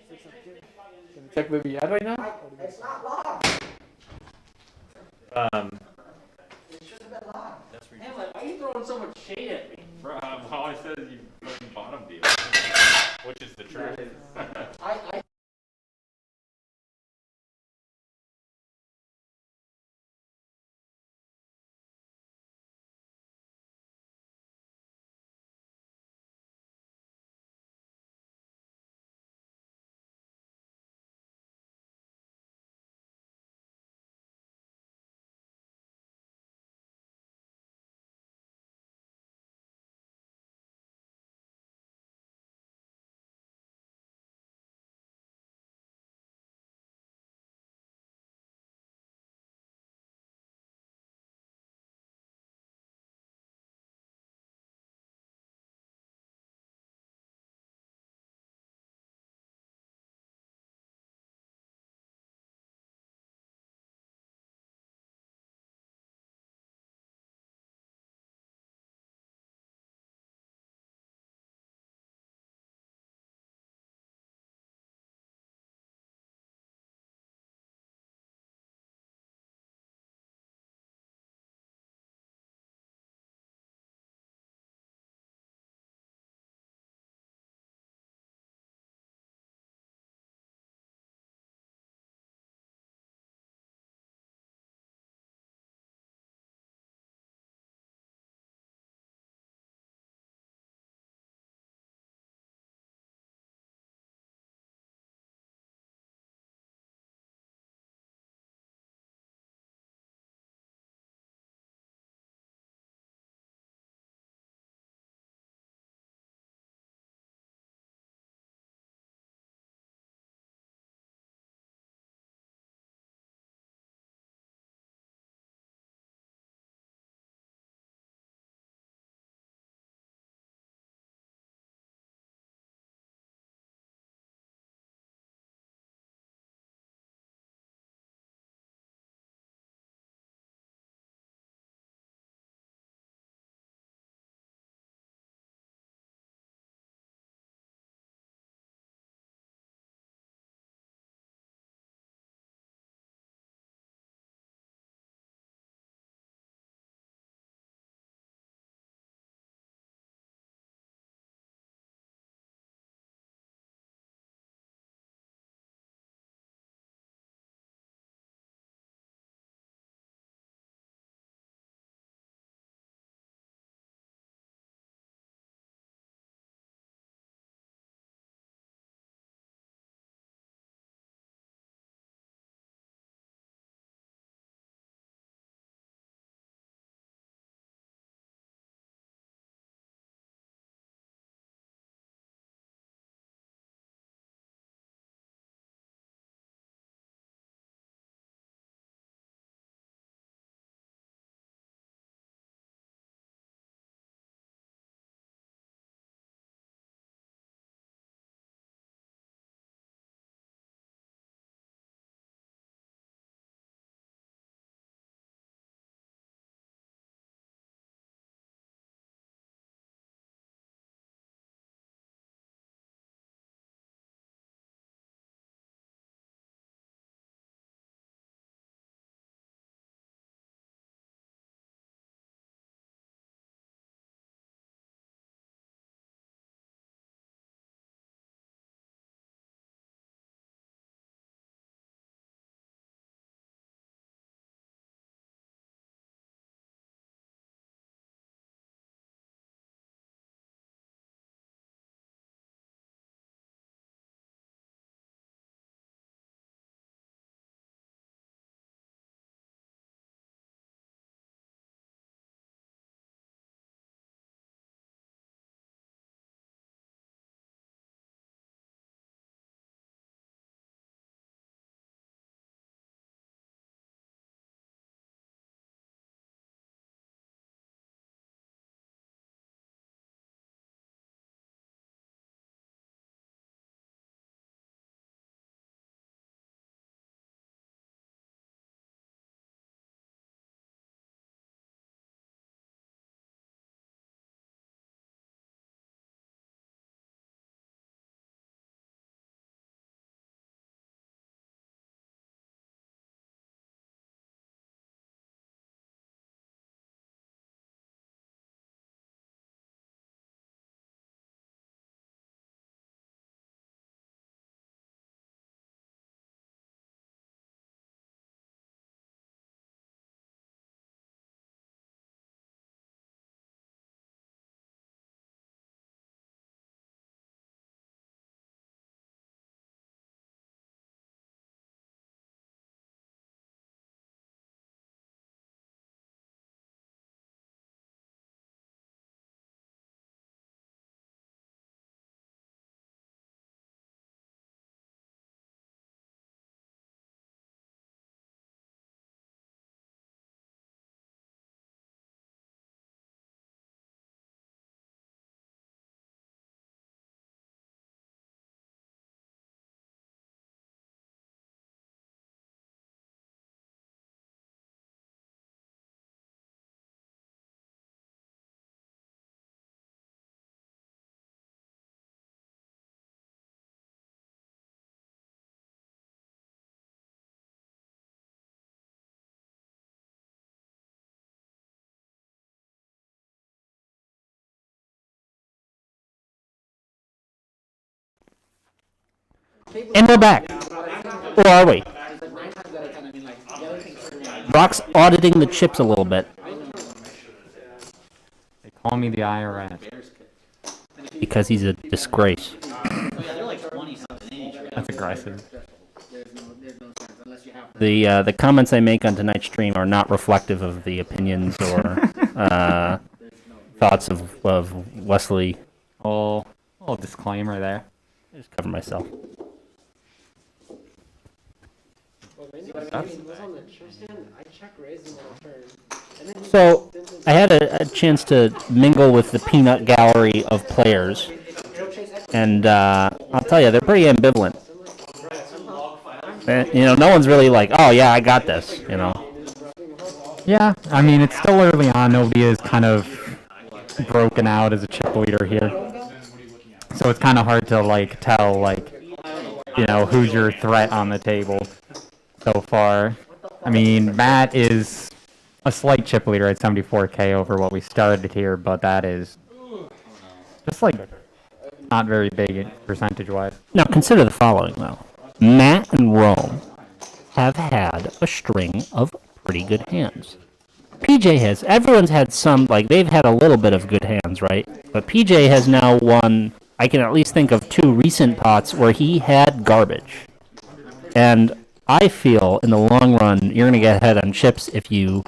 Can we check where we are right now? It's not locked. It should have been locked. That's Hey, like, why are you throwing so much shade at me? Bro, all I said is you fucking bottomed you, which is the truth. I And we're back. Or are we? Brock's auditing the chips a little bit. They call me the IRS. Because he's a disgrace. That's aggressive. The comments I make on tonight's stream are not reflective of the opinions or thoughts of Wesley. Oh, little disclaimer there. I just cover myself. So, I had a chance to mingle with the peanut gallery of players, and I'll tell you, they're pretty ambivalent. No one's really like, oh yeah, I got this, Yeah, I mean, it's still early on. Nobody is kind of broken out as a chip leader here. So it's kind of hard to, tell, who's your threat on the table so far. I mean, Matt is a slight chip leader at 74K over what we started here, but that is just, not very big percentage-wise. Now, consider the following, though. Matt and Rome have had a string of pretty good hands. PJ has. Everyone's had some, they've had a little bit of good hands, right? But PJ has now won, I can at least think of 2 recent pots where he had garbage. And I feel, in the long run, you're going to get ahead on chips if you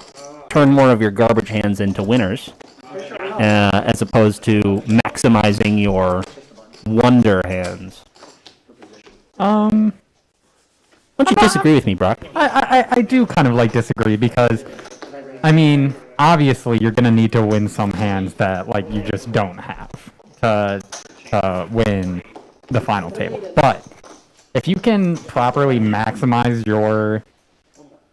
turn more of your garbage hands into winners, as opposed to maximizing your wonder hands. Don't you disagree with me, Brock? I do kind of disagree because, I mean, obviously you're gonna need to win some hands that you just don't have to win the final table. But if you can properly maximize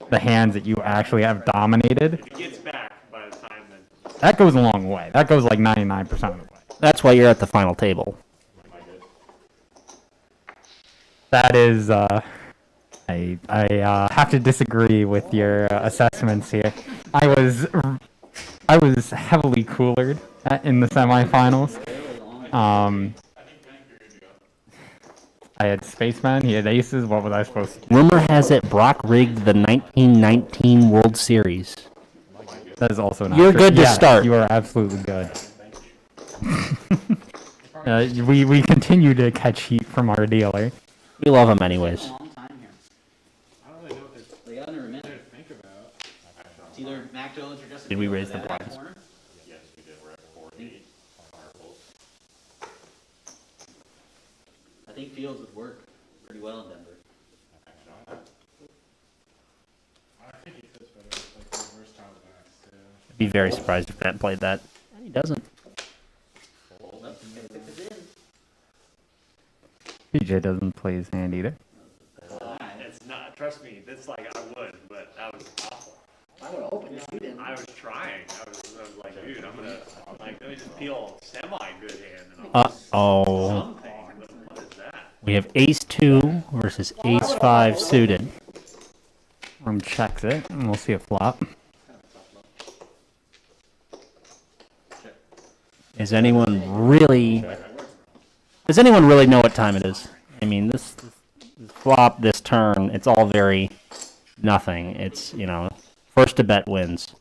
the hands that you actually have dominated, It gets back by the time that. that goes a long way. That goes 99% of the way. That's why you're at the final table. That is, I have to disagree with your assessments here. I was heavily coolered in the semifinals. I had Spaceman, he had Aces. What was I supposed to do? Rumor has it Brock rigged the 1919 World Series. That is also not You're true. good to Yes, start. You are absolutely good. We continue to catch heat from our dealer. We love him anyways. Long time here. They got under a minute to think about. It's either Mac Jones or Justin. Did we raise the Fields. That blinds? corner? Yes, we did. We're at 4-8 on our polls. I think Fields would work pretty well in Denver. I think he fits better with the versatile backs too. I'd be very surprised if Matt played that. And he doesn't. PJ doesn't play his hand either. It's not, trust me, that's I would, but that was awful. I would have opened if you didn't. I was trying. I was like, dude, let me just peel semi-good hand and I'll Uh-oh. something. What is that? We have Ace-2 versus Ace-5 suited. Room checks it, and we'll see a flop. Does anyone really know what time it is? I mean, this flop, this turn, it's all very nothing. It's, first to bet wins.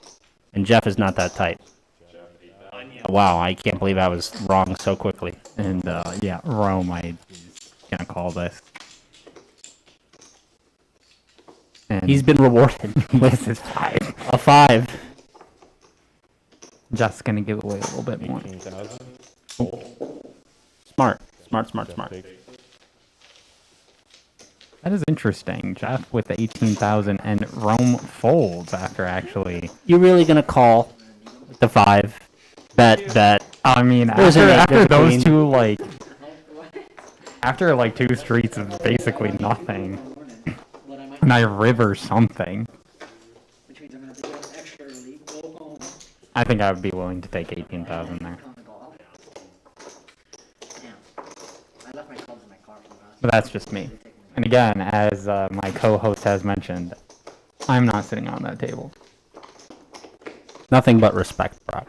And Jeff is not that tight. Wow, I can't believe I was wrong so quickly. And, yeah, Rome, I can't call this. And He's been rewarded with his 5. a 5. Just gonna give away a little bit more. 18,000? Smart. That is interesting. Jeff with the 18,000 and Rome folds after actually. You really gonna call the 5? Bet. I mean, There's an eight, after there's a those queen. two, after 2 streets of basically nothing, and I river something, Which means I'm going to have to get extra early, go home, I think I would be willing to take 18,000 there. come and go out. Damn. I left my clubs in my car from last. But that's just me. And again, as my co-host has mentioned, I'm not sitting on that table. Nothing but respect, Brock.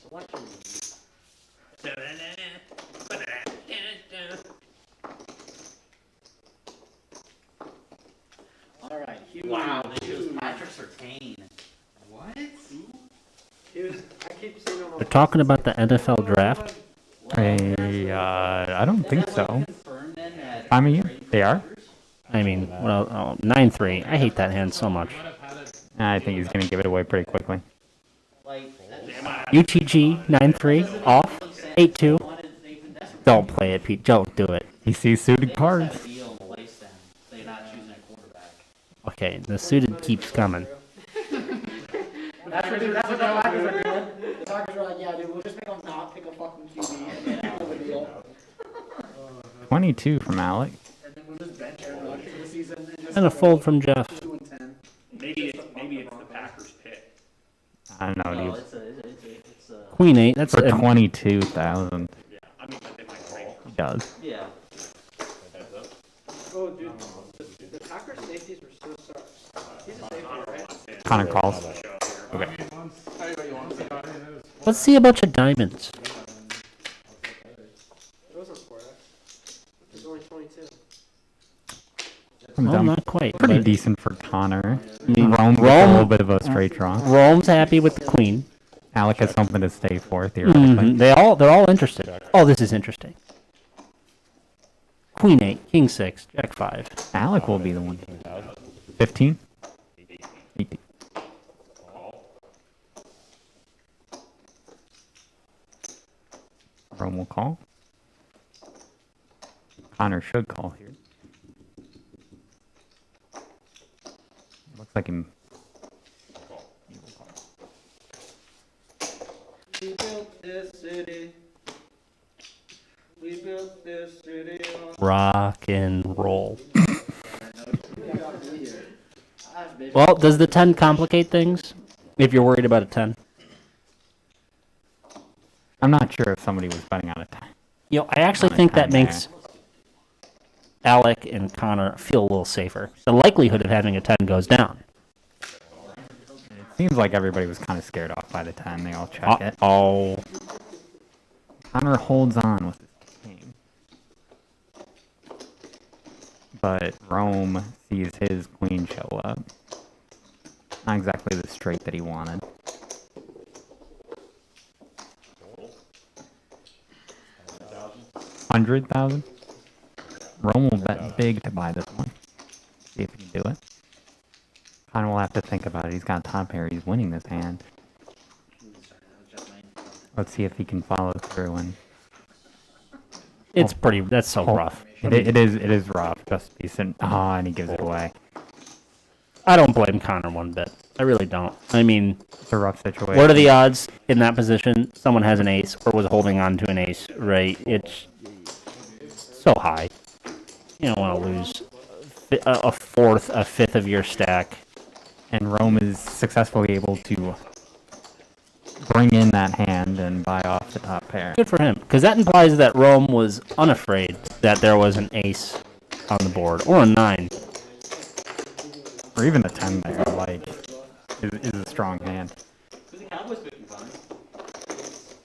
Selection. Wow, they chose Patrick Surtain. What? I keep seeing on They're talking about the NFL draft. I don't think so. Confirmed then that I mean, they are. I mean, well, oh, 9-3. I hate that hand so much. I think he's gonna give it away pretty quickly. like UTG 9-3 off 8-2. Don't play it, Pete. Don't do it. He sees suited cards. that deal in the waste then. They're not choosing a quarterback. Okay, the suited keeps coming. That's what the Packers are doing. The Packers are like, yeah, dude, we'll just make them not pick a fucking QB. No big deal. 22 from Alec. And then we'll just bench Aaron Rodgers for the season and just And a fold from Jeff. 2-10. Maybe it's the Packers pick. I don't know. No, Dude. it's a Queen 8. That's For a 22,000, Yeah, I mean, but they might trade. he does. yeah. Oh, dude, the Packers safeties were so sorry. He's a safety, right? Connor calls. Okay. Let's see a bunch of diamonds. It wasn't 4X. It was only 22. I'm Oh, done. not quite. Pretty but decent for Connor. I mean, Rome gets a little bit of a straight draw. Rome's happy with the queen. Alec has something to stay for, theoretically. They're all interested. Oh, this is interesting. Queen 8, King 6, Jack 5. Alec will be the one. 15? 18. Rome will call. Connor should call here. Looks like him. We built this city. We built this city on Rock and roll. Well, does the 10 complicate things? If you're worried about a 10? I'm not sure if somebody was betting on a 10. You know, I actually On a think that 10, makes Alec and Connor feel a little safer. The likelihood of having a 10 goes down. It seems like everybody was kind of scared off by the 10. They all check it. Oh. Connor holds on with his king. But Rome sees his queen show up. Not exactly the straight that he wanted. $100,000? Rome will bet big to buy this one. See if he can do it. Connor will have to think about it. He's got top pair. He's winning this hand. Let's see if he can follow through and. It's pretty, that's so Oh, rough. It is rough. Just decent. Ah, and he gives it away. I don't blame Connor one bit. I really don't. I mean, It's a rough situation. what are the odds in that position someone has an ace or was holding on to an ace, right? It's so high. You don't want to lose a fourth, a fifth of your stack. And Rome is successfully able to bring in that hand and buy off the top pair. Good for him, because that implies that Rome was unafraid that there was an ace on the board, or a 9. Or even a 10 there, like, is a strong hand. Who's the Cowboys picking, Connor?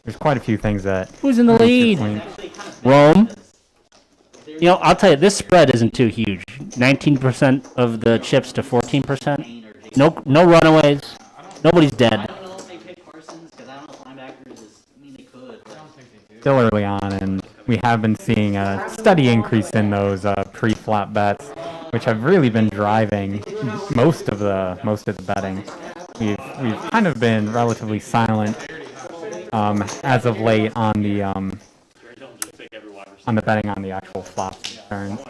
There's quite a few things that. Who's in the lead? Actually, kind of Rome. You know, I'll tell you, this spread isn't too huge. 19% of the chips to 14%. No runaways. Nobody's I dead. don't know if they pick Parsons because I don't know if linebackers is. I mean, they could. But Still early on, and we have been seeing a steady increase in those pre-flop bets, which have really been driving most of the betting. We've kind of been relatively silent as of late on the betting on the actual flops and turns.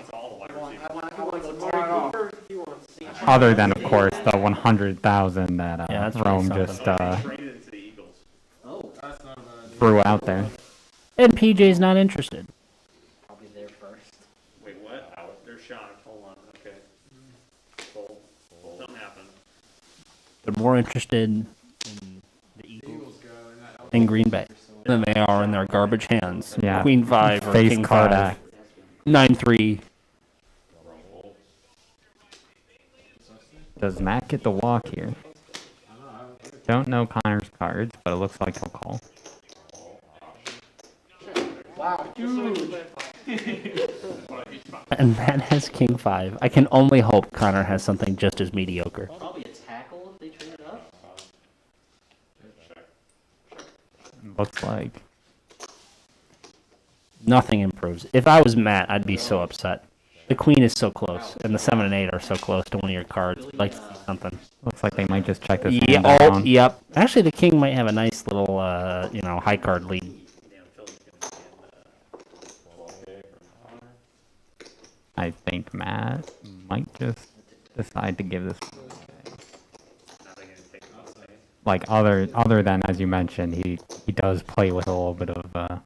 Other than, of course, the 100,000 that Yeah, that's Rome really just Traded into the Eagles. oh, threw out there. And PJ's not interested. probably there first. Wait, what? There's Sean. Hold on. Okay. Fold. Something happened. They're more interested in the Eagles in Green Bay than they are in their garbage hands. Yeah. Queen 5 or Face King card 5. act. 9-3. Does Matt get the walk here? Don't know Connor's cards, but it looks like he'll call. Wow, huge. And Matt has king 5. I can only hope Connor has something just as mediocre. Probably a tackle if they trade it up. Looks like. Nothing improves. If I was Matt, I'd be so upset. The queen is so close, and the 7 and 8 are so close to one of your cards. Like something. Looks like they might just check this Yeah. hand Oh, down. yep. Actually, the king might have a nice little, high card lead. I think Matt might just decide to give this. Like other than, as you mentioned, he does play with a little bit of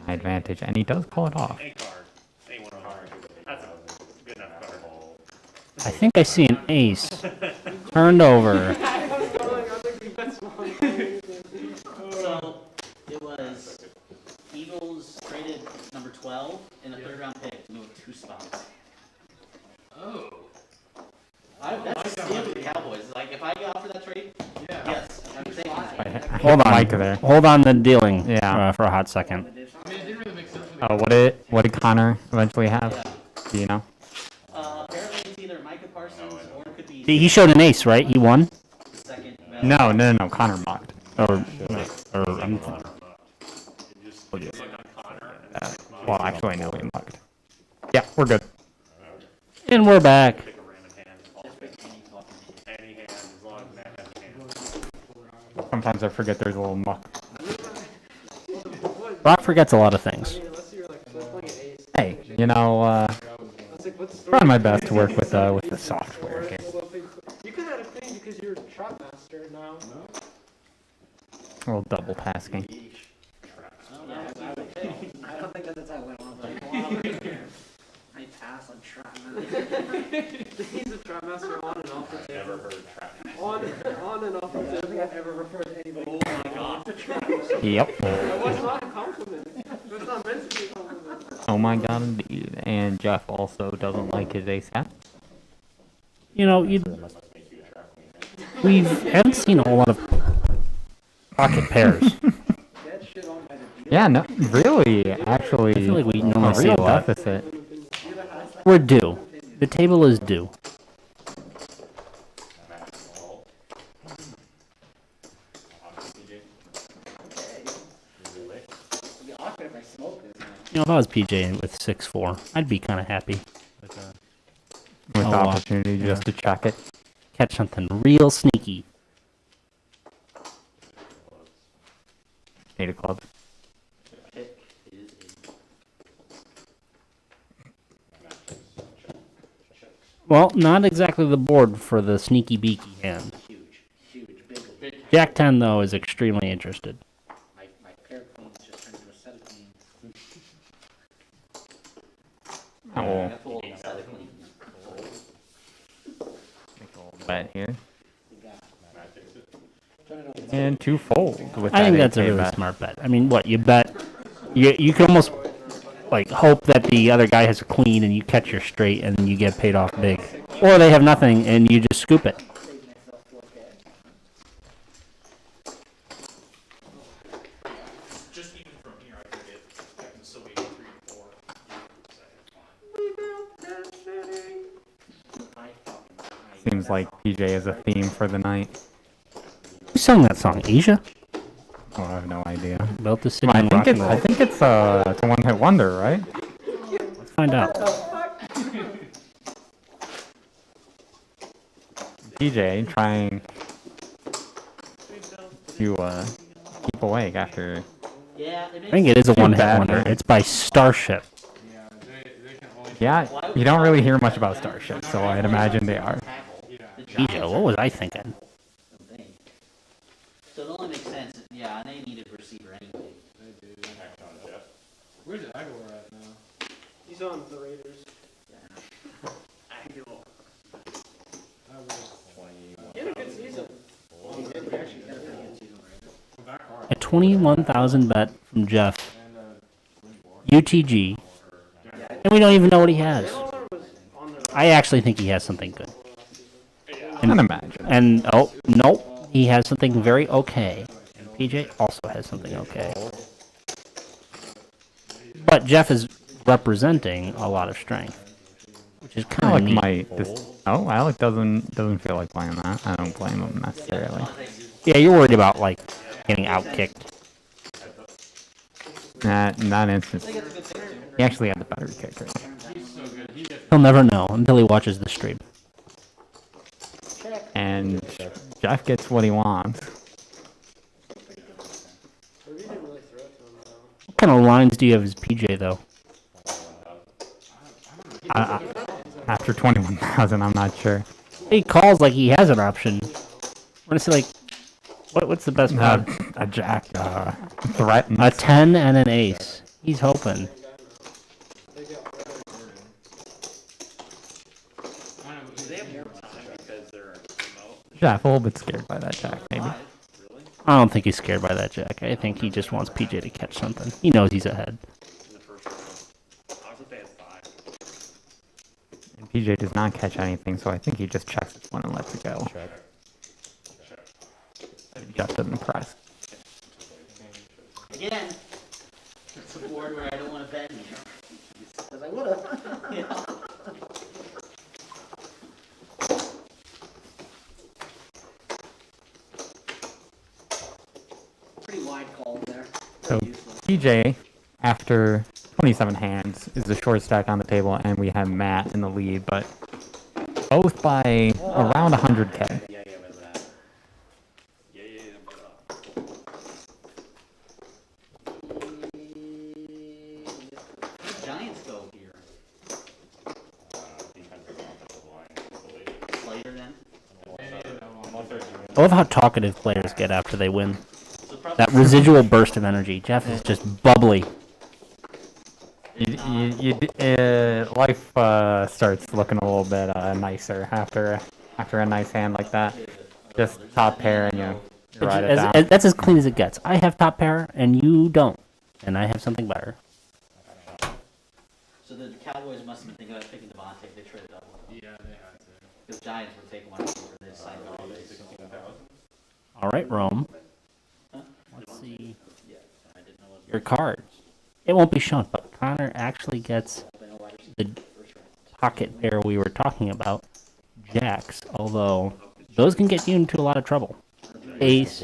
advantage, and he does pull it off. A card. A one card. That's a good enough card. I think I see an ace turned over. So it was Eagles traded number 12 in a third round pick to move 2 spots. Oh. That's a steal for the Cowboys. Like if I get offered that trade, yes, I'm taking it. Hold on. Mike there. Hold on the dealing Yeah. for a hot second. I mean, it didn't really make sense for the What did Connor eventually have? Yeah. Do you know? Apparently it's either Micah Parsons or it could be He showed an ace, right? He won? the second best. No. Connor mocked. Or I'm, Well, actually, no, he mocked. Yeah, we're good. and we're back. Pick a random hand. Any hand, as long as Matt has a hand. Sometimes I forget there's a little muck. Brock forgets a lot of things. Unless you're like flipping an ace. Hey, That's like, what's trying my best to work with the software here. You could have a thing because you're a trap master now. A little double tasking. I don't think that's how it went on. I pass on trap master. He's a trap master on and off the table. Never heard trap. On and off the table. I don't think I've ever referred to anybody. Oh my god. Yep. That was not a compliment. That's not meant to be a compliment. Oh my god, indeed. And Jeff also doesn't like his ace hat. We haven't seen a whole lot of pocket pairs. That shit on by the deal. Yeah, no, really, actually, I feel like we a normally see real a lot. deficit. We're due. The table is due. It'd be awkward if I smoked this, man. If I was PJ with 6-4, I'd be kind of happy. With Oh, the wow. opportunity just to check it. Catch something real sneaky. 8 of clubs. Pick is Well, not exactly the board for the sneaky beaky hand. huge, big. Jack 10, though, is extremely interested. My pair of queens just turned into a set of queens. I will I pulled a set of queens. make a little bet here. Turn it over. And 2 fold with I think that that's a 8K really bet. smart bet. I mean, what, you bet... You can almost, like, hope that the other guy has a queen and you catch your straight and you get paid off big. Or they have nothing and you just scoop it. just even from here, I can still be 3 to 4. Seems like PJ is a theme for the night. Who sung that song? Asia? Oh, I have no idea. Built the city I on think rock and it's roll. it's a one-hit wonder, right? Let's find out. PJ trying to keep awake after. Yeah, I think it is a one-hit bad. wonder. It's by Starship. Yeah, they can only. Yeah, you don't really hear much about Starship, so I'd imagine they are. Asia, what was I thinking? So it only makes sense. Yeah, and they needed a receiver anyway. Where's Aguilar at now? He's on the Raiders. That was He had a good season. He did. He actually had a pretty good season. back hard. A 21,000 bet from Jeff. And UTG. And we don't even know what he has. Taylor was on the I actually think he has something good. I can imagine. And, oh, nope. He has something very okay. And PJ also has something okay. But But Jeff is representing a lot of strength, which is kind of Alec neat. might just. Oh, Alec doesn't feel like playing that. I don't blame him necessarily. Yeah, you're worried about like getting out kicked. In that instance, he actually had the better kicker. He'll never know until he watches the stream. And Jeff gets what he wants. What kind of lines do you have as PJ though? After 21,000, I'm not sure. He calls like he has an option. I want to say like, what's the best part? A jack threatens. A 10 and an ace. He's hoping. Jeff, a little bit scared by that jack, maybe. I don't think he's scared by that jack. I think he just wants PJ to catch something. He knows he's ahead. And PJ does not catch anything, so I think he just checks this one and lets it go. Jeff doesn't press. Again, it's a board where I don't want to bet anymore. Because I would have. Yeah. Pretty wide call there. So PJ, after 27 hands, is the short stack on the table, and we have Matt in the lead, but both by around 100K. Giants go here. Slater then. I love how talkative players get after they win. That residual burst of energy. Jeff is just bubbly. Life starts looking a little bit nicer after a nice hand like that. Just top pair and you ride it down. That's as clean as it gets. I have top pair and you don't. And I have something better. So the Cowboys must have been thinking about picking Devontae. They traded up. Yeah, they had to. Because Giants were taking one over this side of all this. All right, Rome. Huh? Let's see I didn't know what your cards. It won't be shown, but Connor actually gets the pocket pair we were talking about, jacks, although those can get you into a lot of trouble. Ace,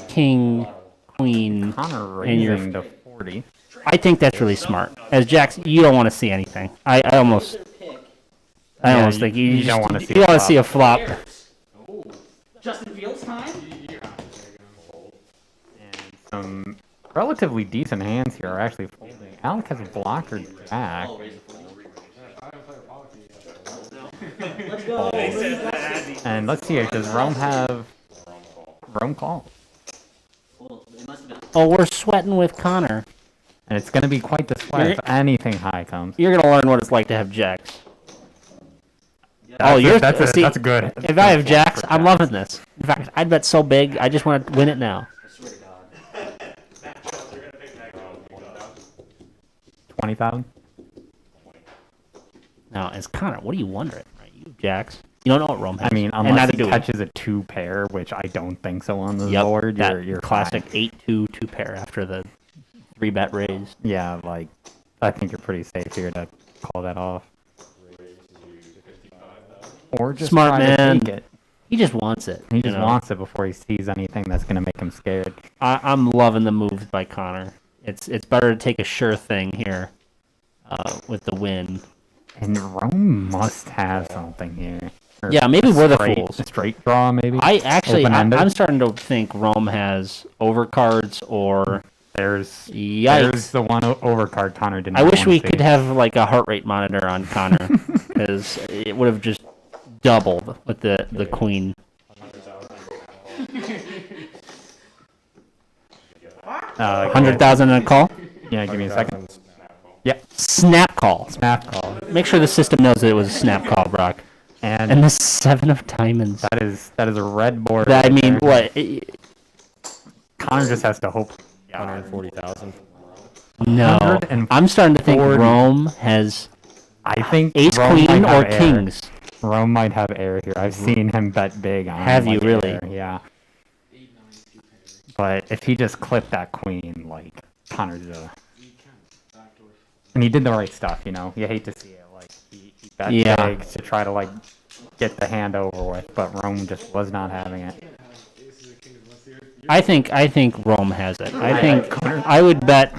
king, queen, Connor and your... raising to 40. I think that's really smart. As jacks, you don't want to see anything. I almost think you don't just- want to see you a want to see a flop. Justin Fields time? And some relatively decent hands here are actually folding. Alec has a blocker jack. Let's go. And let's see here, does Rome have Rome call? Well, it must have been. Oh, we're sweating with Connor. And it's going to be quite the sweat if anything high comes. You're gonna learn what it's like to have jacks. That's good. If I have jacks, I'm loving this. In fact, I'd bet so big, I just want to win it now. I swear to God. 20,000. Now, as Connor, what are you wondering? Right, you have jacks. You don't know what Rome has. I mean, and unless neither he do we. catches a 2 pair, which I don't think so on the Yep, board, that you're classic fine. 8-2 2 pair after the 3-bet raise. Yeah, like, I think you're pretty safe here to call that off. Or just Smart try man. to take it. He just wants it. He you just know? wants it before he sees anything that's going to make him scared. I'm loving the moves by Connor. It's better to take a sure thing here with the win. And Rome must have something here. Or Yeah, maybe we're the straight- fools. A straight draw, maybe? I'm Open-ended? starting to think Rome has overcards or There's yikes. the one overcard Connor didn't I wish want we to could see. have like a heart rate monitor on Connor because it would have just doubled with the queen. 100,000 in a call. Yeah, give me a second. Yeah, Snap call. snap call. Make sure the system knows that it was a snap call, Brock. And And the 7 of diamonds. that is a red board. I right mean, there. what? Connor just has to hope. 140,000. No. 140. I'm starting to think Rome has I think ace, Rome queen, might or have air. kings. Rome might have air here. I've seen him bet big on. Have you like, really? air, yeah. But if he just clipped that queen, like Connor's And he did the right stuff, you know. You hate to see it. Like, he bet Yeah. big to try to, like, get the hand over with, but Rome just was not having it. I think Rome has it. I would bet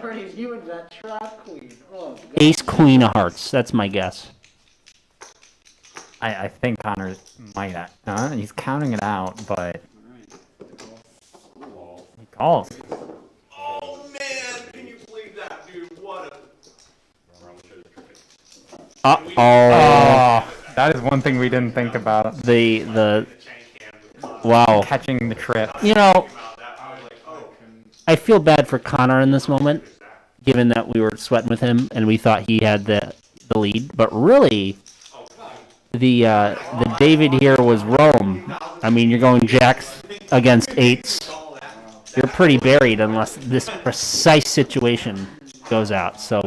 Turning you into that trap queen. Oh, God. ace queen of hearts. That's my guess. I think Connor might he's counting it out, but he calls. Oh man, can you believe that, dude? What a. Uh-oh. That is one thing we didn't think about. The wow. Catching the trip. You know, I feel bad for Connor in this moment, given that we were sweating with him and we thought he had the lead. But really, the David here was Rome. I mean, you're going jacks against eights. You're pretty buried unless this precise situation goes out. So,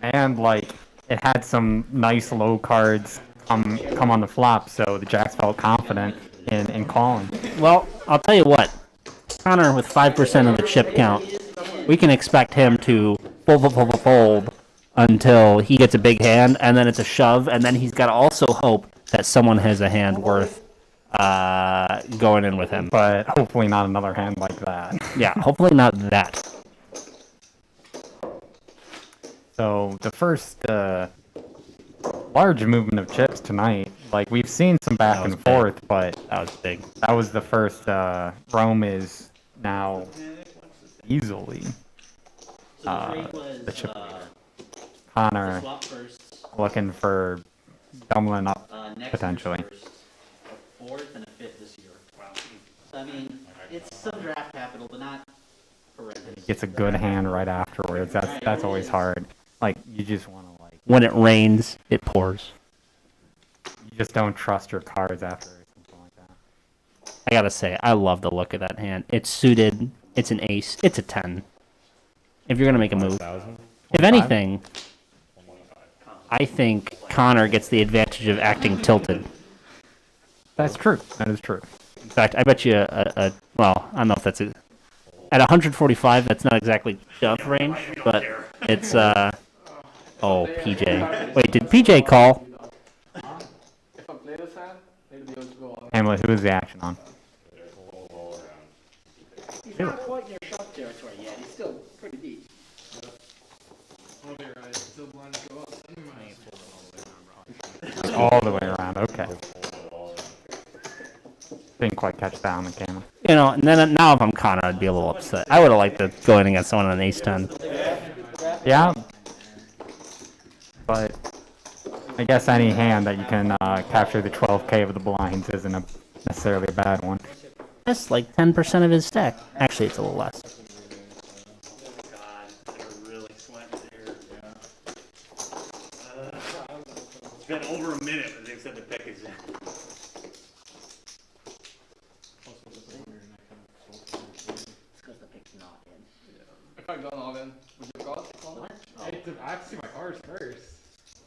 And, like, it had some nice low cards come on the flop, so the jacks felt confident in calling. well, I'll tell you what. Connor with 5% of the chip count, we can expect him to fold until he gets a big hand, and then it's a shove, and then he's got to also hope that someone has a hand worth going in with him. But hopefully not another hand like that. Yeah, hopefully not that. So the first large movement of chips tonight, like we've seen some back That was and forth, but That was big. that was the first. Rome is now easily So the trade was, the chip the Connor swap first, looking for doubling up next potentially. year's first, a fourth and a fifth this year. Wow. So I mean, it's some draft capital, but not horrendous. Gets a good hand right afterwards. That's always hard. Like you just want to like When it rains, it pours. you just don't trust your cards after something like that. I gotta say, I love the look of that hand. It's suited. It's an ace. It's a 10. If you're gonna make a move, if anything, I think Connor gets the advantage of acting tilted. That's true. That is true. In fact, I bet you well, I don't know if that's at 145. That's not exactly shove range, but it's oh, PJ. Wait, did PJ call? If I play this hand, maybe the odds go on. Hamlet, who is the action on? He's not quite near shot territory yet. He's still pretty deep. All the way around. Okay. Didn't quite catch that on the camera. You know, and then now if I'm Connor, I'd be a little upset. I would have liked to go in against someone on an ace 10. Yeah. But I guess any hand that you can capture the 12K of the blinds isn't necessarily a bad one. That's like 10% of his stack. Actually, it's a little less. God, they're really sweating here. It's been over a minute, but they've said the pick is in. It's because the pick's not in. If I've gone all in, would you have gone? What? I have to see my cards first.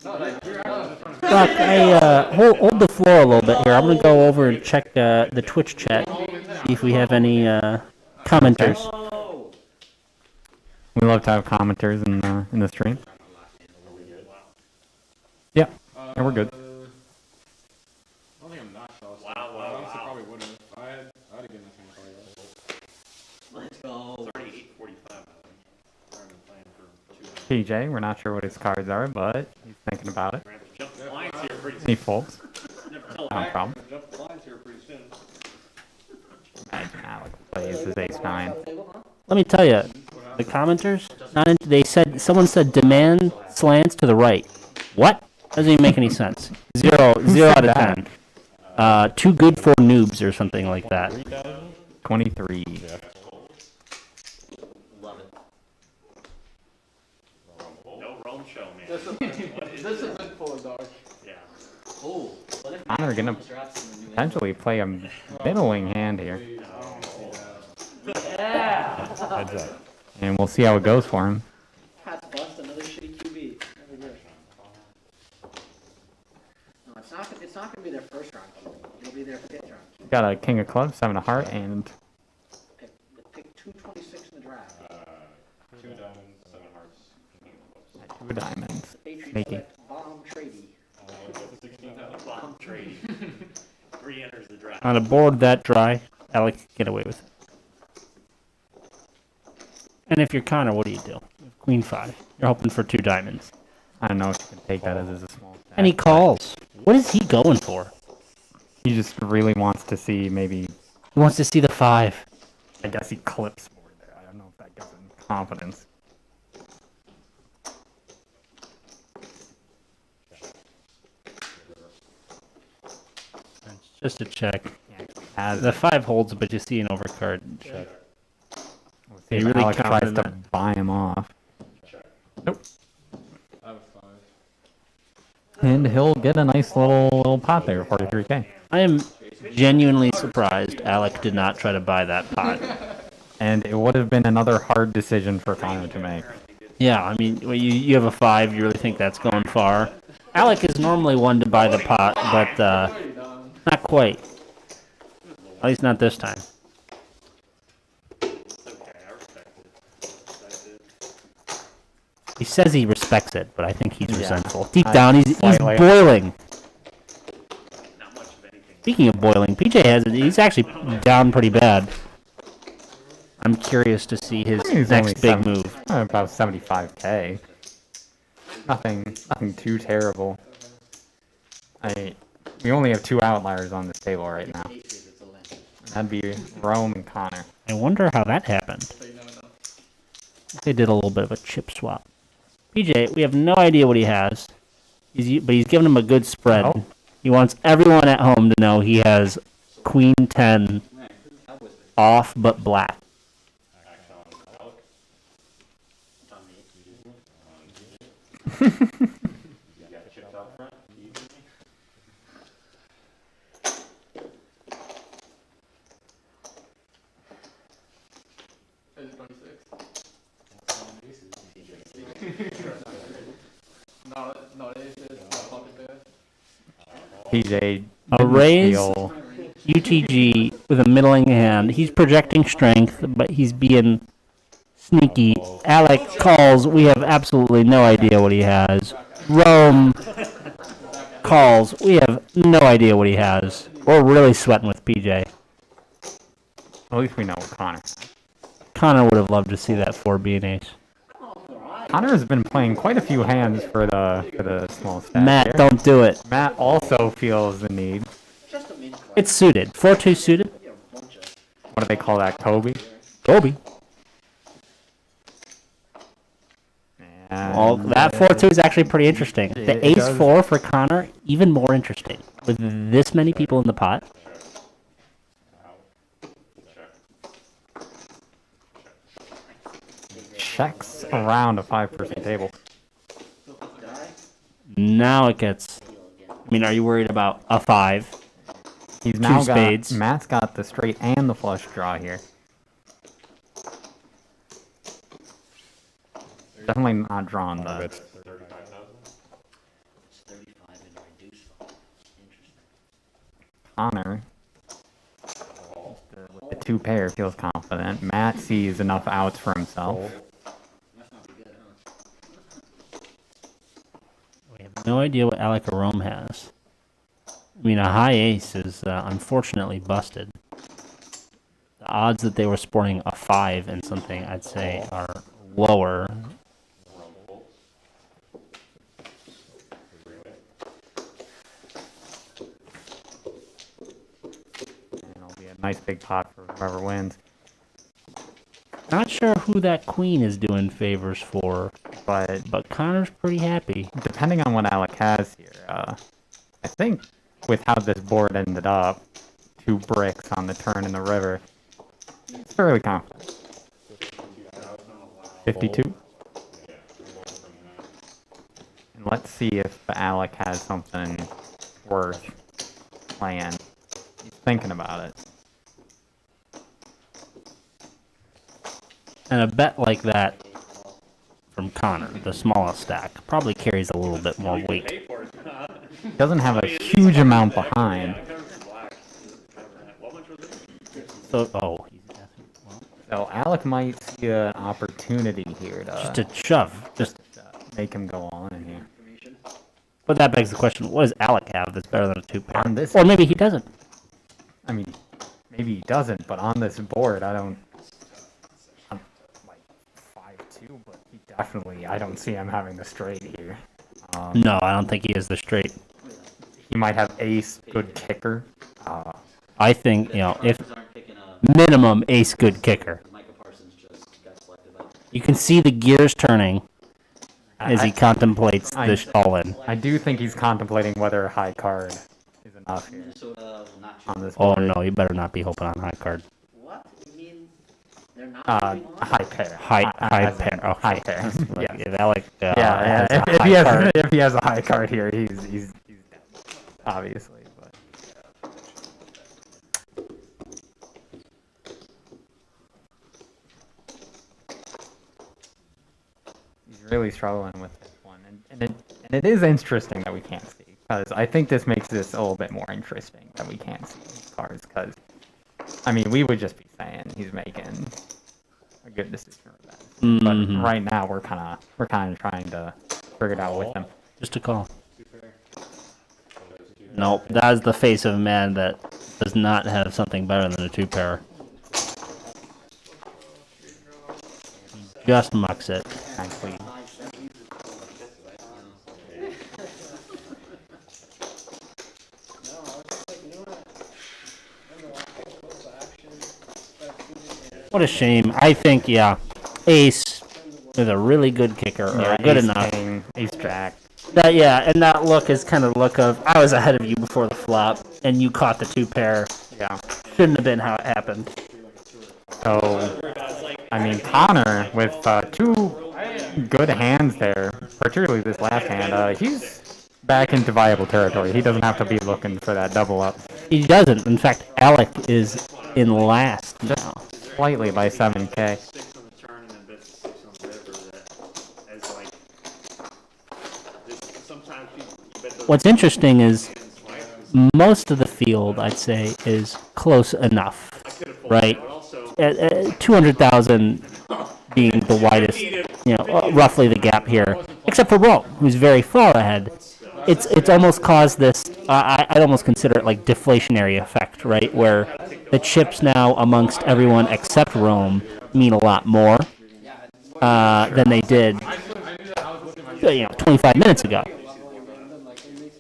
No, like, you're out. Doc, hold the floor a little bit here. I'm gonna go over and check the Twitch chat, see if we have any commenters. Oh! We love to have commenters in the stream. Yeah, yeah, we're good. I don't think I'm not jealous. Wow, I wow, honestly wow. probably wouldn't. If I had given this one a Let's go. 38:45, I think. I've been playing for 2 hours. PJ, we're not sure what his cards are, but he's thinking about it. We're gonna have to jump the lines here pretty soon. He folds. Never tell No problem. Jump the lines here pretty soon. Imagine Alec plays his ace 9. Let me tell you, the commenters, they said someone said demand slants to the right. What? Doesn't even make any sense. Zero out of that? 10. Too good for noobs or something like that. 23. Love it. No Rome show, man. This is it for dog. Yeah. Oh, what if Connor Max gonna almost drops in the new potentially play a middling hand here. And we'll see how it goes for him. Pat's bust, another shitty QB. Never good. No, it's not gonna be their first round QB. It'll be their fifth round. Got a king of clubs, 7 of heart, and Pick 226 in the draft. 2 diamonds, 7 hearts. Two diamonds. Patriots Sneaky. select bomb tradie. With the 16,000 bomb trade. Re-enters the draft. On a board that dry, Alec can get away with it. And if you're Connor, what do you do? Queen 5. You're hoping for 2 diamonds. I don't know if you can take that as a small stack. And he calls. What is he going for? He just really wants to see maybe. He wants to see the 5. I guess he clips board there. I don't know if that gives him confidence. It's just a check. Has The 5 holds, but you see an overcard. Check. We'll see He if really Alex tries confident to that- buy him off. Nope. I have 5. And he'll get a nice little pot there, 43k. I am genuinely surprised Alec did not try to buy that pot. And it would have been another hard decision for Connor to make. Yeah, I mean, when you have a 5, you really think that's going far. Alec is normally one to buy the pot, but not quite. At least not this time. It's okay, I respect it. He says he respects it, but I think he's Yeah. resentful. Deep I- down, he's slightly. boiling. Not much of anything. Speaking of boiling, PJ he's actually down pretty bad. I'm curious to see his He's only next big seven- move. About 75k. Nothing too terrible. We only have 2 outliers on this table right now. That'd be Rome and Connor. I wonder how that happened. They did a little bit of a chip swap. PJ, we have no idea what he has. But he's giving him a good spread. Oh. He wants everyone at home to know he has Queen 10 off but black. PJ. A didn't raise, feel- UTG with a middling hand. He's projecting strength, but he's being sneaky. Alec calls. We have absolutely no idea what he has. Rome calls. We have no idea what he has. We're really sweating with PJ. At least we know what Connor. Connor would have loved to see that 4 be an ace. Connor has been playing quite a few hands for the small stack. Matt, here. don't do it. Matt also feels the need. Just a mid card. It's suited. 4-2 suited. Yeah, a bunch of. What do they call that? Kobe. Kobe. And Well, that 4-2 is actually pretty interesting. It The ace does. 4 for Connor, even more interesting. With this many people in the pot. checks around a 5-person table. Now it gets. I mean, are you worried about a 5? He's now got spades. Matt's got the straight and the flush draw here. Definitely not drawn the. It's 35 and reduced. Interesting. Connor, with the 2 pair, feels confident. Matt sees enough outs for himself. That's not good, huh? We have no idea what Alec or Rome has. I mean, a high ace is unfortunately busted. The odds that they were sporting a 5 and something, I'd say, are lower. And it'll be a nice big pot for whoever wins. Not sure who that queen is doing favors for, But but Connor's pretty happy. depending on what Alec has here, I think with how this board ended up, 2 bricks on the turn in the river, it's fairly confident. 52. And let's see if Alec has something worth playing. He's thinking about it. And a bet like that from Connor, the smallest stack, probably carries a little bit more weight. Pay for it. He doesn't have a huge amount behind. What much was it? So, oh, he's asking. Well, So Alec might see an opportunity here Just to to shove. Just. make him go all in here. But that begs the question: what does Alec have that's better than a two pair? On this- Or maybe he doesn't. I mean, maybe he doesn't, but on this board, I'm like 5-2, but he definitely, I don't see him having the straight here. No, I don't think he is the straight. He might have ace, good kicker. I think if Cards aren't picking up. minimum ace good kicker. Micah Parsons just got selected by. You can see the gears turning as he contemplates this all in. I do think he's contemplating whether a high card is enough here Minnesota will not on choose. this Oh board. no, you better not be hoping on high card. What? You mean they're not A moving on? high pair. High As in pair. Okay. High pair. Like, Yeah. if Alec Yeah, has a if high he has card, if he has a high card here, he's dead, obviously. But he's really struggling with this one, and it is interesting that we can't see, because I think this makes this a little bit more interesting that we can't see these cards, because I mean we would just be saying he's making a good decision with that. Mhm. But right now we're kind of trying to figure it out with him. just a call. Nope, that is the face of a man that does not have something better than a two pair. He just mucks it. Actually, What a shame. I think, yeah, ace is a really good kicker, or good ace enough. king, ace jack. That yeah, and that look is kind of the look of I was ahead of you before the flop, and you caught the two pair. Yeah. Shouldn't have been how it happened. So, I mean, Connor with two good hands there, particularly this last hand, he's back into viable territory. He doesn't have to be looking for that double up. He doesn't. In fact, Alec is in last now. Slightly by 7K. 6 on the turn and then bet 6 on the river. That as like, sometimes you bet those What's interesting is hands like, most of the field, I'd say, is close enough, I could have folded, right? but also 200,000 being the widest, roughly the gap here, except for Rome, who's very far ahead. It's almost caused this. I'd almost consider it like deflationary effect, right? Where the chips now amongst everyone except Rome mean a lot more than they did, 25 minutes ago.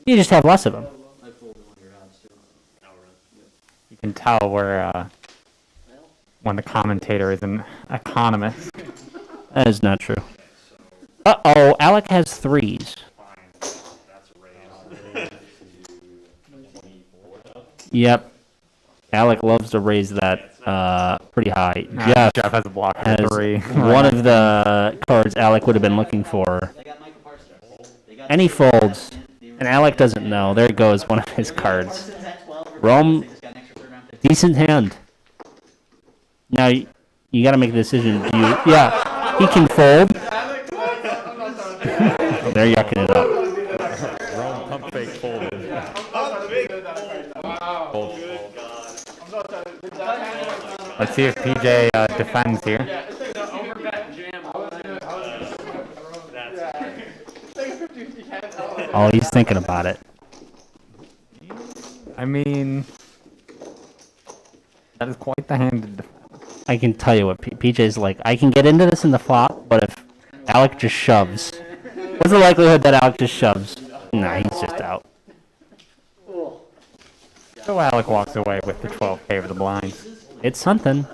You just have less of them. You can tell where when the commentator is an economist. That is not true. Uh-oh, Alec has threes. that's a raise. Yep. Alec loves to raise that pretty high. Jeff has a block has of 3. one of the cards Alec would have been looking for. They got Micah Parsons. They got And he folds. And Alec doesn't know. There goes one of his cards. Parsons at 12 for Rome, They just got an extra third round pick. decent hand. Now, you got to make a decision. Do you? Yeah, he can fold. They're yucking it up. Wrong pump fake folded. Fold. Let's see if PJ defends here. Oh, he's thinking about it. I mean, that is quite the hand to defend. I can tell you what PJ's like. I can get into this in the flop, but if Alec just shoves, what's the likelihood that Alec just shoves? Nah, he's just out. So Alec walks away with the 12K of the blinds. It's something.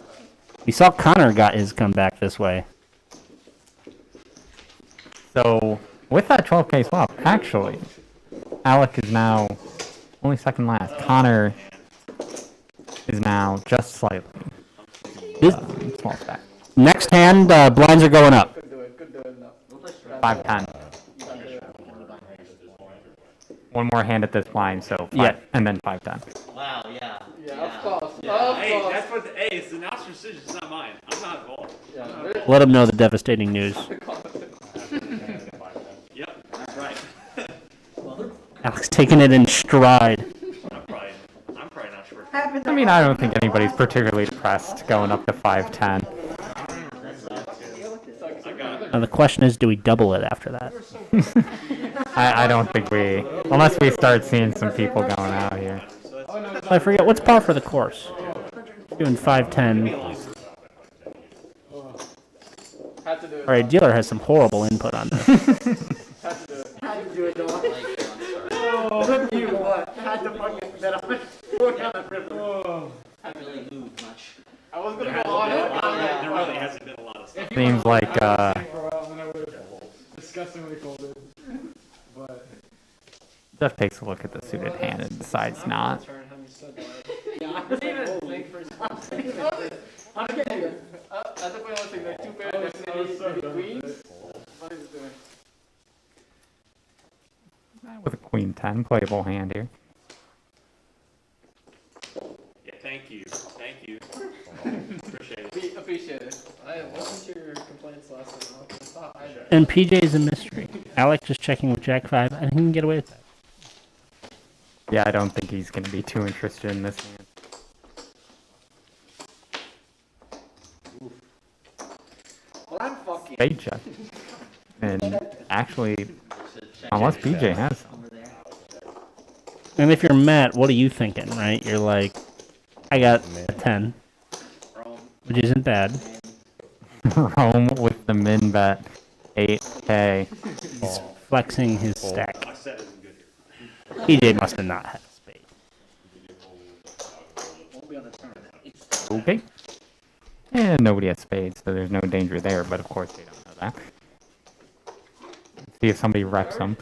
We saw Connor got his comeback this way. So with that 12K swap, actually, Alec is now only second last. Connor is now just slightly This, small stack. next hand, blinds are going up. 5-10. One more hand at this blind, so 5, Yeah. and then 5-10. Wow, yeah. Hey, that's what hey, it's the announcer's decision, it's not mine. I'm not involved. Let him know the devastating news. Yep, that's right. Alex taking it in stride. I'm probably not sure. I mean, I don't think anybody's particularly depressed going up to 5-10. Now the question is, do we double it after that? I don't think we, unless we start seeing some people going out here. I forget, what's par for the course? Doing 510. Alright, dealer has some horrible input on this. Had to do it, dog. Rip you, what? Had to fucking bet on it. Go down the river. Haven't really moved much. I was gonna go on it. There really hasn't been a lot of stuff. Seems like, Disgustingly folded. But. Jeff takes a look at the suited hand and decides not. Yeah, I was even think for I'm getting it. At the point I was thinking like two pairs of queens. What is it doing? With a queen 10, playable hand here. Yeah, thank you. Thank you. Appreciate it. Appreciate it. I listened to your complaints last time. I thought I did. And PJ is a mystery. Alex is checking with Jack 5, and he can get away with that. Yeah, I don't think he's going to be too interested in this hand. Well, I'm fucking. Spade check. And actually, unless PJ has some. Over there. And if you're Matt, what are you thinking, right? You're like, I got a 10, which isn't bad. Rome with the min bet, 8K. He's flexing his stack. My set isn't good here. PJ must have not had a spade. Won't be on the tournament. Okay. And nobody has spades, so there's no danger there, but of course they don't know that. See if somebody reps them.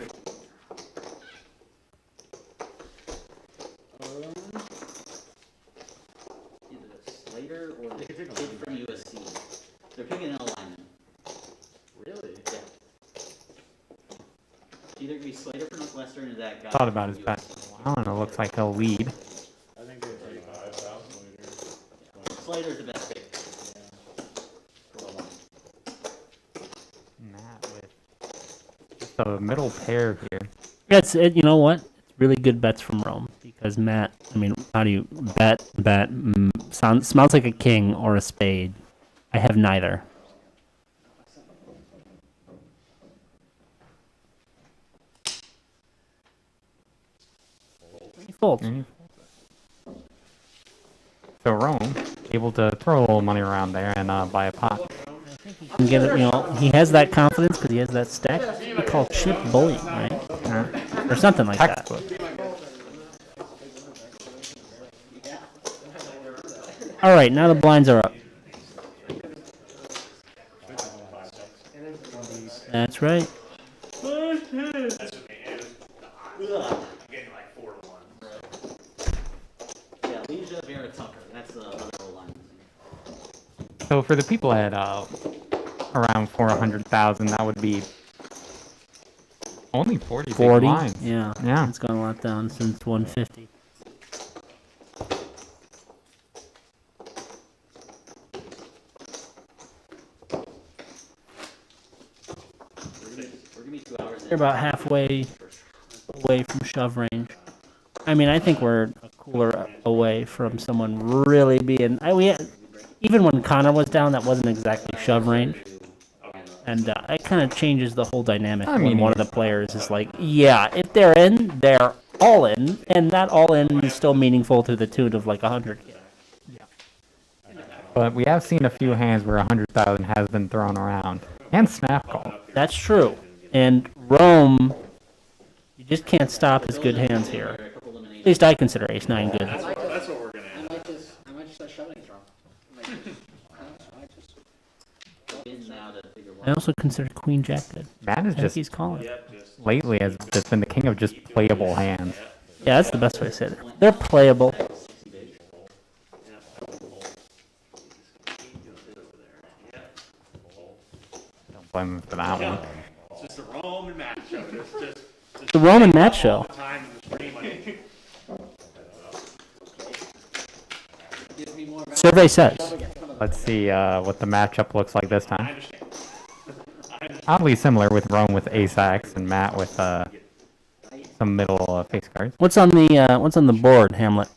Either Slater or the kid from USC. They're picking an alignment. Really? Yeah. Either gonna be Slater from Northwestern or that guy. Thought about his from bet USC. for a while, and it looks like he'll lead. Slater's the best pick. Matt with just a middle pair here. That's it. You know what? It's really good bets from Rome because Matt. I mean, how do you bet? Smells like a king or a spade. I have neither. He folds. Mhm. So Rome, able to throw a little money around there and buy a pot. And get it, you know, he has that confidence because he has that stack. We call chip bullying, right? Or something like that. Textbook. All right, now the blinds are up. That's right. That's what they do. I'm getting like 4 to 1. Yeah, Leisha, Vera Tucker. That's the other O-line. So for the people at around 400,000, that would be only 40 big 40. blinds. Yeah. Yeah. It's gone a lot down since 150. We're gonna be 2 hours in. They're about halfway away from shove range. I mean, I think we're a cooler away from someone really being. Even when Connor was down, that wasn't exactly shove range. And it kind of changes the whole dynamic I when mean, one of the players is like, yeah, if they're in, they're all in. And that all in is still meaningful to the tune of like 100. But we have seen a few hands where 100,000 has been thrown around. And snap call. That's true. And Rome, you just can't stop his good hands here. At least I consider ace-9 good. That's what we're gonna have. I might just start shoving it wrong. In now to figure I also consider queen-jack good. Matt is I think just, he's calling. Yep, just lately, has just been the king of just playable hands. Yeah, that's the best way to say it. They're playable. Don't blame him for that one. it's just a Roman matchup. Just The Roman match show. time in the stream. Survey says. Let's see what the matchup looks like this I time. understand. Oddly similar with Rome with ace-x and Matt with some middle face cards. What's on the board, Hamlet?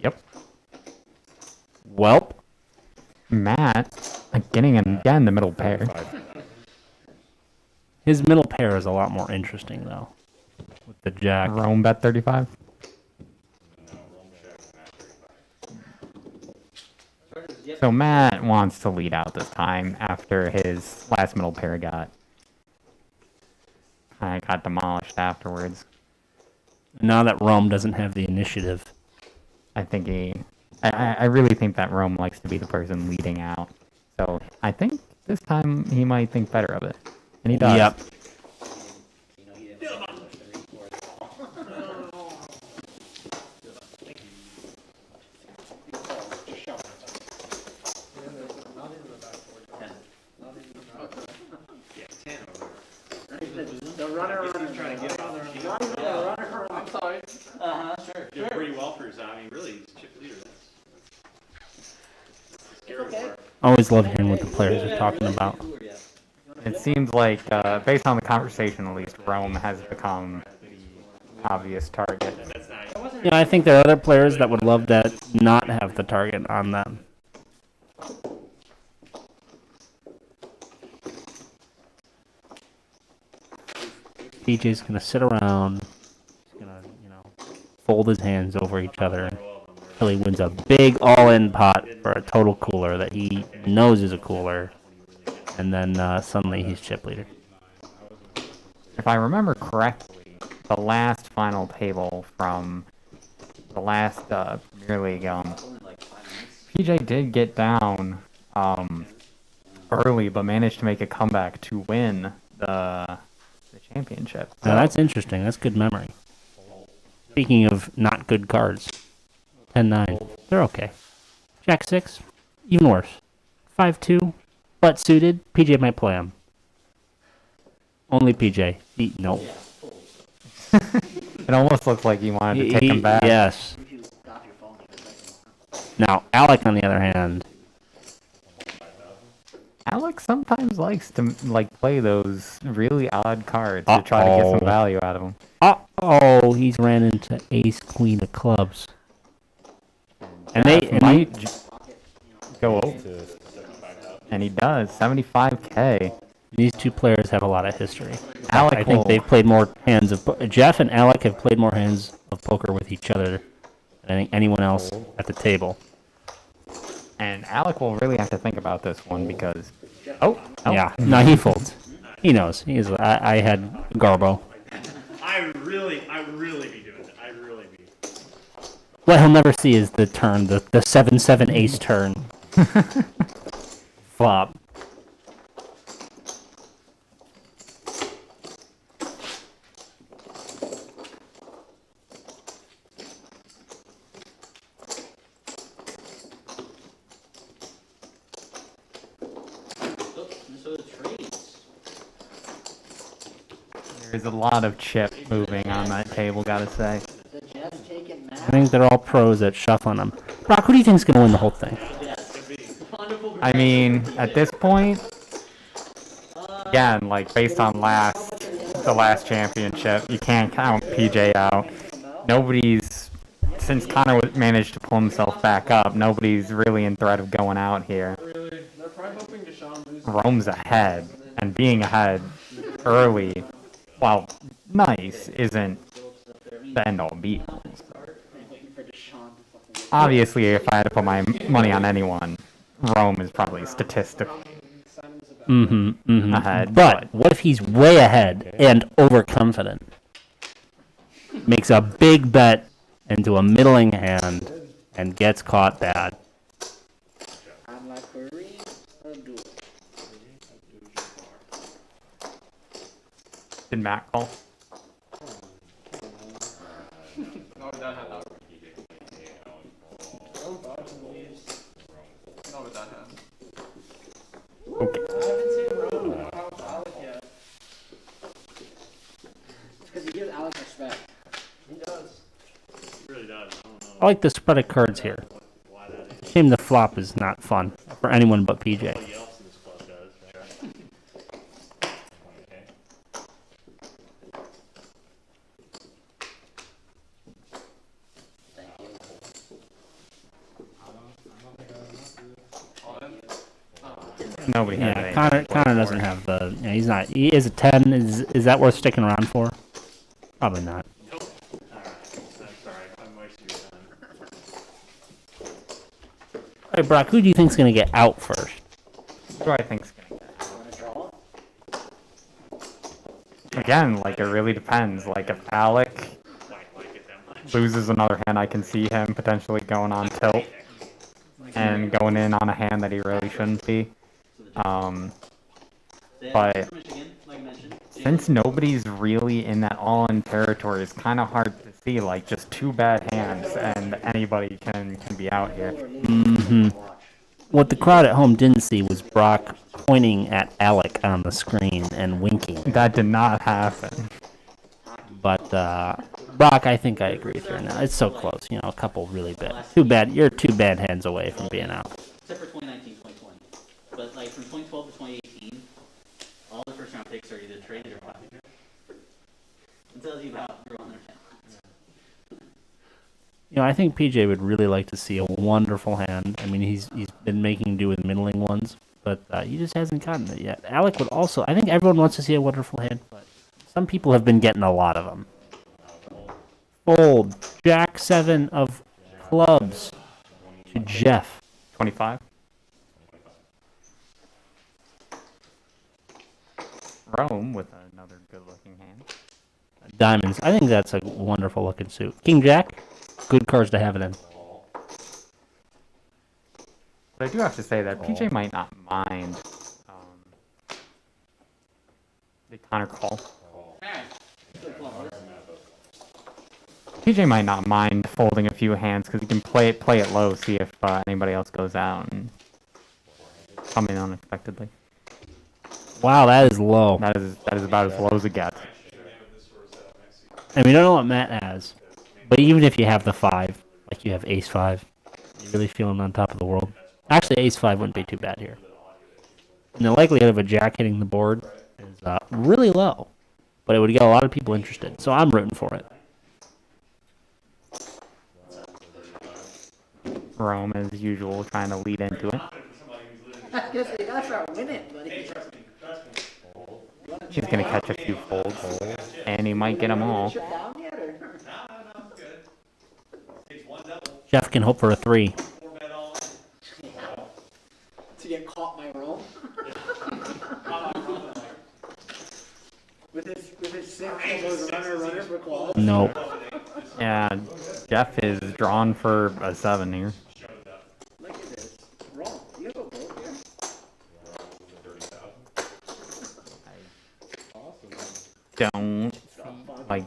Yep. Welp. Matt, getting again the middle pair. His middle pair is a lot more interesting though, with the jack. Rome bet 35. So Matt wants to lead out this time after his last middle pair got demolished afterwards. Now that Rome doesn't have the initiative. I think I really think that Rome likes to be the person leading out. So I think this time he might think better of it. And he does. Yep. You know, he didn't finish the report at all. Yeah, 10 over. The runner, He's trying to get off the sheet. not even the runner, I'm sorry. Uh-huh, sure. Did pretty well for his, I mean, really, he's chip leader. That's scary part. Always love hearing what the players are talking about. It seems like, based on the conversation at least, Rome has become the obvious target. That's nice. Yeah, I think there are other players that would love to not have the target on them. DJ's gonna sit around. He's gonna, fold his hands over each other until he wins a big all-in pot for a total cooler that he knows is a cooler, and then suddenly he's chip leader. If I remember correctly, the last final table from the last Premier League, PJ did get down early, but managed to make a comeback to win the championship. Now that's interesting. That's good memory. Speaking of not good cards, 10-9, they're okay. Jack 6, even worse. 5-2, butt suited. PJ might play him. Only PJ. No. It almost looks like he wanted to take him back. Yes. Now, Alec, on the other hand, Alex sometimes likes to play those really odd cards to try to get some value out of them. uh-oh, he's ran into ace queen of clubs. And they might go over. And he does, 75K. These two players have a lot of history. Alec I think they've played more hands of Jeff and Alec have played more hands of poker with each other than I think anyone else at the table. And Alec will really have to think about this one because... Yeah, no, he folds. He knows. I had Garbo. I really be doing it. I really be. What he'll never see is the turn, the 7-7 ace turn. Flop. There's a lot of chip moving on that table, gotta say. I think they're all pros at shuffling them. Brock, who do you think is going to win the whole thing? I mean, at this point, again, based on the last championship, you can't count PJ out. Since Connor managed to pull himself back up, nobody's really in threat of going out here. They're probably hoping Deshaun loses. Rome's ahead, and being ahead early, while nice, isn't the end-all be-all. Obviously, if I had to put my money on anyone, Rome is probably statistically ahead. But what if he's way ahead and overconfident? Makes a big bet into a middling hand and gets caught bad. Did Matt call? No, that had not. No, with that hand. Okay. I haven't seen Rome out Alec yet. It's because he gives Alec respect. He does. He really does. I don't know I like the spread of cards here. why that is. Shame the flop is not fun for anyone but PJ. Nobody else in this club does. Right? Okay. Thank you. All in. Nobody has Yeah, anything Connor. to play Connor for. doesn't have the. Yeah, he's not. He is a 10. Is that worth sticking around for? Probably not. Nope. Alright, that's alright. I'm wasting your time. All right, Brock. Who do you think's gonna get out first? Who do I think's gonna get? Wanna draw? Again, like it really depends. Like if Alec Like it that much. loses another hand, I can see him potentially going on tilt and going in on a hand that he really shouldn't be. Then, But Michigan, like I mentioned. since nobody's really in that all-in territory, it's kind of hard to see like just two bad hands and anybody can be out here. What the crowd at home didn't see was Brock pointing at Alec on the screen and winking. That did not happen. But Brock, I think I agree with you now. It's so close. You know, a couple really bad. Too bad. You're 2 bad hands away from being out. Except for 2019, 2020. But like from 2012 to 2018, all the first round picks are either traded or bought. It tells you about growing their talent. You know, I think PJ would really like to see a wonderful hand. I mean, he's been making do with middling ones, but he just hasn't gotten it yet. Alec would also. I think everyone wants to see a wonderful hand, but some people have been getting a lot of them. Fold. Jack 7 of clubs to Jeff. 25. Rome with another good-looking hand. Diamonds. I think that's a wonderful looking suit. King Jack. Good cards to have it in. But I do have to say that PJ might not mind the Connor call. PJ might not mind folding a few hands because he can play it low, see if anybody else goes out and come in unexpectedly. Wow, that is low. That is about as low as it gets. And we don't know what Matt has. But even if you have the 5, like you have ace 5, you're really feeling on top of the world. Actually, ace 5 wouldn't be too bad here. And the likelihood of a jack hitting the board is really low. But it would get a lot of people interested. So I'm rooting for it. Rome, as usual, trying to lead into it. I guess you gotta start winning, buddy. He's going to catch a few folds, and he might get them all. Down yet, or? Jeff can hope for a 3. To get caught by roll? With his 6 almost runner for quad? Nope. Yeah, Jeff is drawn for a 7 here. Look at this. Roll. You have a bolt here? Don't like.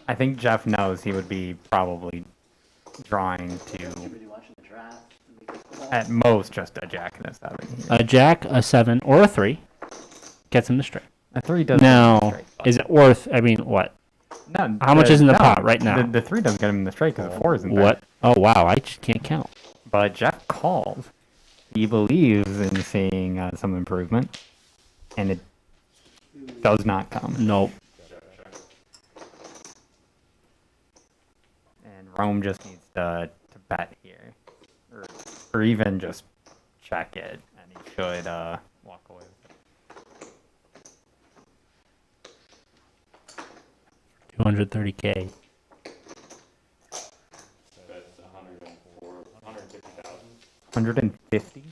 I think Jeff knows he would be probably drawing to Really watching the draft. at most just a jack and a 7. Here. A jack, a 7, or a 3 gets him the straight. A 3 does. Now, get him the straight, is it worth, I mean, what? no, how much is in the pot right now? The 3 doesn't get him the straight because the 4 isn't there. What? Oh, wow, I just can't count. But Jeff called. He believes in seeing some improvement, and it does not come. Nope. And Rome just needs to bet here, or even just check it, and he should walk away with it. 230K. That's 150,000. 150.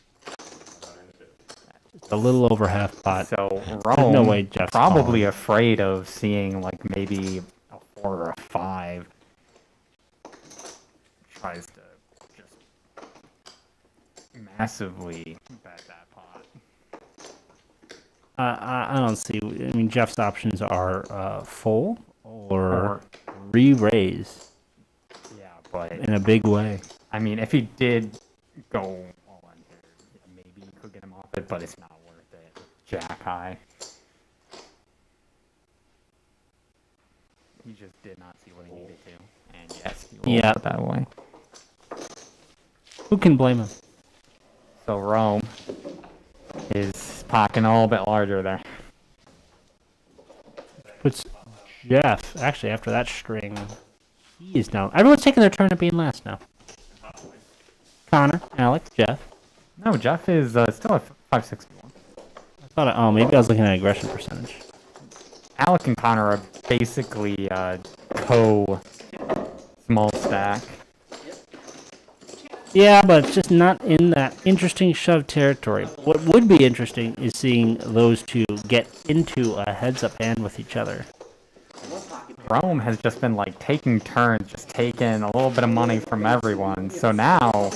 It's a little over half pot. So There's Rome no way Jeff's probably calling. afraid of seeing like maybe a 4 or a 5. Tries to just massively bet that pot. I don't see. I mean, Jeff's options are full or Or- re-raise Yeah, but in a big way. I mean, if he did go all in here, maybe you could get him off it, but it's not worth it. Jack high. He just did not see what he needed to, and yes, he will Yeah. put that way. Who can blame him? So Rome is pocketing a little bit larger there. Puts Jeff, actually, after that string, he is down. Everyone's taking their turn at being last now. Connor, Alec, Jeff. No, Jeff is still at 561. Oh, maybe I was looking at aggression percentage. Alec and Connor are basically co-small stack. Yeah, but it's just not in that interesting shove territory. What would be interesting is seeing those two get into a heads-up hand with each other. Rome has just been like taking turns, just taking a little bit of money from everyone. So now,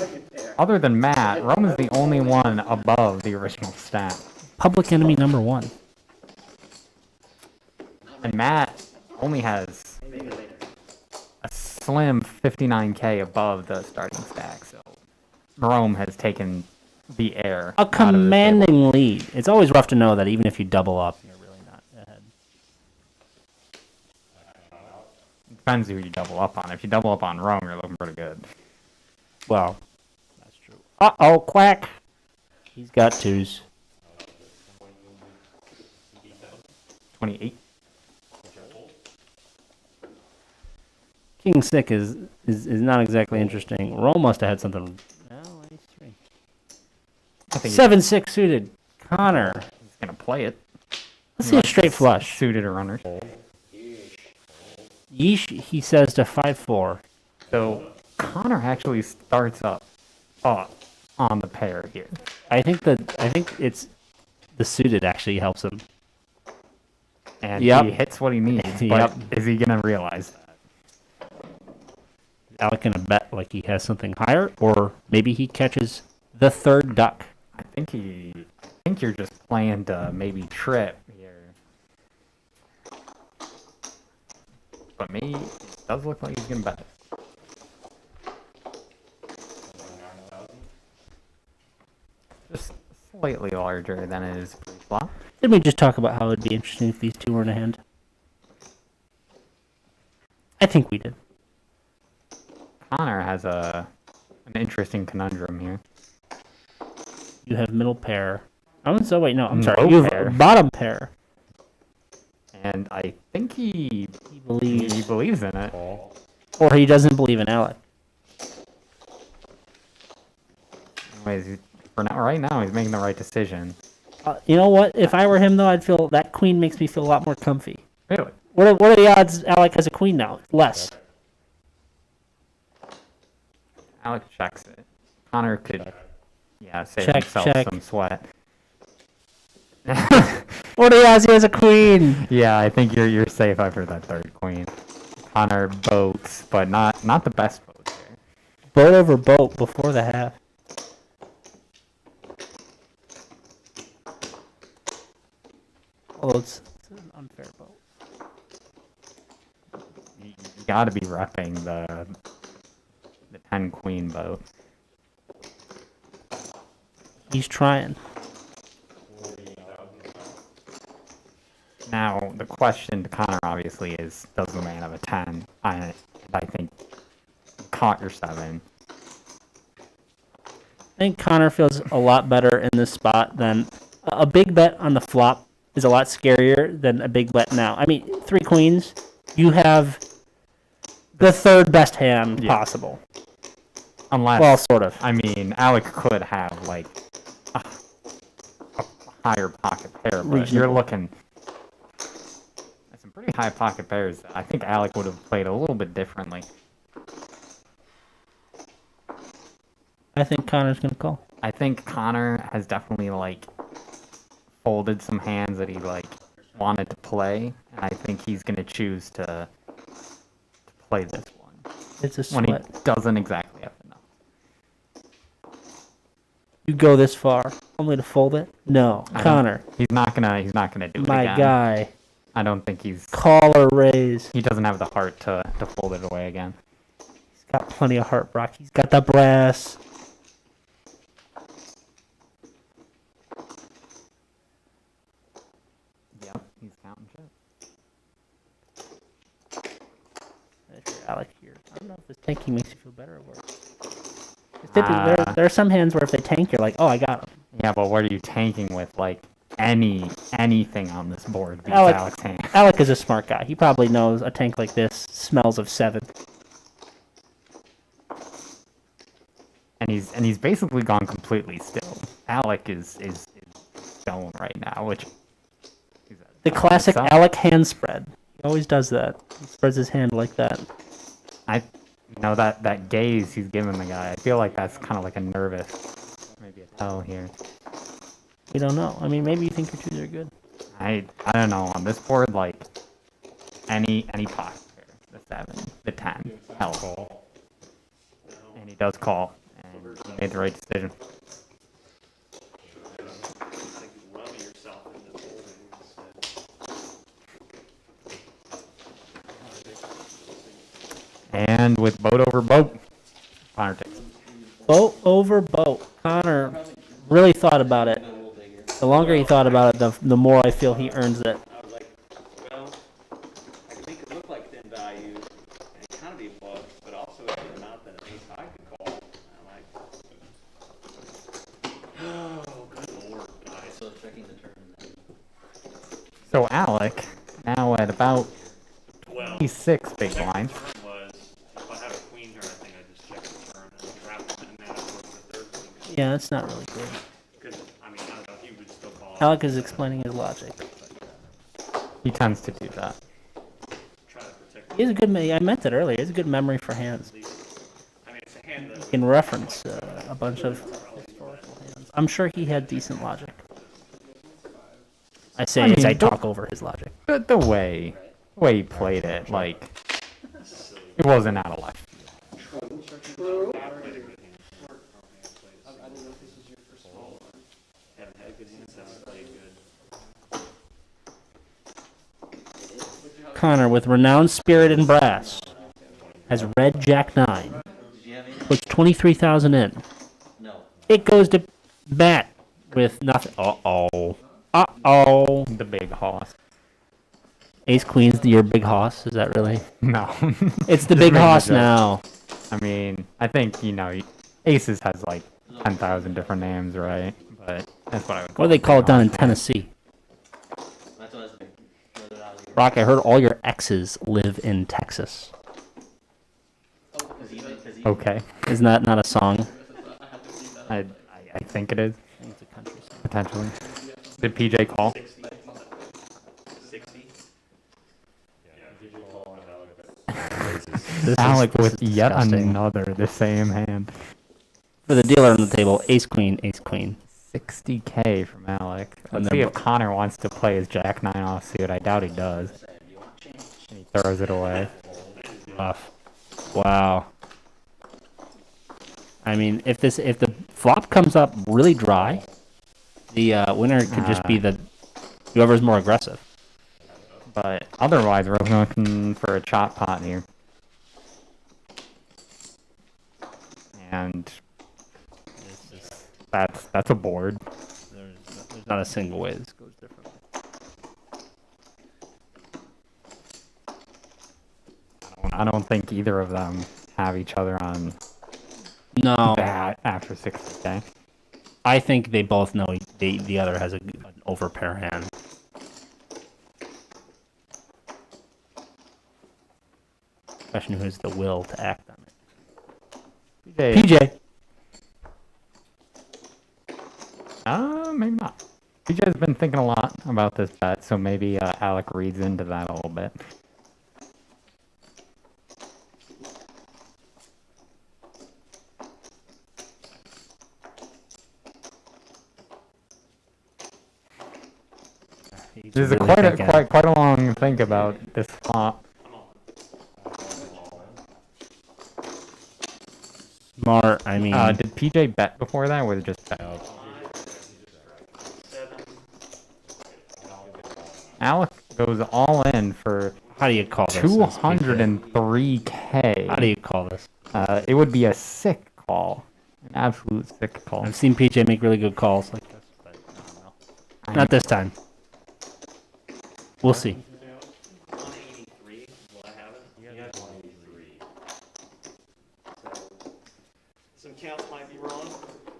other than Matt, Rome is the only one above the original stat. Public enemy number one. And Matt only has a slim 59k above the starting stack. So Rome has taken the air. A out of the table. commanding lead. It's always rough to know that even if you double up, you're really not ahead. Depends who you double up on. If you double up on Rome, you're looking pretty good. Well, that's true. Uh-oh, quack. He's got twos. 28. King sick is not exactly interesting. Rome must have had something. No, ace three. I think 7-6 suited. Connor. he's gonna play it. Let's see a straight flush. Suited or runners. Yeesh, he says to 5-4. So Connor actually starts up on the pair here. I think it's the suited actually helps him. And Yep. he hits what he needs. Yep. But is he gonna realize that? Alec gonna bet like he has something higher, or maybe he catches the third duck. I think you're just playing to maybe trip here. But me, it does look like he's gonna bet. Just slightly larger than his pre-flop. Didn't we just talk about how it'd be interesting if these two were in a hand? I think we did. Connor has an interesting conundrum here. You have middle pair. Oh, so wait, no, I'm sorry. Low You have pair. bottom pair. And I think he He believes, believes in it. or he doesn't believe in Alec. Anyways, right now, he's making the right decision. You know what? If I were him, though, I'd feel that queen makes me feel a lot more comfy. Really? What are the odds Alec has a queen now? Less. Alec checks it. Connor could, save Check, himself check. some sweat. What are the odds he has a queen? Yeah, I think you're safe after that third queen. Connor boats, but not the best boats here. Boat over boat before the half. Although it's an unfair boat. You gotta be repping the 10 queen boat. He's trying. Now, the question to Connor obviously is, does the man have a 10? I think you caught your 7. I think Connor feels a lot better in this spot than a big bet on the flop is a lot scarier than a big bet now. I mean, 3 queens, you have the third best hand possible. Unless, Well, sort of. I mean, Alec could have, like, a higher pocket pair, but you're Reasonable. looking at some pretty high pocket pairs that I think Alec would have played a little bit differently. I think Connor's going to call. I think Connor has definitely, like, folded some hands that he, like, wanted to play, and I think he's going to choose to play this one It's a when he sweat. doesn't exactly have enough. You go this far, only to fold it? No. I don't- Connor, He's not gonna do it my again. guy. I don't think Call or raise. he doesn't have the heart to fold it away again. He's got plenty of heart, Brock. He's got the brass. Yep, he's counting chips. That's your Alec here. I don't know if this tanking makes you feel better or worse. 'Cause typically, there are some hands where if they tank, you're like, oh, I got him. Yeah, but what are you tanking with? Like anything on this board beats Alec- Alec's hand. Alec is a smart guy. He probably knows a tank like this smells of 7. and he's basically gone completely still. Alec is stone right now, which is The classic itself. Alec hand spread. He always does that. He spreads his hand like that. That gaze he's giving the guy. I feel like that's kind of like a nervous, maybe a tell here. We don't know. I mean, maybe you think your twos are good. I don't know, on this board, like any pocket pair, the 7, the 10, hell. And he does call, and he made the right decision. I think you run yourself into holding instead. And with boat over boat, Connor takes it. Boat over boat. Connor really thought about it. The longer he thought about it, the more I feel he earns it. I was like, well, I can make it look like thin value and kind of be a bluff, but also it's the amount that an ace high could call. And I'm like, oh, good lord, guys. So checking the turn. So Alec, now at about Well, 26 big blind. turn was, if I have a queen here, I think I just check the turn and trap him, and then I work the third queen. Yeah, it's not really good. Because, I mean, I don't know, he would still call. Alec is explaining his logic. He tends to do that. Try to protect He has a good. I meant it earlier. He has a good memory for hands. I mean, it's a hand that. He can reference a bunch of historical hands. I'm sure he had decent logic. I say as I talk over his logic. But the way he played it, like, it wasn't out of left. True. Haven't had good hands, haven't played good. Connor, with renowned spirit and brass, has red Jack 9. Did you have any? Puts 23,000 in. No. It goes to bat with nothing. Uh-oh. Uh-oh. The big hoss. Ace Queen's your big hoss, is that really? No. It's the Just big making a hoss joke. now. I mean, I think, Aces has like 10,000 different names, right? But that's what I would call What do they call it down in big hoss. Tennessee? That's what I was thinking. Whether or not you- Rock, I heard all your exes live in Texas. Because even Okay. Isn't that not a song? I think it is, I think it's a country song. potentially. Did PJ call? 60? 60? This is Alec with yet disgusting. another the same hand. For the dealer on the table, ace queen, ace queen. 60K from Alec. And Let's then see if Connor wants to play his Jack 9 offsuit. I doubt he does. And he throws it away. Rough. Wow. I mean, if the flop comes up really dry, the winner could just be whoever's more aggressive. But otherwise, we're looking for a chop pot here. And that's a board. There's not a single way this goes differently. I don't think either of them have each other on No, bat after 60K. I think they both know the other has an overpair hand. Question who has the will to act on it. PJ. Maybe not. PJ's been thinking a lot about this bet, so maybe Alec reads into that a little bit. He's This is really thinking. quite a long think about this flop. Smart. I mean, Did PJ bet before that, or was it just bet? Alec goes all in for how do you call this? This PJ? 203K. How do you call this? It would be a sick call, an absolute sick call. I've seen PJ make really good calls like this, but I don't know. Not this time. We'll see. 183 is what I have it. He had 183. So, some counts might be wrong.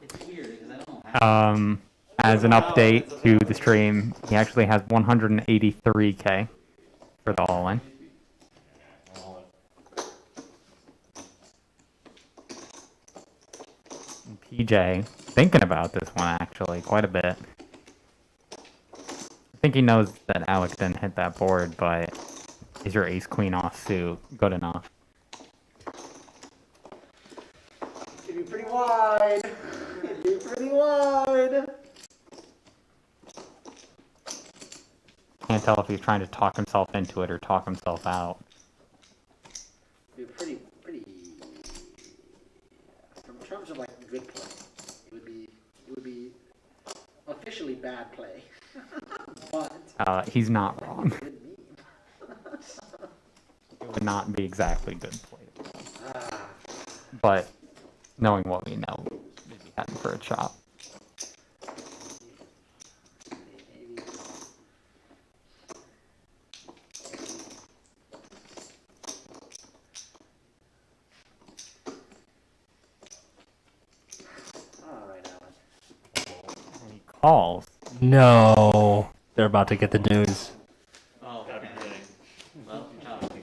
It's weird because I don't have As an update to the stream, he actually has 183K for the all-in. PJ thinking about this one actually quite a bit. I think he knows that Alex didn't hit that board, but is your ace queen offsuit good enough? It'd be pretty wide. It'd be pretty wide. Can't tell if he's trying to talk himself into it or talk himself out. It'd be pretty. In terms of like good play, it would be officially bad play. But He's not wrong. it would mean. It would not be exactly good play. Ah. But knowing what we know, we'd be heading for a chop. Maybe. All right, Alan. And he calls. No. They're about to get the news. Oh, Gotta be kidding. well, I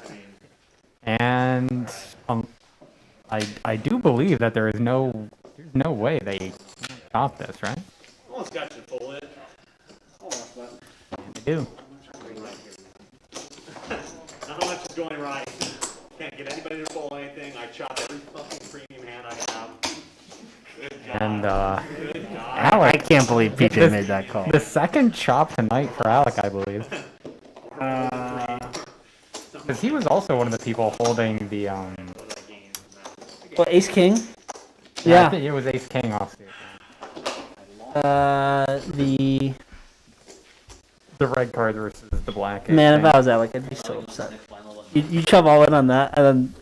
mean, And I do believe that there's no way they stop this, right? almost got you to pull it. Almost, but They do. Not much is going right. Can't get anybody to pull anything. I chopped every fucking premium hand I have. Good God. And Good God. I Alec, can't believe PJ This- made that call. the second chop tonight for Alec, I believe, because he was also one of the people holding the Well, Ace King? I Yeah. think it was Ace King offsuit. The red card versus the black. Ace Man, if King. I was Alec, I'd be so upset. You shove all in on that, and then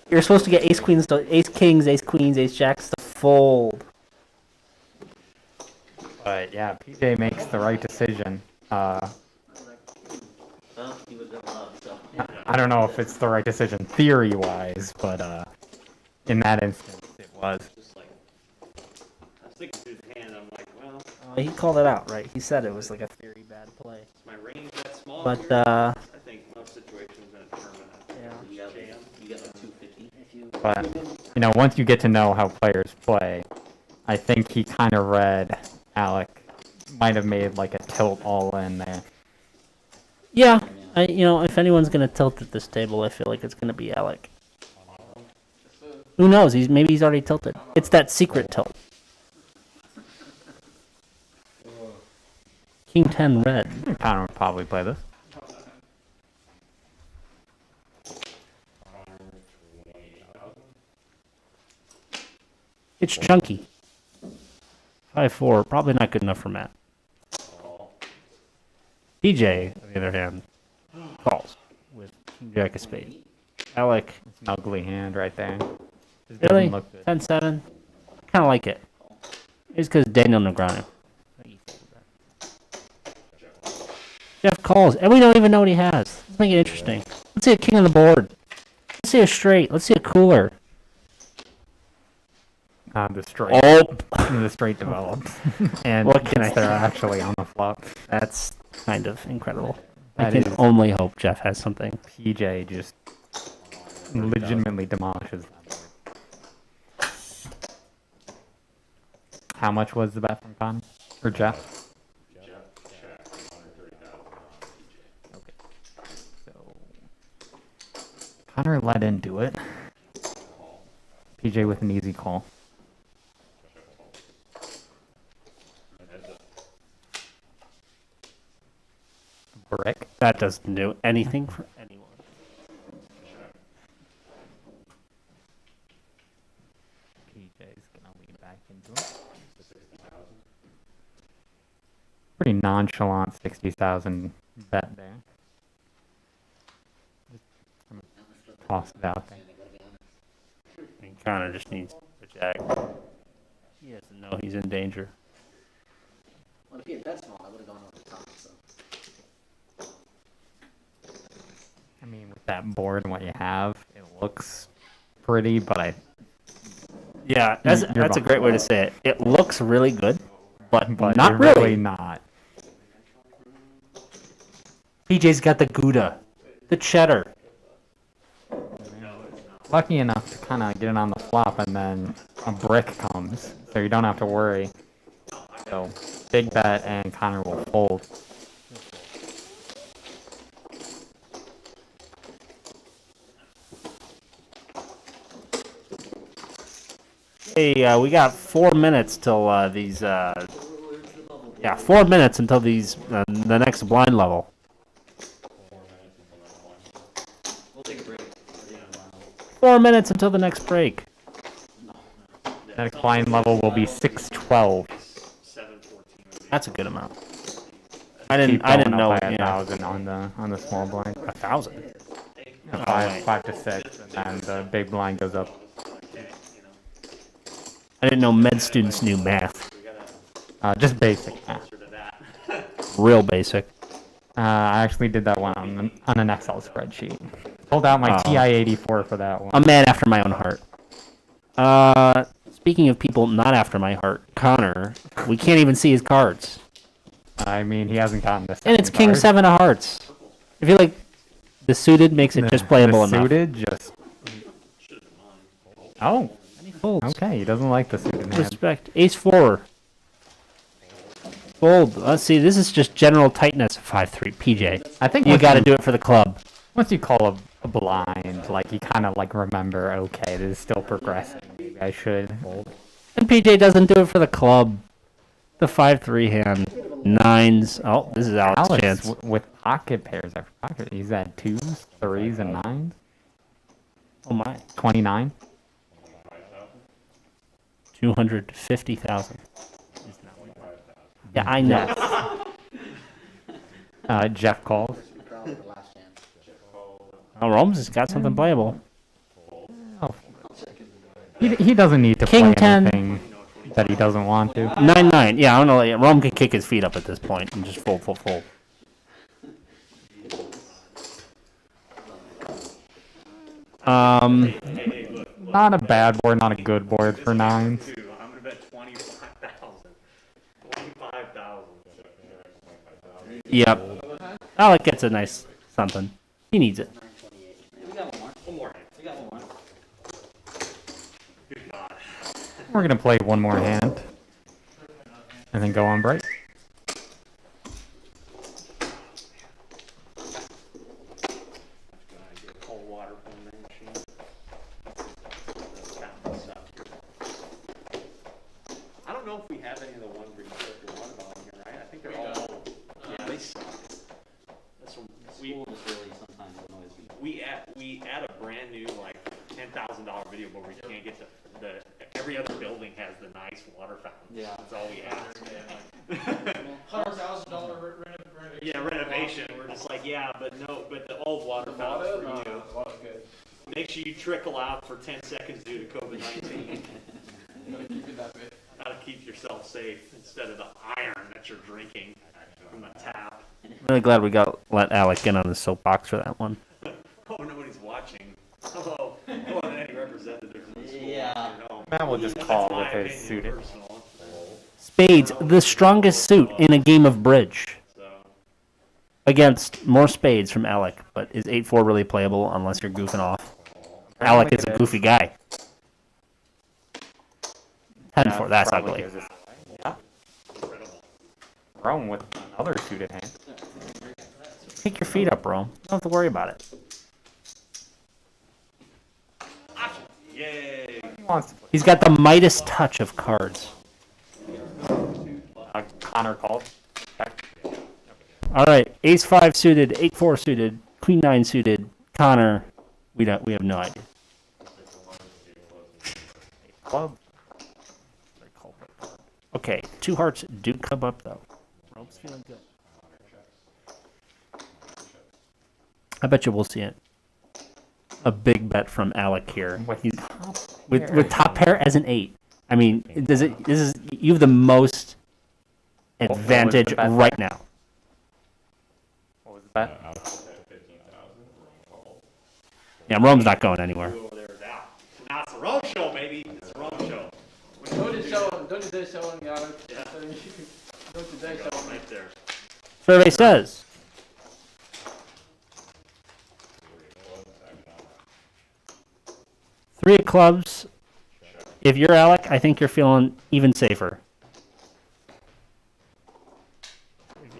you're supposed to get Ace Queens, Ace Kings, Ace Queens, Ace Jacks to fold. But yeah, PJ makes the right decision. well, he was in love, so. I don't know if it's the right decision theory-wise, but in that instance, it was. Just like, I was thinking through the hand, I'm like, well, He called it out, right? He said it was like a theory bad play. is my range that small But, here? I think most situations in a tournament, You got like 250. if you But once you get to know how players play, I think he kind of read Alec might have made like a tilt all in there. yeah, if anyone's gonna tilt at this table, I feel like it's gonna be Alec. Who knows? Maybe he's already tilted. It's that secret tilt. King 10 red. Connor would probably play this. It's chunky. 5-4, probably not good enough for Matt. DJ, on the other hand, calls with King Jack of Spades. Alec, It's an ugly hand right there. Just really? doesn't look good. 10-7? Kind of like it. It's because Daniel Negreanu. Jeff calls, and we don't even know what he has. Let's make it interesting. Let's see a king on the board. Let's see a straight. Let's see a cooler. The straight. Oh, The straight developed. And What can I they're say? actually on the flop. that's kind of incredible. I That can is- only hope Jeff has something. PJ just legitimately demolishes them. How much was the bet from Con? Or Jeff? So Connor let into it. PJ with an easy call. Brick. That doesn't do anything for anyone. PJ's gonna lean back into it. Pretty nonchalant 60,000 bet there. I'm gonna toss it out there. Connor just needs the jack. He doesn't know he's in danger. well, if he had bet small, I would have gone over the top. So I mean, with that board and what you have, it looks pretty, but Yeah, that's You're a behind. great way to say it. It looks really good, but but not you're really. not. PJ's got the Gouda, the cheddar. Lucky enough to kind of get it on the flop and then a brick comes, so you don't have to worry. So, big bet and Connor will fold. Hey, we got 4 minutes till these. Yeah, 4 minutes until these the next blind level. We'll take a break. 4 minutes until the next break. Next blind level will be 612. 714. That's a good amount. I didn't know. By Yeah, 1,000 on the small blind. 1,000. Five to 6, and the big blind goes up. I didn't know med students knew math. Just basic math. Real basic. I actually did that one on an Excel spreadsheet. Pulled out my Oh. TI-84 for that one. A man after my own heart. Speaking of people not after my heart, Connor, we can't even see his cards. I mean, he hasn't gotten this. And it's King 7 of Hearts. I feel like the suited makes it just playable enough. Suited just. Oh, And he folds. okay. He doesn't like the suited hand. Respect. Ace 4. Fold. Let's see. This is just general tightness. 5-3. PJ. I think You once got to do it for the club. Once you call a blind, like you kind of like remember, okay, this is still progressing. Maybe I should fold. And PJ doesn't do it for the club. The 5-3 hand. 9s. Oh, this is Alex's Alex chance. with pocket pairs after pocket. He's at 2s, 3s, and 9s. Oh my. 29. 250,000. Yeah, I know. Jeff calls. Oh, Rome's has got something playable. Oh. He doesn't need to King play 10. anything that he doesn't want to. 9-9. Yeah, I don't know. Like, Rome can kick his feet up at this point and just fold. Not a bad board, not a good board for 9s. I'm gonna bet 25,000. 25,000. Yep. Alec gets a nice something. He needs it. We got one more. One more. We got one more. Good God. We're gonna play one more hand, and then go on break. Cold water from the machine. I don't know if we have any of the ones where you put the water bottle here, right? I think they're all. Yeah, they suck. That's what School just really sometimes annoys me. we add a brand new like $10,000 video, but we can't get the every other building has the nice water fountain. Yeah. That's all we ask. $100,000 renovation. Yeah, renovation. We're just like, yeah, but the old water fountain for you. Water's good. Make sure you trickle out for 10 seconds due to COVID-19. Gotta keep it that way. How to keep yourself safe instead of the iron that you're drinking from a tap. I'm really glad we let Alec get on the soapbox for that one. Oh, nobody's watching. Hello. More than any representatives in the school. Yeah. You know. Matt will just That's call my with his opinion, suited. personal. Spades, the strongest suit in a game of bridge. So, Against more spades from Alec, but is 8-4 really playable unless you're goofing off? Alec is a goofy guy. 10-4, that's Probably ugly. gives us- Yeah. Rome with another suited hand. Kick your feet up, bro. You don't have to worry about it. yay. He wants to play. He's got the Midas touch of cards. Connor called. Check. All right, Ace 5 suited, 8-4 suited, Queen 9 suited. Connor, we have no idea. Club. Okay, 2 hearts do come up though. Rome's feeling good. I bet you we'll see it. A big bet from Alec here. With top pair as an 8. I mean, you have the most advantage bet right now. What was the bet? Yeah, Rome's not going anywhere. Over there now. Now it's the Rome show, baby. It's the Rome show. Don't today showing, yeah. Don't today showing. Right there. Survey says. Three of clubs, If you're Alec, I think you're feeling even safer.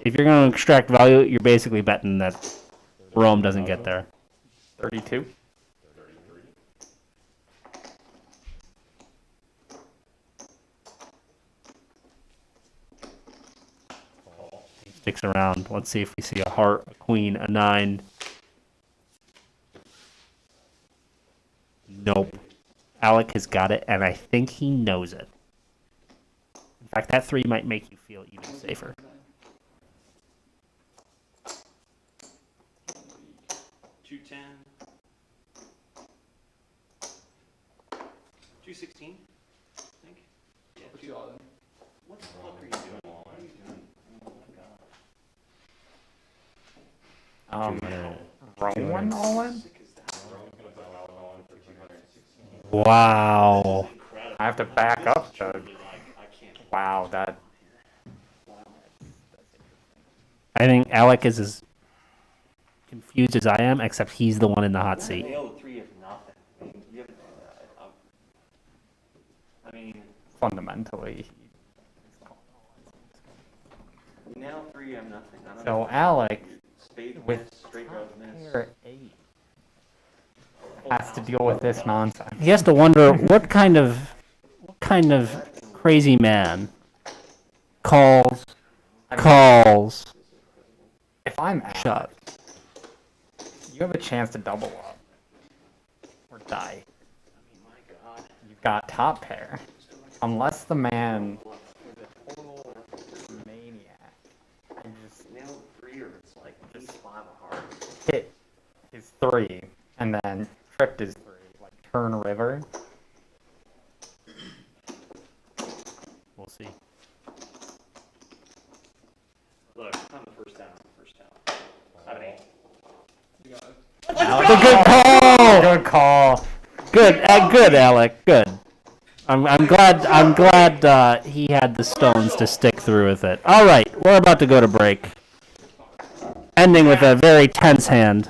If you're going to extract value, you're basically betting that Rome doesn't get there. 32. Sticks around. Let's see if we see a heart, a queen, a 9. Nope. Alec has got it, and I think he knows it. In fact, that 3 might make you feel even safer. 210. 216, I think. Yeah, Put you all in. what the fuck are you doing? What are you doing? Oh my god. Rowan all in? Sick as that. Wow. I have to back up to. I can't. Wow, that. I think Alec is as confused as I am, except he's the one in the hot seat. Nailed 3 of nothing. I mean, you haven't. I mean, Fundamentally. you nailed 3 of nothing. I don't So know. Alec, Spade with miss, straight road miss. pair 8, has to deal with this nonsense. He has to wonder what kind of crazy man calls. If I'm Alec, Shut. you have a chance to double up. Or die. I mean, my god. You've got top pair. Unless the man is a total maniac and just Nailed 3 or it's like just 5 of hearts. hit his 3 and then tripped his 3, like turn river. We'll see. Look, I'm the first down. I have an 8. You got it. Good call. Good call. Good, Alec. Good. I'm glad he had the stones to stick through with it. All right, we're about to go to break. Ending with a very tense hand.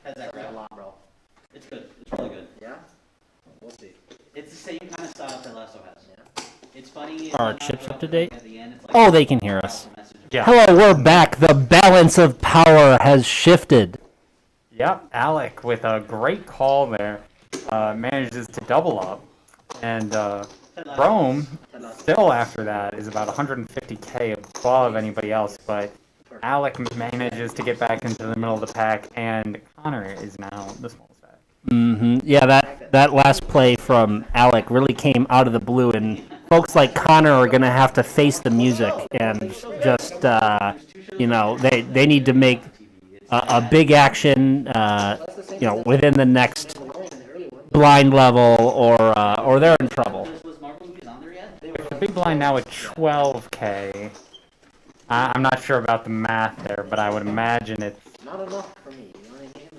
Has that A rep. lot, bro. It's good. It's really good. Yeah? We'll see. It's the same kind of style that Lasso has. Yeah. It's funny. Are our it's not chips put up to with, date? At the end, it's like Oh, they can hear us. message. Yeah. Hello, we're back. The balance of power has shifted. Yep, Alec with a great call there manages to double up, and Rome still after that is about 150k above anybody else, but Alec manages to get back into the middle of the pack, and Connor is now the small stack. Yeah, that last play from Alec really came out of the blue, and folks like Connor are going to have to face the music and just, they need to make a big action, within the next blind level, or they're in trouble. Was Marvel movies on there yet? The big blind now at 12k. I'm not sure about the math there, but I would imagine it's Not enough for me, you know what I mean?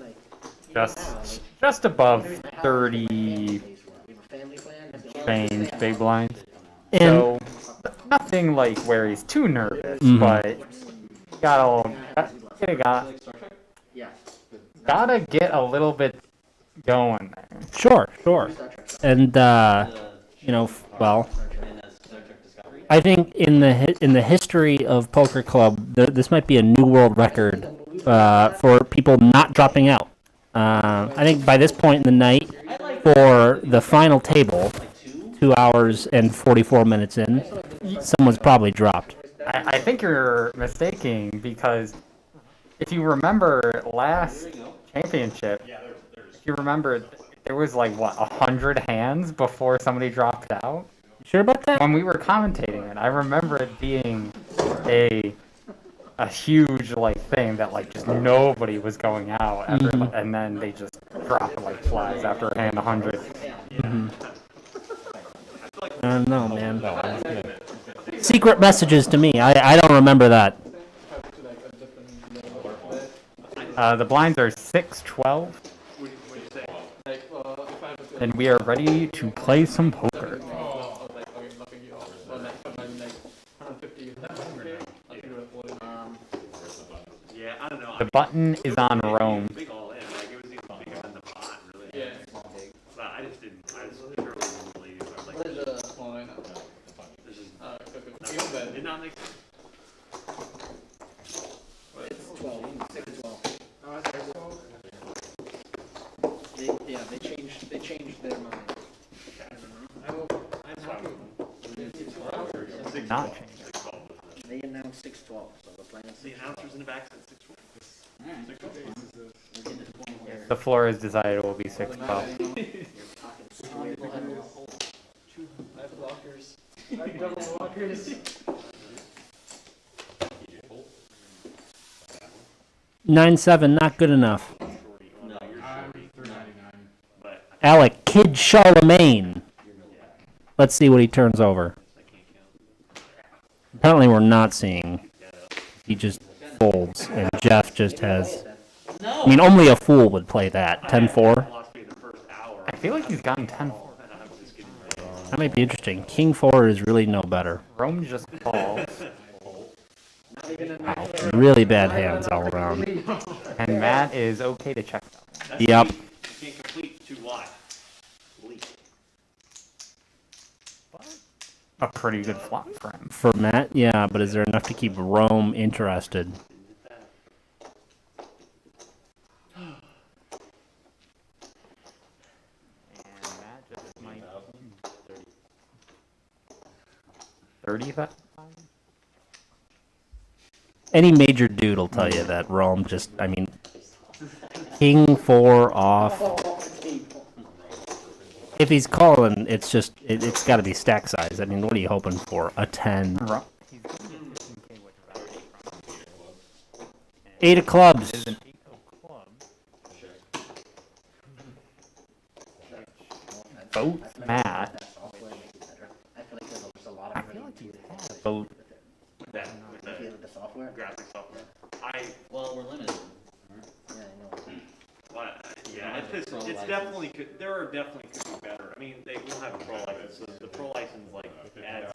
Like, just above 30 we have a family plan. That's the only change thing. big blinds. And So nothing like where he's too nervous, but Yeah. gotta get a little bit going there. sure. And, well, I think in the history of Poker Club, this might be a new world record for people not dropping out. I think by this point in the night, for the final table, 2 hours and 44 minutes in, someone's probably dropped. I think you're mistaking because if you remember last championship, if you remember, there was like, 100 hands before somebody dropped out? Sure about that? When we were commentating it, I remember it being a huge thing that just nobody was going out, and then they just dropped like flies after a hand 100. I don't know, man. Secret messages to me. I don't remember that. The blinds are 6-12, and we are ready to play some poker. Yeah, I don't know. The button is on Rome. Big all in, like it was even bigger than the pot, really. Yeah. But I just barely believe. I was like, this is did not make sense. It's 12. 6-12. They changed their mind. Not changed. They announced 6-12, so the plan is The announcers in the back said 6-12. The floor has decided it will be 6-12. talking straight ahead. 9-7, not good enough. Alec, Kid Charlemagne. Let's see what he turns over. Apparently we're not seeing. He just folds, and Jeff just has... I mean, only a fool would play that. 10-4. I feel like he's gotten 10-4. That might be interesting. King 4 is really no better. Rome just calls, Wow, really bad hands all around. and Matt is okay to check. Yep. You can't complete too wide. A pretty good flop for him. For Matt, yeah, but is there enough to keep Rome interested? And Matt just might 30 that time? Any major dude will tell you that Rome just, I mean, King 4 off. If he's calling, it's just, it's got to be stack size. I mean, what are you hoping for? A 10. Ro- 8 of clubs. Is an 8 of clubs. Both Matt. I feel like there's a lot I of feel like he's had Both. with the software. Graphic software. Well, we're limited. Yeah, I know. Yeah, it's definitely there are definitely could be better. I mean, they will have a pro license. So the pro license adds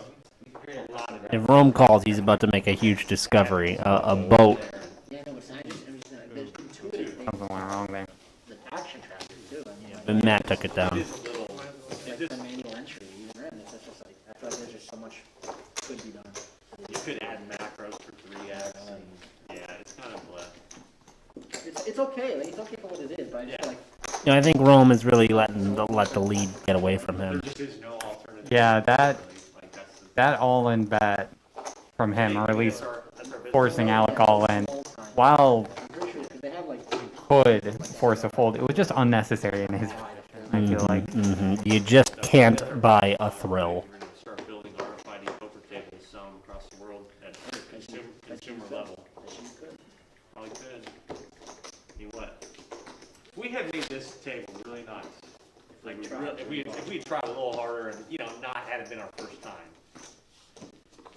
a lot of. If Rome calls, he's about to make a huge discovery. A boat. Yeah, no, it's not. There's intuitive. something went wrong there. contractor too. I mean, But Matt took it down. It's a little, like the manual entry, even then, it's just like, I feel like there's just so much could be done. you could add macros for 3x, and yeah, it's kind of It's okay, like, it's okay for what it is, but I just feel like, You know, I think Rome is really let the lead get away from him. there just is no alternative. Yeah, that Really. Like, that's the, that all-in bet from him, or at least that's our business. forcing Alec all in, all the time. while I'm pretty sure, because they have like, could force a fold, it was just unnecessary in his position. I feel like. You just can't buy a thrill. We're gonna start building RFID poker tables some across the world at consumer level. Probably could. You know what? We had made this table really nice. Like, if we tried a little harder and, you know, not had it been our first time.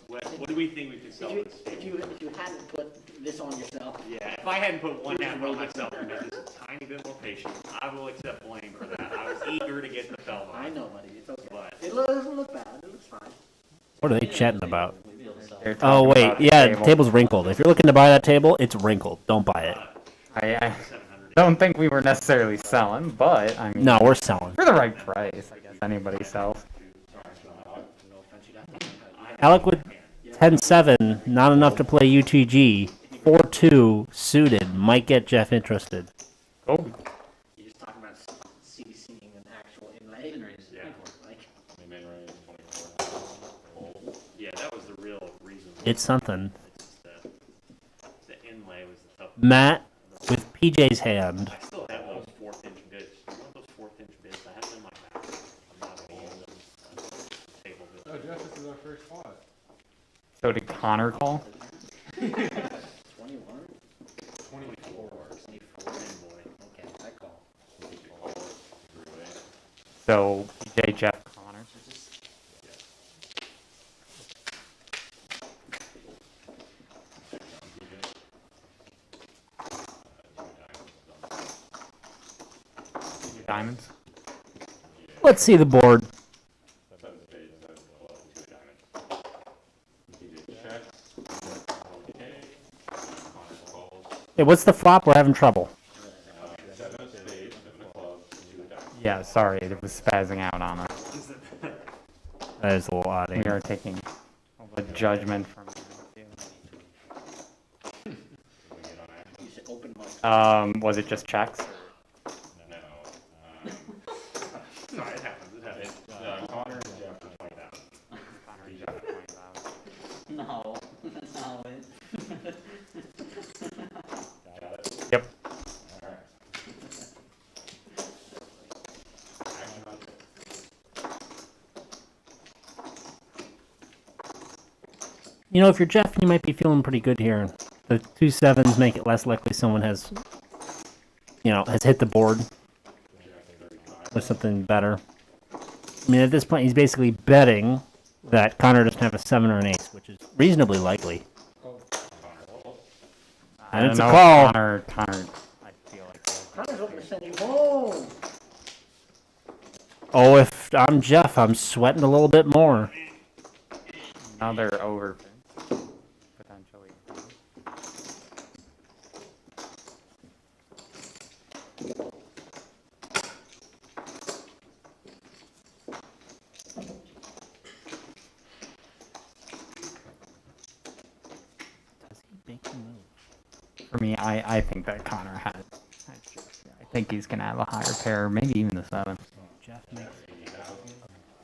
What do we think we could sell this table? if you hadn't put this on yourself, Yeah, if I hadn't put one hat on myself and been just a tiny bit more patient, I will accept blame for that. I was eager to get the felt on. I know, buddy, it's okay. But It doesn't look bad, it looks fine. What are they chatting about? They're Oh talking wait, about the yeah, table. the table's wrinkled. If you're looking to buy that table, it's wrinkled. Don't buy it. I don't think we were necessarily selling, but I mean, No, we're selling. for the right price, I guess anybody sells. Alec with 10-7, not enough to play UTG. 4-2 suited, might get Jeff interested. Oh, You're just talking about CDCing an actual inlay, yeah, like, yeah, that was the real reason. It's something. It's just the inlay was the tough. Matt with PJ's hand. I still have those 4th-inch bits. You want those 4th-inch bits? I have them in my back. I'm not gonna use them. Table bits. Oh, Jeff, this is our first spot. so did Connor call? 21? 24. Boy. Okay, I call. So PJ, Jeff, Connor. Diamonds. Let's see the board. Hey, what's the flop? We're having trouble. Yeah, sorry, it was spazzing out on us. That is a little odd. We are taking a judgment from. You said open mic. Was it just checks? Sorry, it happens. It happens. Connor and Jeff for 20,000. No, that's not it. Yep. You know, if you're Jeff, you might be feeling pretty good here. The 2 7s make it less likely someone has, has hit the board with something better. I mean, at this point, he's basically betting that Connor doesn't have a 7 or an ace, which is reasonably likely. And it's a call. Connor, I feel like. Connor's looking to send you home. Oh, if I'm Jeff, I'm sweating a little bit more. Another over potentially. For me, I think that Connor has. I think he's gonna have a higher pair, maybe even the 7. Jeff makes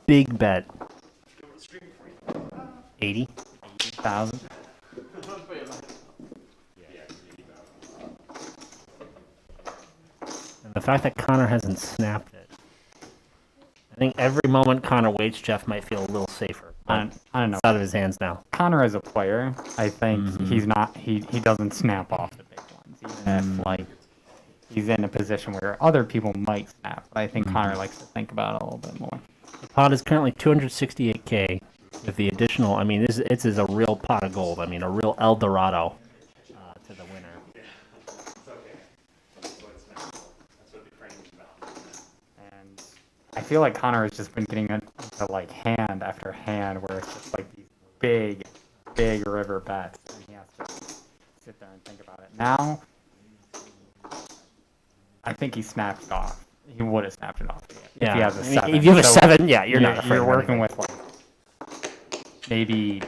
big bet. 80,000. And the fact that Connor hasn't snapped it. I think every moment Connor waits, Jeff might feel a little safer. I don't know. It's out of his hands now. Connor as a player, I think he's not. He doesn't snap off the big ones, even if like he's in a position where other people might snap. But I think Connor likes to think about it a little bit more. The pot is currently 268K. With the additional, I mean, this is a real pot of gold. I mean, a real El Dorado to the winner. And I feel like Connor has just been getting into like hand after hand where it's just like these big river bets, and he has to sit there and think about it. Now, I think he snapped it off. He would have snapped it off if Yeah. he has a I mean, 7. if you have a So 7, yeah, you're not afraid. You're of working anything. with like maybe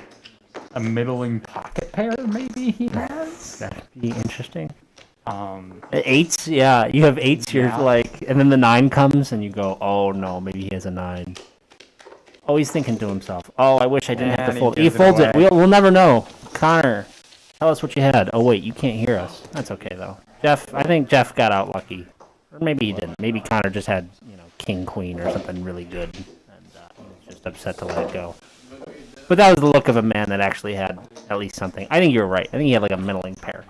a middling pocket pair. Maybe he has. That'd be interesting. 8s, yeah, you have 8s. You're Yeah. like, and then the 9 comes, and you go, oh no, maybe he has a 9. Oh, he's thinking to himself, oh, I wish I didn't have And to he fold. He gives it folds it. away. We'll never know. Connor, tell us what you had. Oh wait, you can't hear us. That's okay though. Jeff, I think Jeff got out lucky, or maybe he didn't. Maybe Connor just had king queen or something really good, and he was just upset to let it go. But that was the look of a man that actually had at least something. I think you're right. I think he had like a middling pair.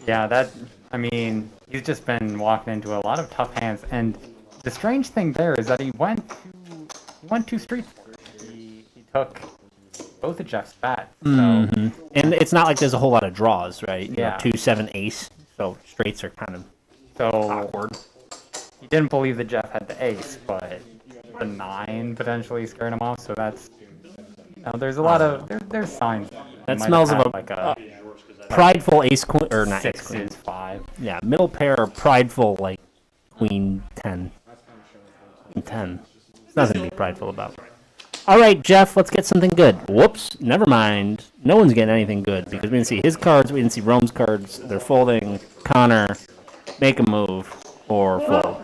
Yeah, I mean, he's just been walking into a lot of tough hands, and the strange thing there is that he went to street for it. He took both of Jeff's bats. So And it's not like there's a whole lot of draws, right? Yeah. 2, 7, ace. So straights are kind of so awkward. he didn't believe that Jeff had the ace, but the 9 potentially scared him off. So that's there's a lot of there's signs. That He might smells have of had a like a prideful ace queen, or not ace queen. 6 is 5. Yeah, middle pair, prideful like queen 10. Queen 10. There's nothing to be prideful about. All right, Jeff, let's get something good. Whoops, never mind. No one's getting anything good because we didn't see his cards, we didn't see Rome's cards. They're folding. Connor, make a move or fold.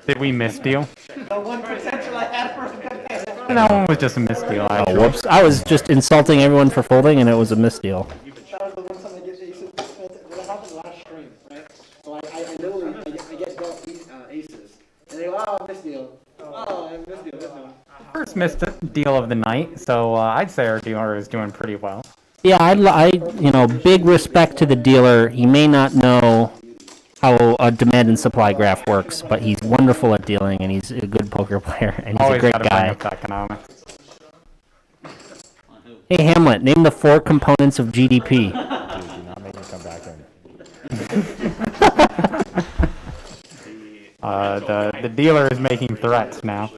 Did we misdeal? The one potential I had for a good hand. That one was just a misdeal. Oh, Actually. whoops. I was just insulting everyone for folding, and it was a misdeal. That was the one time I get aces. That happens last stream, right? So I literally, I get both aces. And they go, oh, I missed deal. Oh, I missed deal, this one. First missed deal of the night, so I'd say our dealer is doing pretty well. Yeah, big respect to the dealer. He may not know how a demand and supply graph works, but he's wonderful at dealing, and he's a good poker player, and he's Always a great gotta bring guy. up the economics. Hey, Hamlet, name the 4 components of GDP. Dude, do not make me come back in. The dealer is making threats now.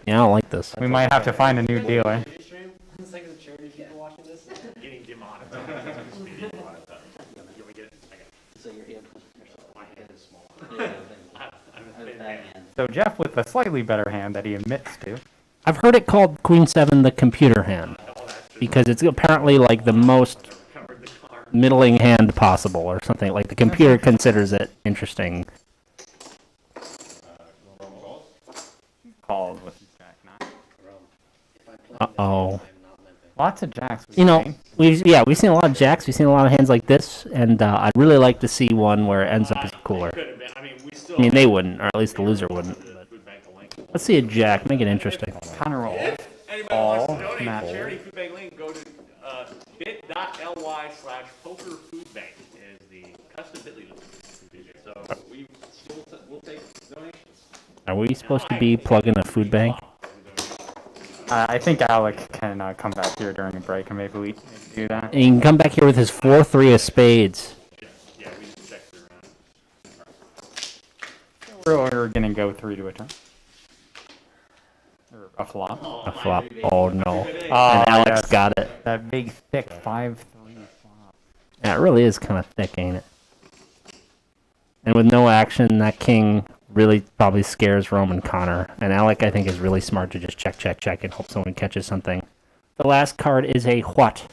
Yeah, I don't like this. We might have to find a new dealer. It's like the charity people watching this. Getting demonetized. So your hand, My hand is small. yeah, I'm a then, thin bad man. hand. So Jeff with a slightly better hand that he admits to. I've heard it called Queen 7 the computer hand, because it's apparently like the most Covered the car. middling hand possible, or something. Like the computer considers it interesting. Called with Jack 9. Uh-oh. Lots of jacks. We've seen a lot of jacks. We've seen a lot of hands like this, and I'd really like to see one where it ends up as cooler. Could have been. I mean, we still. I mean, they wouldn't, or at least the loser wouldn't. But Food bank a link. let's see a jack. Make it interesting. Connor roll. Anybody wants to All donate match. to charity food bank link, go to bit.ly/pokerfoodbank is the custom bit.ly link. So we'll take donations. Are we supposed to be plugging a food bank? I think Alec can come back here during a break and maybe we do that. And he can come back here with his 4-3 of spades. Yeah, we just checked it around. We're gonna go 3 to a turn. Or a flop. A flop. Oh no. And Oh, Alex yes. got it. That big thick 5-3 flop. Yeah, it really is kind of thick, ain't it? And with no action, that king really probably scares Rome and Connor. And Alec, I think, is really smart to just check, check, check, and hope someone catches something. The last card is a what?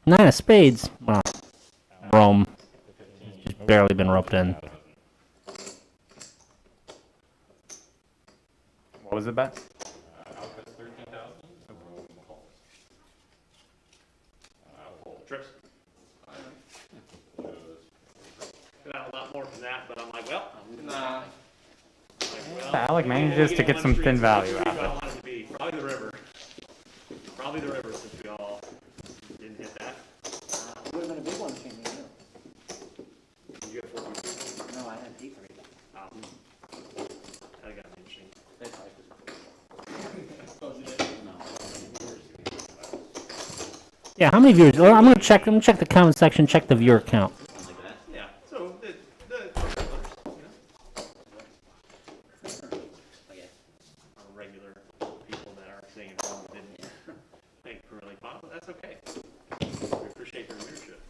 9 of spades. Wow. Rome. He's just barely been roped in. What was the bet? Trips. Could have a lot more than that, but I'm like, well. Nah. Alec manages to get some thin value out of it. I want it to be probably the river. Probably the river since we all didn't hit that. It would have been a big one between me and you. You got 4 No, I had 8 for 8. I got interesting. Yeah, how many viewers? Well, I'm gonna check the comment section. Check the viewer count. Yeah. So the our regular people that aren't staying at home didn't think really fun, but that's okay. We appreciate their leadership.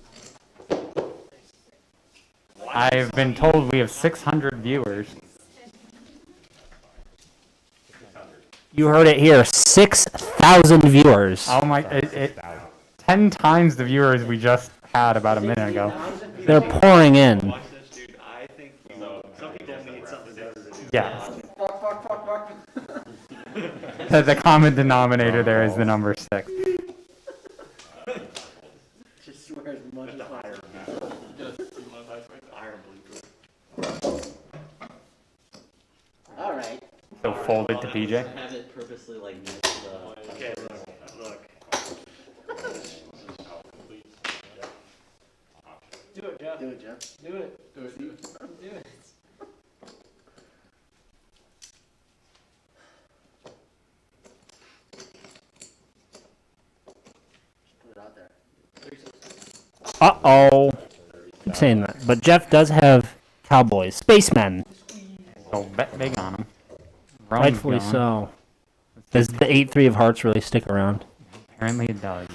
I've been told we have 600 viewers. You heard it here. 6,000 viewers. Oh my! 10 times the viewers we just had about a minute ago. They're pouring in. Watch this, dude. I think some people need something better to do. Yeah. Fuck. The common denominator there is the number 6. Just swear as much as possible. Iron blueprint. Alright. So fold it to PJ. Have it purposely like miss the. Okay, look. Do it, Jeff. Do it, Jeff. Do it. Do it. Do it. Do it. Just put it out there. Uh-oh. I'm saying that. But Jeff does have Cowboys. Spacemen. So bet big on him. Rightfully so. Does the 8-3 of hearts really stick around? Apparently it does.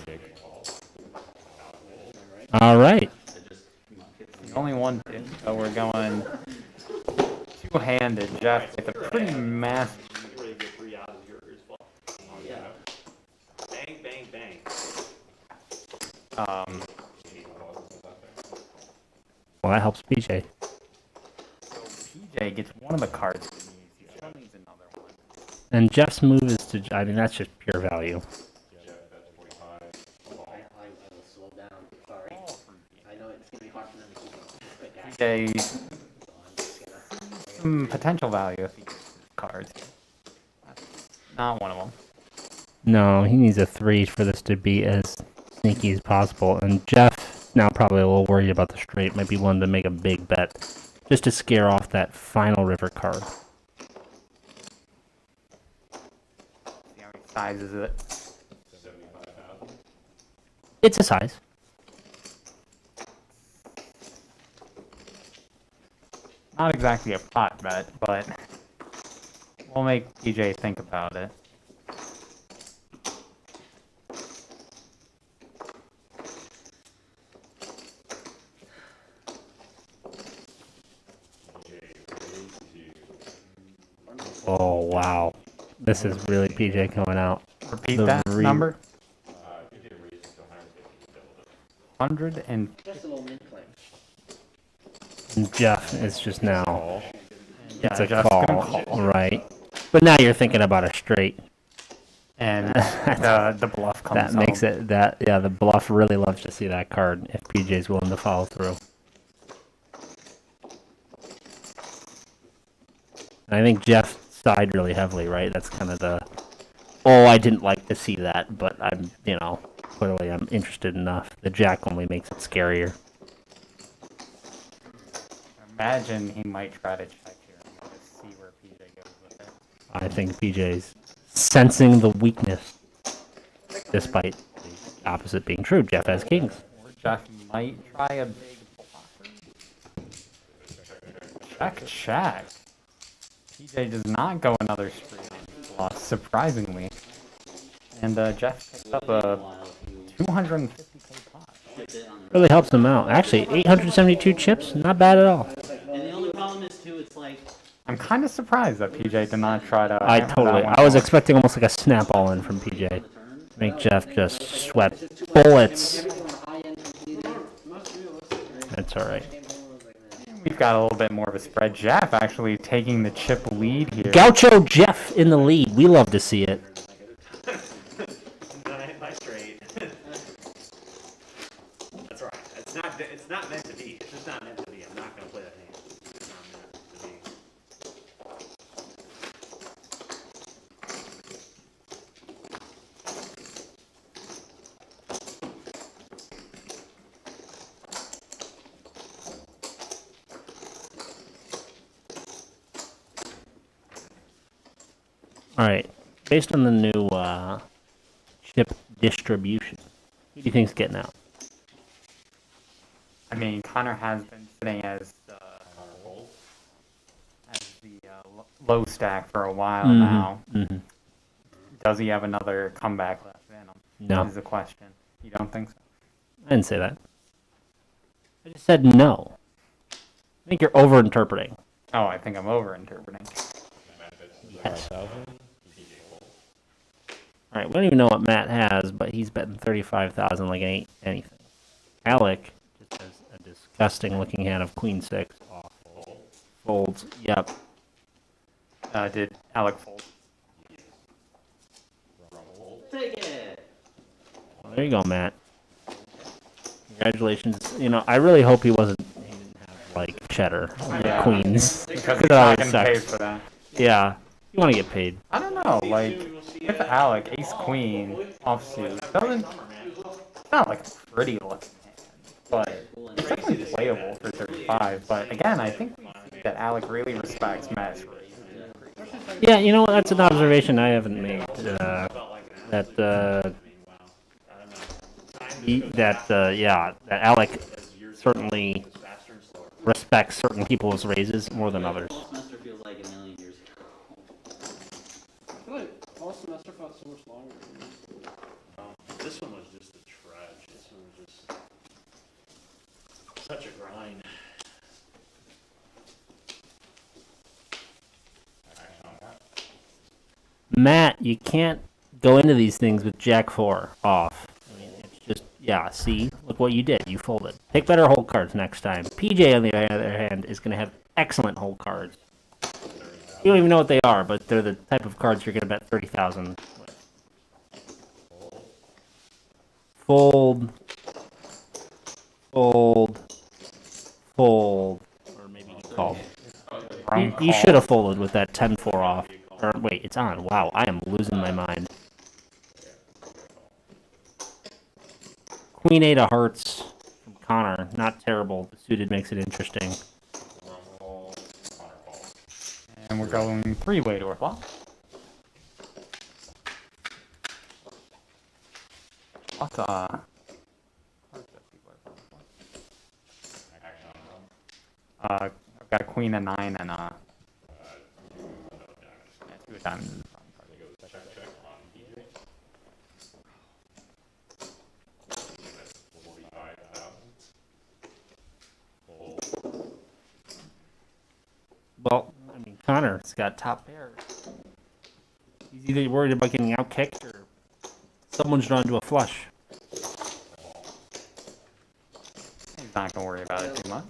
All right. Only one, so we're going two-handed. Jeff with a pretty massive. You ready to get 3 out of yours? Yeah. Bang, bang, bang. Well, that helps PJ. So PJ gets one of the cards he needs. He still needs another one. And Jeff's move is to, I mean, that's just pure value. I will slow down. Sorry. I know it's gonna be hard for them to keep up. PJ, So I'm just gonna. some potential value if he gets his cards. Not one of them. No, he needs a 3 for this to be as sneaky as possible. And Jeff, now probably a little worried about the straight, might be one to make a big bet. Just to scare off that final river card. See how many sizes it. It's a size. Not exactly a pot bet, but we'll make PJ think about it. Oh, wow. This is really PJ coming out. Repeat The that re- number. 100 and Just a little mid play. And Jeff is just now. yeah, It's a Jeff's call, gonna call. right? But now you're thinking about a straight. And the bluff comes That makes home. it that yeah. The bluff really loves to see that card if PJ's willing to follow through. And I think Jeff side really heavily, right? That's kind of the. Oh, I didn't like to see that, but I'm, clearly I'm interested enough. The jack only makes it scarier. Imagine he might try to check here and just see where PJ goes with it. I think PJ's sensing the weakness, despite the opposite being true. Jeff has kings. Or Jeff might try a big blocker. Check. PJ does not go another spree on bluff, surprisingly. And Jeff picks up a 250k pot. Really helps him out. Actually, 872 chips, not bad at all. And the only problem is too, it's like, I'm kind of surprised that PJ did not try to. I hammer totally. that one I was out. expecting almost like a snap all in from PJ. Make Jeff just sweat bullets. Everything on the high end completed. That's all right. We've got a little bit more of a spread. Jeff actually taking the chip lead here. Gaucho Jeff in the lead. We love to see it. Not hit by straight. That's alright. It's not meant to be. It's just not meant to be. I'm not gonna play that hand. It's not meant to be. All right. Based on the new chip distribution, who do you think's getting out? I mean, Connor has been sitting as the low stack for a while now. Mm-hmm. Does he have another comeback left in him? No. Is the question. You don't think so? I didn't say that. I just said no. I think you're overinterpreting. Oh, I think I'm overinterpreting. Yes. All right, we don't even know what Matt has, but he's betting 35,000 like it ain't anything. Alec just has a disgusting looking hand of queen six off. Folds. Yep. Did Alec fold? Take it. Well, there you go, Matt. Congratulations. You know, I really hope he didn't have like cheddar Yeah. queens. Because It he's not always getting sucks. paid for that. Yeah, you want to get paid. I don't know, like, with Alec, ace queen, offsuit, doesn't, it's not like a pretty looking hand, but it's definitely playable for 35, but again, I think we see that Alec really respects Matt's raise. Yeah, you know what? That's an observation I haven't made. Yeah, that Alec certainly respects certain people's raises more than others. Fall semester feels like a million years ago. I feel like fall semester felt so much longer. This one was just a trudge. This one was just such a grind. Matt, you can't go into these things with Jack 4 off. I mean, it's just, yeah, see? Look what you did. You folded. Pick better hold cards next time. PJ, on the other hand, is going to have excellent hold cards. You don't even know what they are, but they're the type of cards you're going to bet 30,000 with. Fold. Fold. Fold. Or maybe you called. You should have folded with that 10-4 off. Or, wait, it's on. Wow, I am losing my mind. Queen 8 of hearts from Connor. Not terrible. The suited makes it interesting. And we're going three-way to our flop. What, I've got a queen, a 9, and a... two of diamonds in the front. Well, I mean, Connor's got top pair. He's either worried about getting out-kicked or someone's drawn to a flush. He's not going to worry about it too much.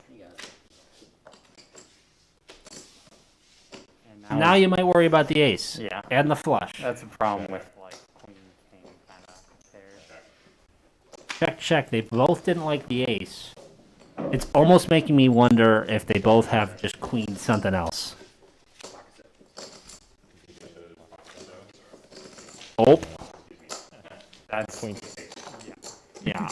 And Now you might worry about the ace. Yeah. And the flush. That's the problem with, like, queen, king kind of pairs. Check, check. They both didn't like the ace. It's almost making me wonder if they both have just queen something else. Oh. That's queen. Yeah.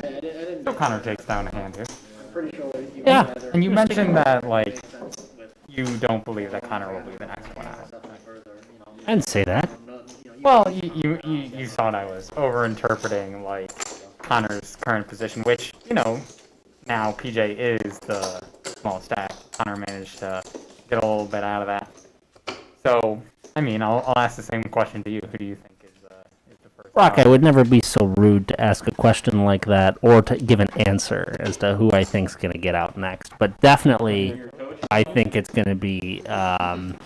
I didn't. So Connor takes down a hand here. I'm pretty sure you Yeah. guys are- And you mentioned that, like, makes sense with you don't believe that Connor will be the next one out. stuff that further, you know. I didn't say that. Well, you thought I was overinterpreting, like, Connor's current position, which, you know, now PJ is the small stack. Connor managed to get a little bit out of that. So, I mean, I'll ask the same question to you. Who do you think is the first? Rock, I would never be so rude to ask a question like that or to give an answer as to who I think's going to get out next. But definitely, I think it's going to be, I mean,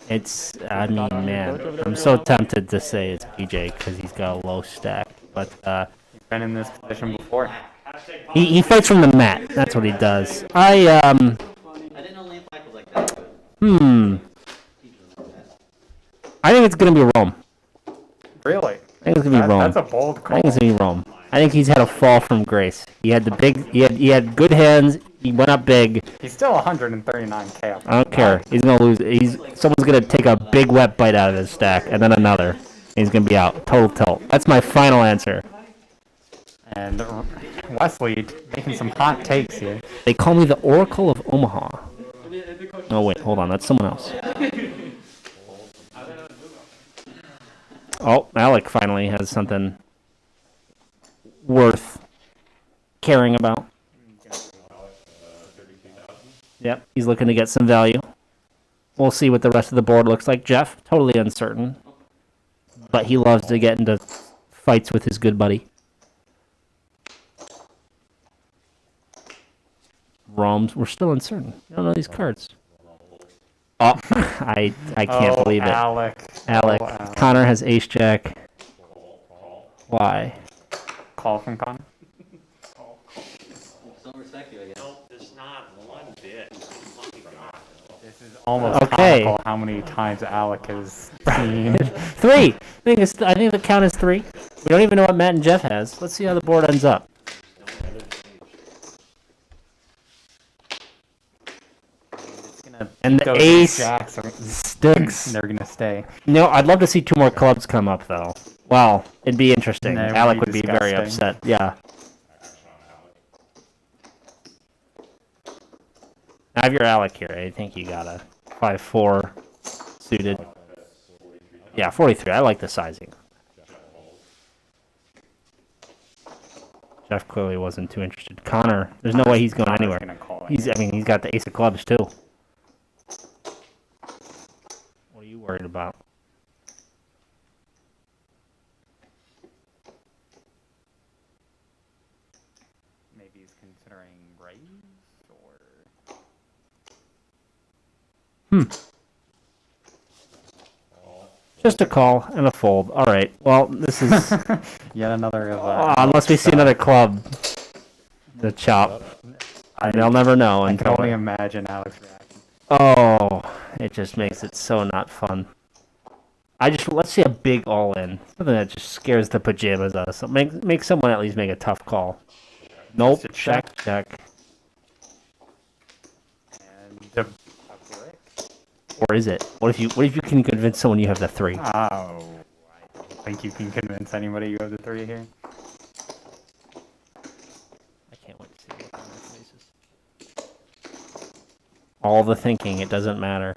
man, I'm so tempted to say it's PJ because he's got a low stack. But He's been in this position before. he fights from the mat. That's what he does. I didn't know Lane Black was like that. I think it's going to be Rome. Really? I think it's going to be Rome. That's a bold I call. think it's going to be Rome. I think he's had a fall from grace. He had the big, he had good hands. He went up big. He's still 139K up. I don't care. He's gonna lose. Someone's gonna take a big wet bite out of his stack, and then another. And he's gonna be out. Total tilt. That's my final answer. And Wesley making some hot takes here. They call me the Oracle of Omaha. Oh wait, hold on. That's someone else. Oh, Alec finally has something worth caring about. Yep, he's looking to get some value. We'll see what the rest of the board looks like. Jeff, totally uncertain. but he loves to get into fights with his good buddy. Rome's, we're still uncertain. You don't know these cards. Oh, I can't believe it. Alec. Alec. Oh, Alec. Connor has ace jack. Why? Call from Connor. Some respect you, I guess. No, there's not one bit. Oh my God. This is almost Okay. comical how many times Alec has seen. 3. I think the count is 3. We don't even know what Matt and Jeff has. Let's see how the board ends up. And the Those ace jacks are, sticks. they're gonna stay. No, I'd love to see 2 more clubs come up, though. Well, it'd be interesting. That would Alec be would be very disgusting. upset. Yeah. I have your Alec here. I think you got a 5-4 suited. Yeah, 43. I like the sizing. Jeff clearly wasn't too interested. Connor, there's no way he's going Connor's anywhere. gonna call it. He's got the ace of clubs too. What are you worried about? Maybe he's considering raise or. Just a call and a fold. All right. Well, this is Yet another of unless we see another club, the chop. They'll never know I can until. only imagine Alex's reaction. Oh, it just makes it so not fun. Let's see a big all in. Something that just scares the pajamas out of us. Make someone at least make a tough call. Nope. Just a check. Check. And a brick. Or is it? What if you can convince someone you have the 3? Oh, I don't think you can convince anybody you have the 3 here. I can't wait to see what on their faces. All the thinking, it doesn't matter.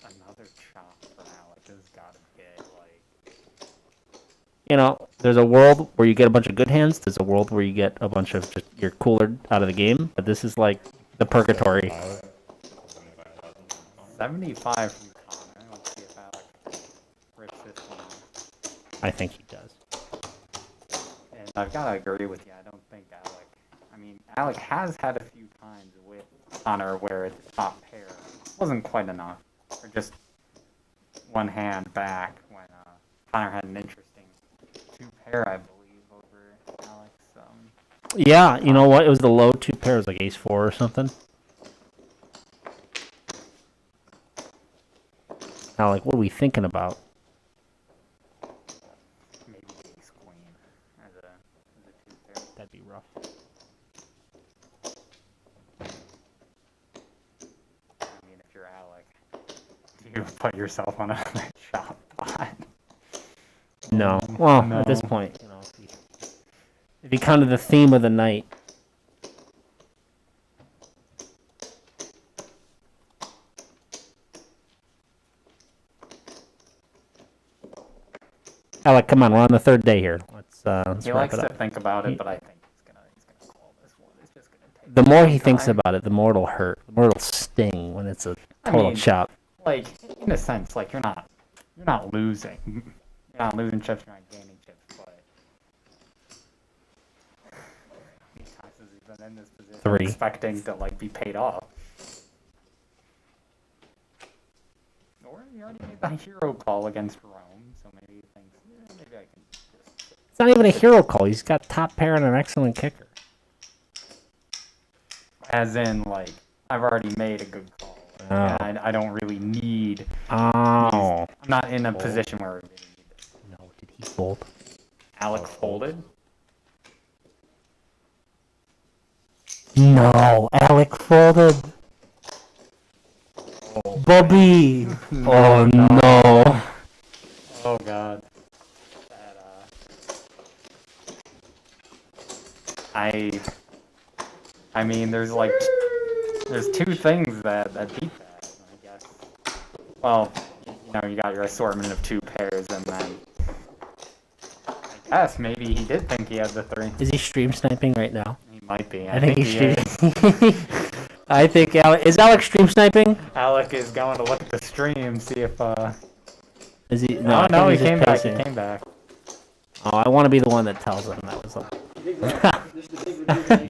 Another chop for Alex has got to get like. You know, there's a world where you get a bunch of good hands. There's a world where you get a bunch of just you're cooler out of the game. But this is like the purgatory. 75 from Connor. Let's see if Alex rips this one. I think he does. And I've got to agree with you. I don't think Alec. I mean, Alec has had a few times with Connor where the top pair wasn't quite enough, or just one hand back when Connor had an interesting 2 pair, I believe, over Alex. Yeah, you know what? It was the low 2 pairs, like ace 4 or something. Now, like, what are we thinking about? Maybe ace queen as a 2 pair. That'd be rough. I mean, if you're Alec, you put yourself on a shot pot. No. Well, No. at this point, you know, if you kind of the theme of the night. Alec, come on, we're on the 3rd day here. Let's He wrap likes it to up. think about it, but I think he's gonna call this one. It's just gonna take The more he some thinks time. about it, the more it'll hurt. The more it'll sting when it's a total mean, chop. Like, in a sense, like you're not losing. You're not losing chips, you're not gaining chips, but how many times has he been in this position 3. expecting to like be paid off? Or he already made that hero call against Rome, so maybe he thinks, yeah, maybe I can just It's not even a hero call. He's got top pair and an excellent kicker. as in like I've already made a good call. Oh. And I don't really need. Oh. I'm not in a position where I really need this. No, did he fold? Alec folded. No, Alec folded. Bobby. Oh no. Oh god. I mean, there's 2 things that beat that, I guess. Well, you know, you got your assortment of 2 pairs, and then I guess maybe he did think he had the 3. Is he stream sniping right now? He might be. I think he's he is. stream. I think Alec is Alex stream sniping. Alec is going to look at the stream, see if Is he? No, I no, think he he's came just back. He pacing. came back. Oh, I want to be the one that tells him that was like Big round. This is the big rejuvenation.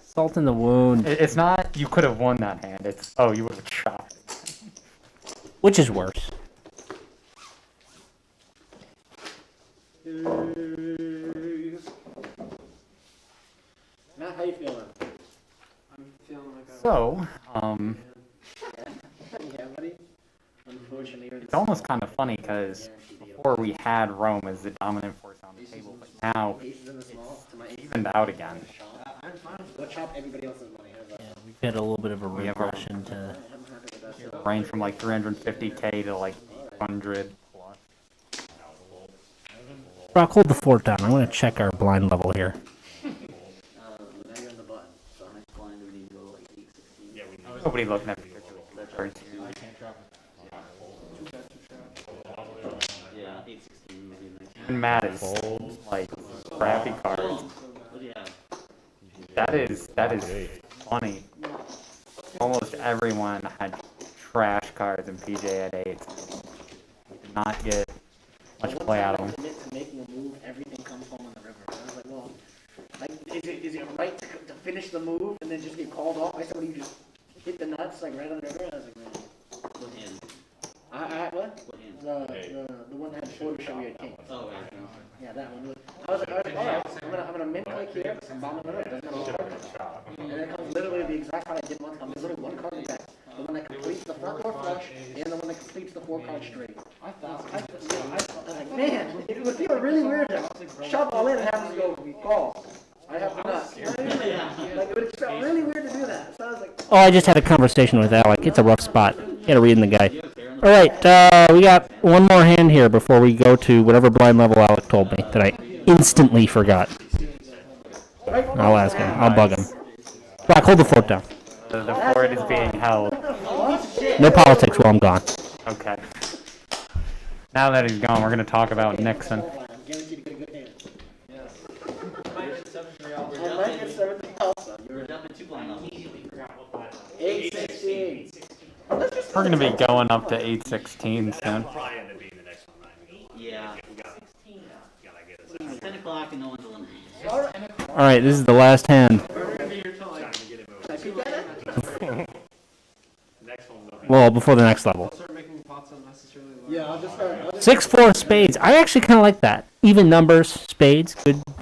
salt in the wound. It's not. You could have won that hand. It's you would have shot. Which is worse? Matt, how you feeling? I'm feeling like I. So, Yeah, buddy. Unfortunately, it's almost kind of funny because before we had Rome as the dominant force on the table, but now aces in the small to my ace. evened out again. I'm fine. Go chop everybody else's money. How's that? Yeah, we've had a little bit of a We have a- regression to. I'm happy with that. Range from like 350k to like 100 plus. Brock, hold the fort down. I want to check our blind level here. Now you're on the button. So Next blind, we need to go like 8-16. Yeah, we need. Nobody looking at particular cards. Yeah, 8-16 would be nice. Even Matt is like crappy cards. What do you have? That is funny. Almost everyone had trash cards and PJ had 8s. We did not get much play out of them. Commit to making a move, everything comes home on the river. And I was like, well, like, is it right to finish the move and then just get called off by somebody who just hit the nuts like right on the river? And I was like, man, What hand? what? What hand? The one that had four show we had king. Oh, right. Yeah, that one. I was like, all right, I'm gonna min click here, I'm bombing the river. That's gonna work. And then it comes literally the exact card I did one time. There's only one card in the deck. The one that completes the front door flush and the one that completes the 4-card straight. I was like, man, it would feel really weird to shove all in and have to go call. I have the nuts. You know what I mean? Like, it would feel really weird to do that. So I was like, Oh, I just had a conversation with Alec. It's a rough spot. You gotta read in the guy. All right, we got one more hand here before we go to whatever blind level Alec told me that I instantly forgot. I'll ask him. I'll bug him. Brock, hold the fort down. The fort is being held. No politics while I'm gone. Okay. Now that he's gone, we're going to talk about Nixon. I'm guaranteed to get a good hand. Might get 7-3 out. I might get 7 also. We're jumping 2 blind levels. 8-16. We're going to be going up to 816 soon. Probably end up being the next one. Yeah. We gotta get us It's 10 o'clock and no one's eliminated. All right, this is the last hand. trying to get him over. Next one will be. Well, before the next level. Start making pots unnecessarily low. Yeah, I'll just start. 6-4 spades. I actually kind of like that. Even numbers, spades,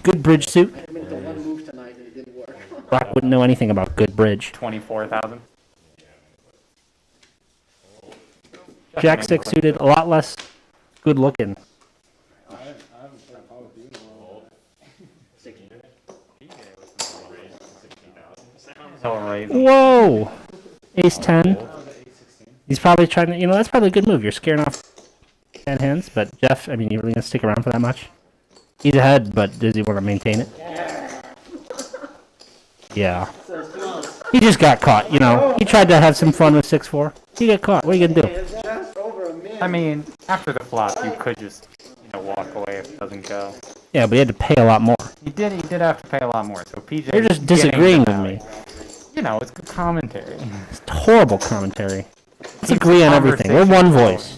good bridge suit. I committed to one move tonight and it didn't work. Brock wouldn't know anything about good bridge. 24,000. Jack 6 suited, a lot less good looking. So raise. Whoa! Ace 10. He's probably trying to, that's probably a good move. You're scaring off 10 hands, but Jeff, I mean, you really gonna stick around for that much? He's ahead, but does he want to maintain it? Yeah. He just got caught, He tried to have some fun with 6-4. He got caught. What are you gonna do? It's just over a minute. I mean, after the flop, you could just, walk away if it doesn't go. Yeah, but he had to pay a lot more. He did have to pay a lot more, so PJ... You're just disagreeing with me. It's good commentary. It's horrible commentary. Let's agree on everything. We're one voice.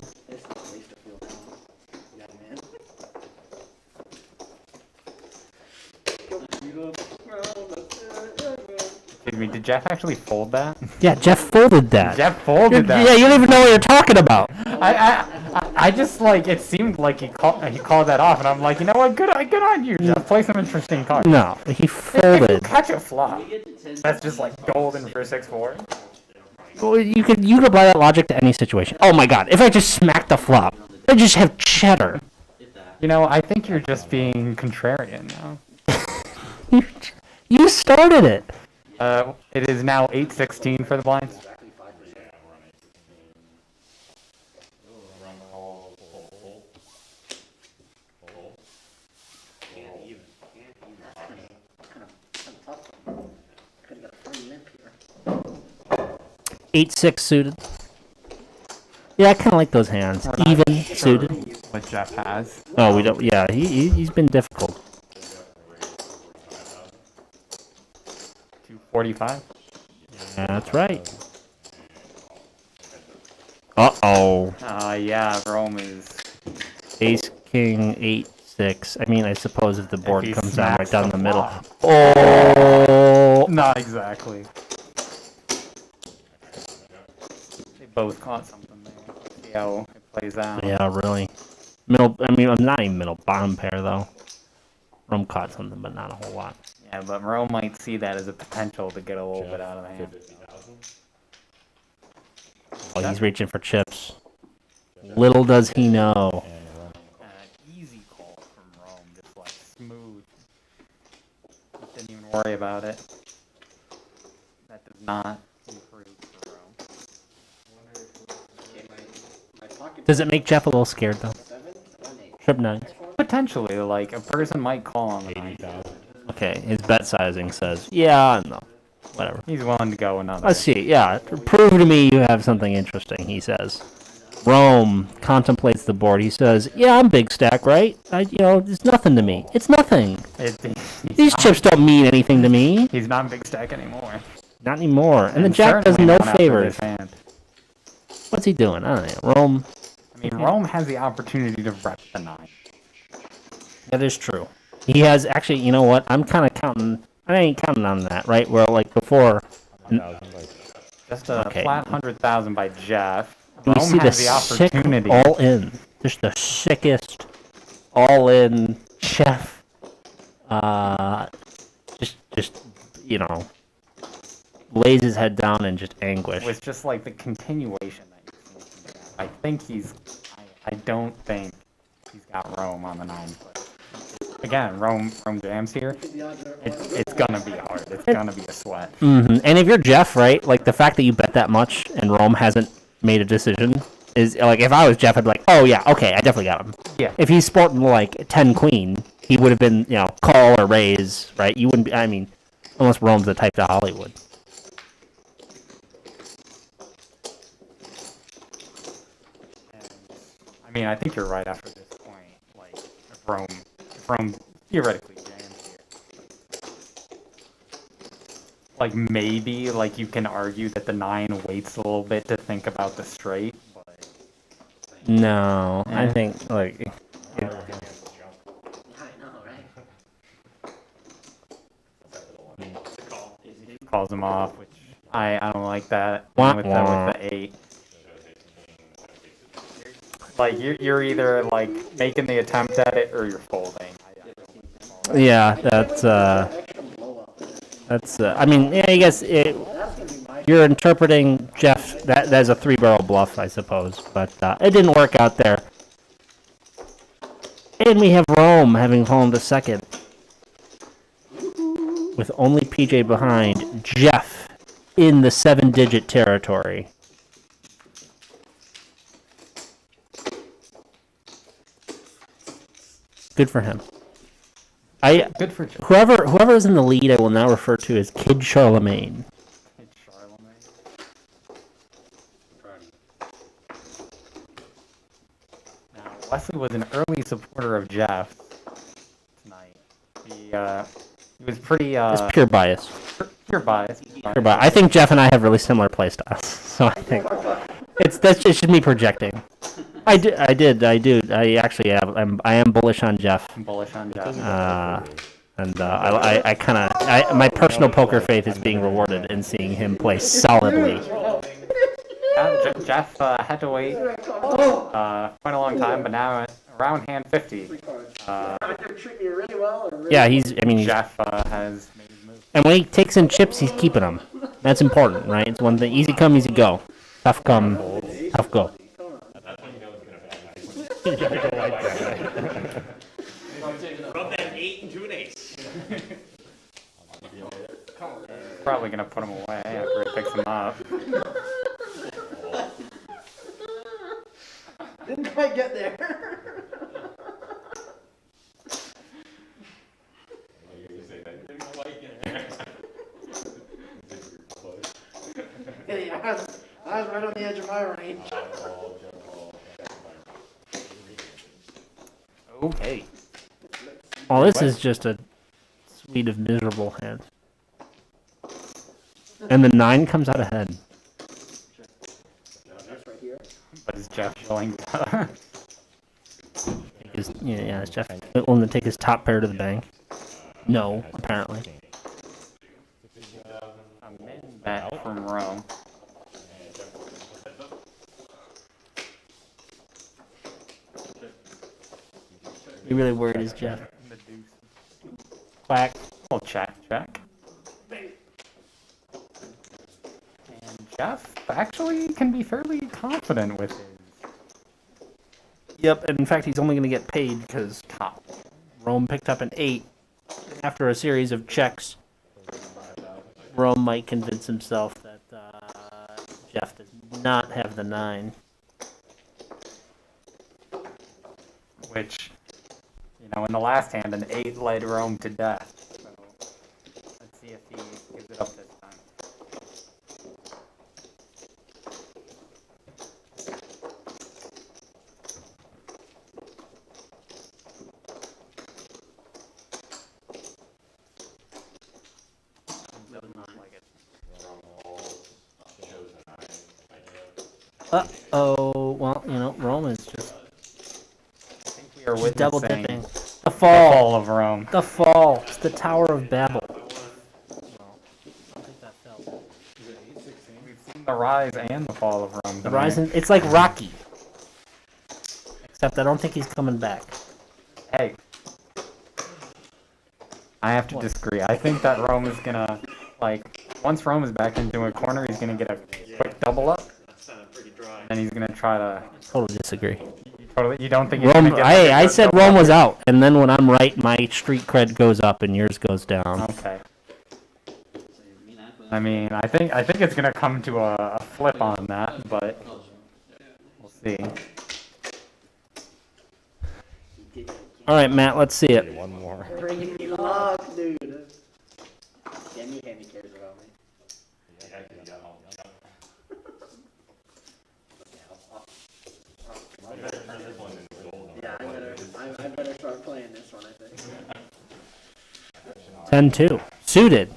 Excuse me, did Jeff actually fold that? Yeah, Jeff folded that. Jeff folded that. Yeah, you don't even know what you're talking about. I just it seemed like he called that off, and I'm like, you know what? Good on you, Jeff. Play some interesting cards. No, he If you folded. catch a flop, that's just like golden for 6-4. Well, you could apply that logic to any situation. Oh my God! If I just smack the flop, I just have cheddar. I think you're just being contrarian now. You started it. It is now 8-16 for the blinds. Could've got a free limp here. 8-6 suited. Yeah, I kind of like those hands. Even suited. What Jeff has. Oh, we don't. Yeah, he's been difficult. 245. Yeah, that's right. Uh-oh. Yeah, Rome is. Ace, king, 8, 6. I mean, I suppose if the board he comes down right smacks down the the middle. flop. Oh! Not exactly. They both caught something there. Let's see how it plays out. Yeah, really. Middle, I mean, I'm not even middle, bottom pair, though. Rome caught something, but not a whole lot. Yeah, but Rome might see that as a potential to get a little bit out of the hand. Oh, he's reaching for chips. Little does he know. Easy call from Rome, just like smooth. Didn't even worry about it. That does not improve for Rome. Does it make Jeff a little scared, though? Trip 9. Potentially, like, a person might call on the 9. Okay, his bet sizing says, yeah, no. Whatever. He's willing to go another. Let's see, yeah. Prove to me you have something interesting, he says. Rome contemplates the board. He says, yeah, I'm big stack, right? It's nothing to me. It's nothing. These chips don't mean anything to me. He's not big stack anymore. Not anymore. And the Jack does no favors. Hand. What's he doing? I don't know. Rome. I mean, Rome has the opportunity to rep the 9. That is true. He has, actually, you know what? I'm kind of counting. I ain't counting on that, right? Where, like, before. Just a flat 100,000 by Jeff. We Rome see has the the sick opportunity. all-in. Just the sickest all-in chef. Just, lays his head down in just anguish. It was just like the continuation that you've seen from Jeff. I don't think he's got Rome on the 9 foot. Again, Rome jams here. It's gonna be hard. It's gonna be a sweat. Mm-hmm. And if you're Jeff, right, like the fact that you bet that much and Rome hasn't made a decision is like, if I was Jeff, I'd be like, oh yeah, okay, I definitely got him. Yeah. If he's sporting like 10 queen, he would have been, call or raise, right? You wouldn't be, I mean, unless Rome's the type to Hollywood. I mean, I think you're right after this point. Like, if Rome theoretically jams here. Like, maybe, like, you can argue that the 9 waits a little bit to think about the straight, but... No, I think, like... I know, right? Calls him off, which I don't like that. Wah, with wah. the 8. Like, you're either, like, making the attempt at it or you're folding. Yeah, that's, I mean, yeah, I guess you're interpreting Jeff, that's a 3-barrel bluff, I suppose, but it didn't work out there. And we have Rome having fallen to second. With only PJ behind, Jeff in the 7-digit territory. Good for him. Good for Jeff. Whoever is in the lead, I will now refer to as Kid Charlemagne. Now, Wesley was an early supporter of Jeff tonight. He was pretty It's pure bias. pure bias. Pure bias. I think Jeff and I have really similar play styles, so I think that's just me projecting. I do. I actually have. I am bullish on Jeff. Bullish on Jeff. I kind of, my personal poker faith is being rewarded in seeing him play solidly. Jeff had to wait quite a long time, but now at around hand 50. Yeah, he's Jeff has made his move. and when he takes in chips, he's keeping them. That's important, right? It's one thing. Easy come, easy go. Tough come, tough go. From that 8 into an ace. Probably gonna put him away after he picks him up. Didn't quite get there. Yeah, I was right on the edge of my range. Okay. Oh, this is just a suite of miserable hands. And the 9 comes out ahead. But is Jeff willing to? Yeah, is Jeff willing to take his top pair to the bank? No, apparently. A min bet from Rome. You really worried, is Jeff? Quack. We'll check. And Jeff actually can be fairly confident with his Yep, and in fact, he's only going to get paid because Rome picked up an 8 after a series of checks. Rome might convince himself that Jeff does not have the 9. which, in the last hand, an 8 led Rome to death. So let's see if he gives it up this time. Uh-oh. Well, Rome is just We are double witnessing dipping. The the fall. fall of Rome. The fall. It's the Tower of Babel. We've seen the rise and the fall of Rome. The tonight. rise. It's like Rocky. Except I don't think he's coming back. Hey, I have to disagree. I think that Rome is gonna, once Rome is back into a corner, he's gonna get a quick double up, That sounded pretty dry. and he's gonna try to. Totally disagree. You don't think he's Rome. gonna get? I said Rome was out, and then when I'm right, my street cred goes up and yours goes down. Okay. I mean, I think it's gonna come to a flip on that, but we'll see. All right, Matt. Let's see it. One more. Bringing me luck, dude. Danny cares about me. Yeah, I better start playing this one, I think. 10-2. Suited.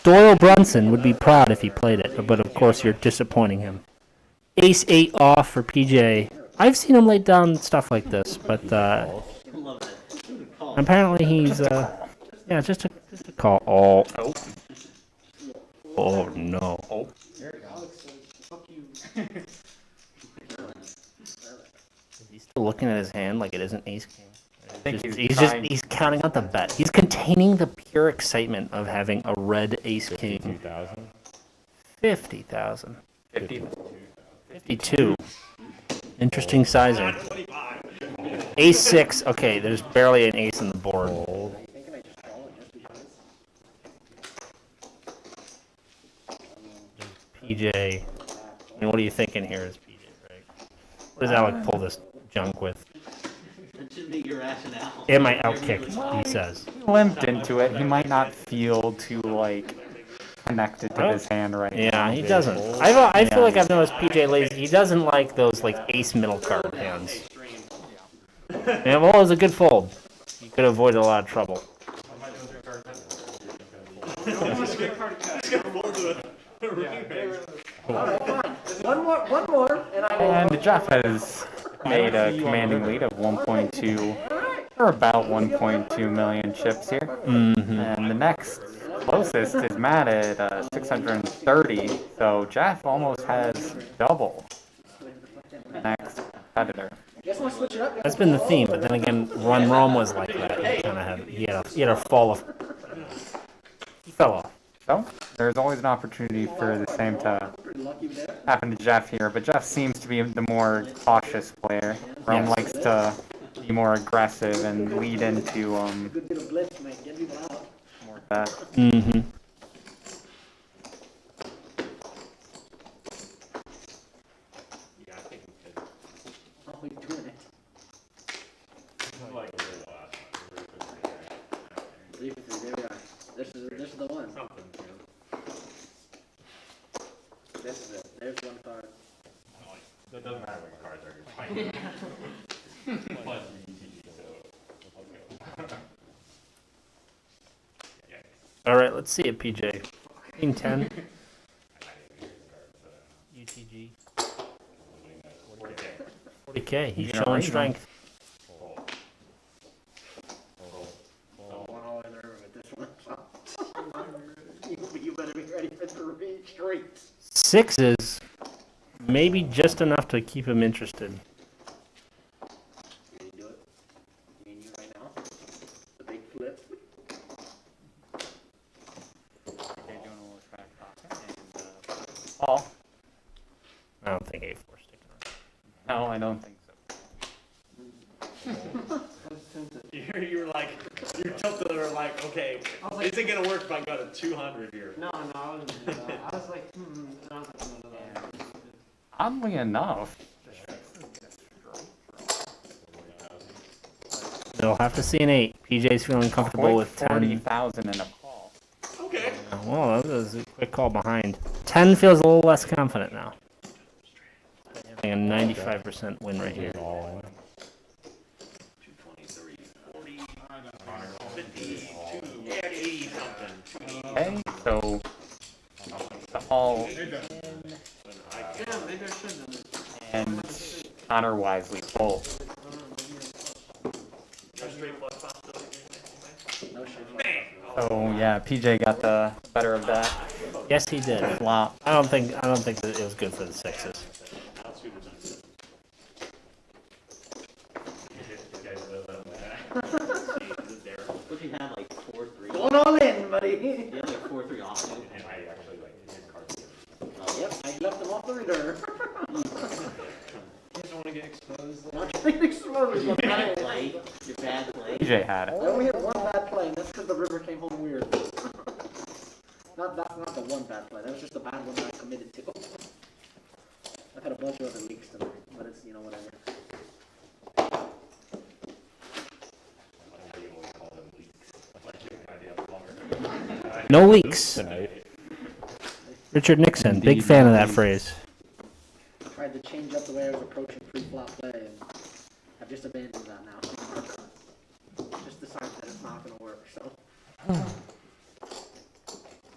Doyle Brunson would be proud if he played it, but of course you're disappointing him. Ace 8 off for PJ. I've seen him lay down stuff like this, but apparently he's just a call. Oh no. He's still looking at his hand like it isn't ace king. I think He's counting out the bet. He's containing the pure excitement of having a red ace king. 2,000. 50,000. 50. 52. Interesting sizing. Ace 6. Okay, there's barely an ace on the board. Thinking I just call it just because. PJ. I mean, what are you thinking here is PJ, right? What does Alec pull this junk with? That should be your rationale. Am I outkicked? He says. He limped into it. He might not feel too connected to his hand right now. Yeah, he doesn't. I feel like I've noticed PJ lazy. He doesn't like those ace middle card hands. Yeah, well, it was a good fold. You could avoid a lot of trouble. One more, and I will. And Jeff has made a commanding lead of 1.2, or about 1.2 million chips here. And the next closest is Matt at 630, so Jeff almost has double the next competitor. Guess we'll switch it up. That's been the theme, but then again, when Rome was like that, he kind of had a fall of. He fell off. So there's always an opportunity for the same to happen to Jeff here, but Jeff seems to be the more cautious player. Rome likes to be more aggressive and lead into Good bit of blitz, mate. Get people out. more bet. Mm-hmm. Oh, we're doing it. 3-3, there we are. This is the one. This is it. There's one card. That doesn't matter what cards are you're playing. All right, let's see it, PJ. King 10. UTG. 40K. He's You're gonna showing raise him. strength. One all in the river with this one. You better be ready for 3 straight. Sixes, maybe just enough to keep him interested. You do it? Me and you right now? The big flip. They're doing a little track pocket and Paul. I don't think A4 sticking around. No, I don't think so. You were like, you tilted her like, okay, is it gonna work if I go to 200 here? No, I was like, and I was like, no. Oddly enough, They'll have to see an 8. PJ's feeling comfortable with 10. 40,000 in a call. Okay. Well, that was a quick call behind. 10 feels a little less confident now. Having a 95% win rate here. 223, 40, 52, yeah, 80 something. Okay, so the all and Connor wisely folds. So yeah, PJ got the better of that Yes, he did. flop. I don't think that it was good for the sixes. What you had, like 4-3? Going all in, buddy. You had like 4-3 offsuit. Yep, I left them off the reader. You don't want to get exposed. Not trying to explode. Your bad play. Your bad play. PJ had I it. only had one bad play, and that's because the river came home weird. That's not the one bad play. That was just the bad one that I committed to. I've had a bunch of other leaks tonight, but it's, you know, whatever. No leaks. Richard Nixon, big Indeed, fan of no that leaks. phrase. Tried to change up the way I was approaching pre-flop play, and I've just abandoned that now. Just decided that it's not going to work, so.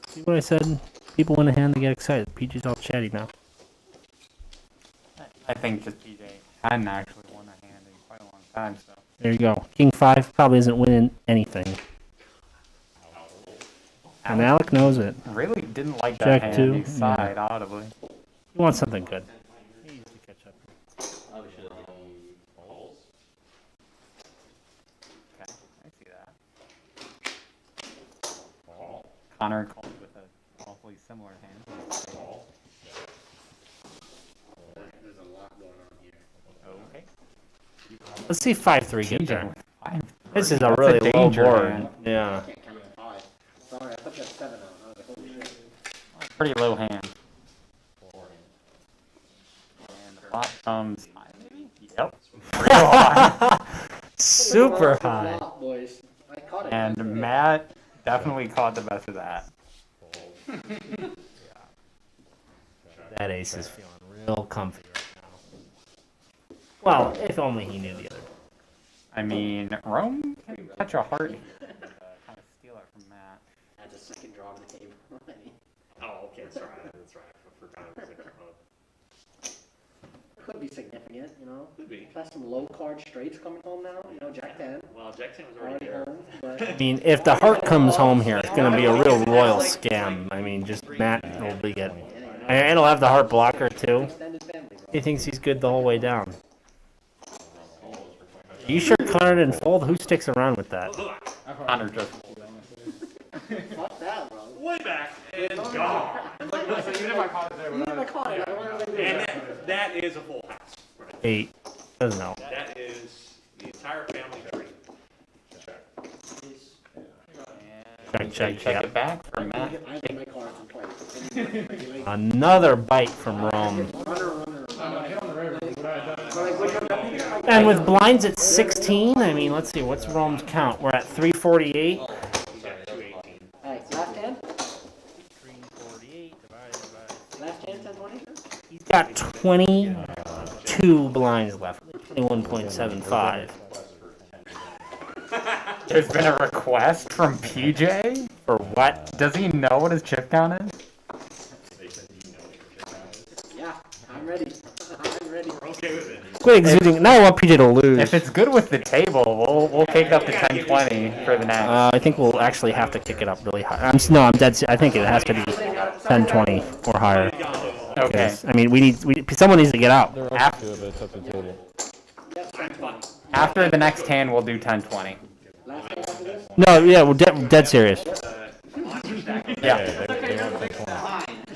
See what I said? People in a hand to get excited. PJ's all chatty now. I think just PJ hadn't actually won a hand in quite a long time, so. There you go. King 5 probably isn't winning anything. And Alec knows it. Really didn't like that Jack hand. two, He sighed audibly. He wants something good. He needs to catch up. Oh, we should have. Okay, I see that. Connor called with an awfully similar hand. There's a lot going on here. Okay. Let's see 5-3 get PJ there. with 5-3. This is a That's really low danger board. hand. Yeah. I can't count to 5. Sorry, I thought you had 7 out. I was like, holy shit. Pretty low hand. And flop comes high, maybe? Yep. Real high. Super Flop, high. boys. I caught it. And Matt definitely caught the best of that. That ace is feeling real comfy right now. Well, if only he knew the other. I mean, Rome can catch a heart here and kind of steal it from Matt. That's a second draw on the table. Oh, okay, that's right, I forgot it was a club. Could be significant, you know. Could be. Plus some low card straights coming home now. You know, Jack 10. Well, Jack 10 was Already already there. home, but I mean, if the heart comes home here, it's going to be a real royal scam. I mean, just Matt will be getting. And it'll have the heart blocker too. extended family, bro. He thinks he's good the whole way down. You sure Connor didn't fold? Who sticks around with that? Connor just Fuck that, bro. Way back and gone. Even if I caught it there, Even if I caught it, I don't want to do And that. that is a full house. Right. 8. Doesn't help. That is the entire family tree. Check. check it back for Matt. I get my cards in play. Another bite from Rome. And with blinds at 16, I mean, let's see, what's Rome's count? We're at 348. Hey, last hand? Last hand, 10-20? He's got 22 blinds left. 21.75. There's been a request from PJ? For what? Does he know what his chip count is? Yeah, I'm ready. I'm ready. We're okay with it. Quit exuding. Now I want PJ to lose. If it's good with the table, we'll take it up to 10-20 for the next. I think we'll actually have to kick it up really high. I'm dead. I think it has to be 10-20 or higher. Okay. Because, I mean, someone needs to get out. They're up to it, but it's up to the table. After the next hand, we'll do 10-20. No, yeah, we're dead serious. Yeah. They want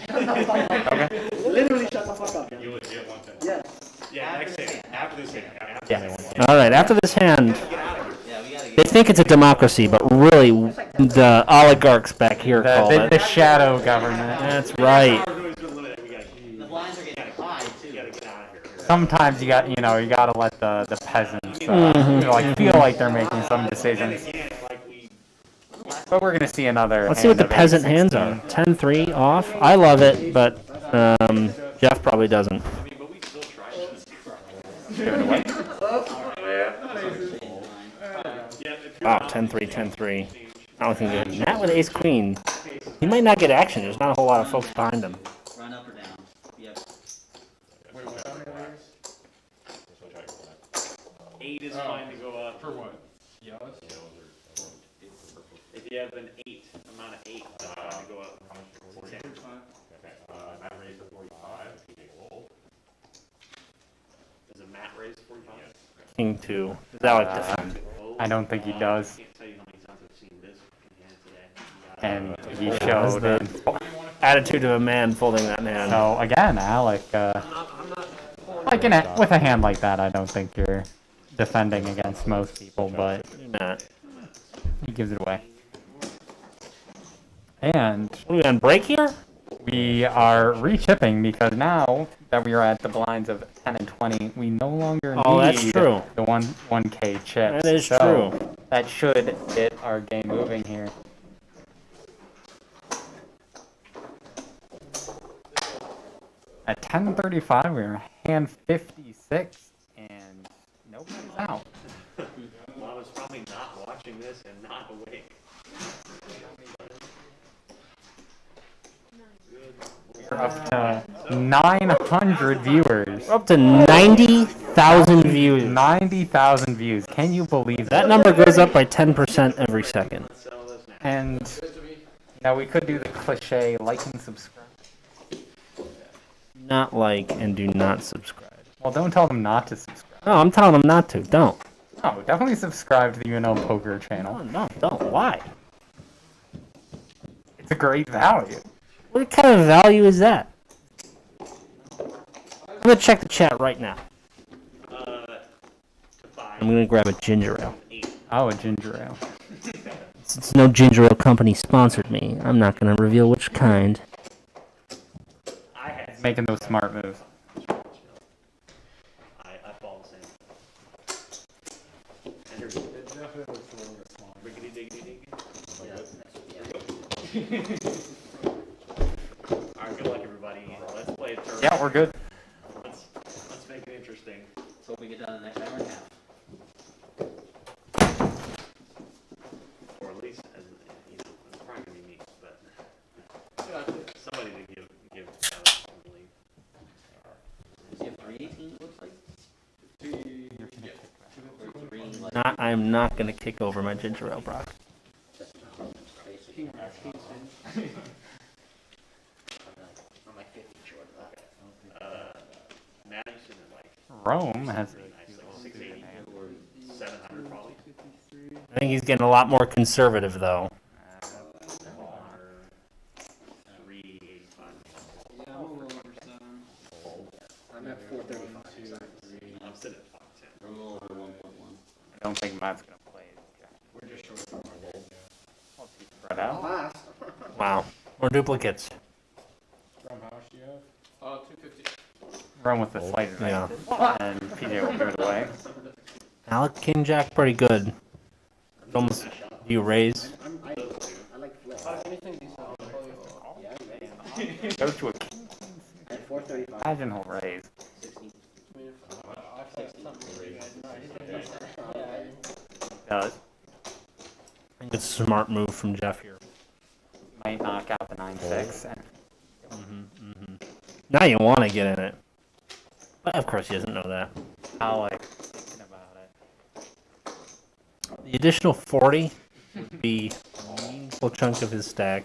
10-20. Okay. Literally shut the fuck up. You legit want that. Yes. Yeah, next hand. After this hand. After Yeah. this hand. All right, after this hand, Yeah, we gotta they get. think it's a democracy, but really, the oligarchs back here call The it. shadow government. That's right. The blinds are getting high too. Sometimes you gotta let the peasants feel like they're making some decisions. But we're gonna see another. Let's see what the hand of peasant 8-16. hands are. 10-3 off. I love it, but Jeff probably doesn't. Give it away. Wow, 10-3, 10-3. I don't think good. Matt with ace queen. He might not get action. There's not a whole lot of folks behind him. Run up or down. Yep. 8 is fine to go up. For what? Yellows? If you have an 8, amount of 8, that's fine to go up. 10. Matt raised to 45. Does a Matt raise 45? King 2. Is that like defend? I don't think he does. I can't tell you how many times I've seen this in hand today. And he showed it. Attitude of a man folding that hand. So again, Alec, with a hand like that, I don't think you're defending against most people, but Matt. he gives it away. And What are we on break here? we are re-chipping because now that we are at the blinds of 10 and 20, we no longer Oh, that's need true. the 1K chips. That is So true. that should get our game moving here. At 10:35, we're hand 56, and nobody's out. Mom is probably not watching this and not awake. We're up to 900 viewers. We're up to 90,000 views. 90,000 views. Can you believe That that? number goes up by 10% every second. And now we could do the cliche like and subscribe. Not like and do not subscribe. Well, don't tell them not to subscribe. No, I'm telling them not to. Don't. No, definitely subscribe to the UNL Poker channel. No, don't. Why? It's a great value. What kind of value is that? I'm gonna check the chat right now. I'm gonna grab a ginger ale. Oh, a ginger ale. Since no ginger ale company sponsored me, I'm not gonna reveal which kind. Making those smart moves. I follow the same. And here's riggedy diggity diggity. Alright, good luck everybody. Let's play a turn. Yeah, we're good. Let's make it interesting. So we get done in the next hour and a half. Or at least, as you know, it's probably gonna be me, but somebody to give shout out, I believe. Does he have 318, it looks like? Or three, like, I'm not gonna kick over my ginger ale, Brock. basically. I'm like 50 short of that. Madison and like Rome has nice, like 680 or 700 probably. I think he's getting a lot more conservative, though. 385. I'm at 435. I'm sitting at 510. I don't think Matt's gonna play. We're just short. Spread out. Last. Wow. More duplicates. From how much do you have? 250. Rome with the slider. Yeah. And PJ will give it away. Alec King Jack, pretty good. It's almost you raise. I like flip. Go to a king. At 435. Imagine he'll raise. 60. Does. I think it's a smart move from Jeff here. Might knock out the 9-6. Now you want to get in it. Of course he doesn't know that. Alec thinking about it. The additional 40 would be a meaningful chunk of his stack.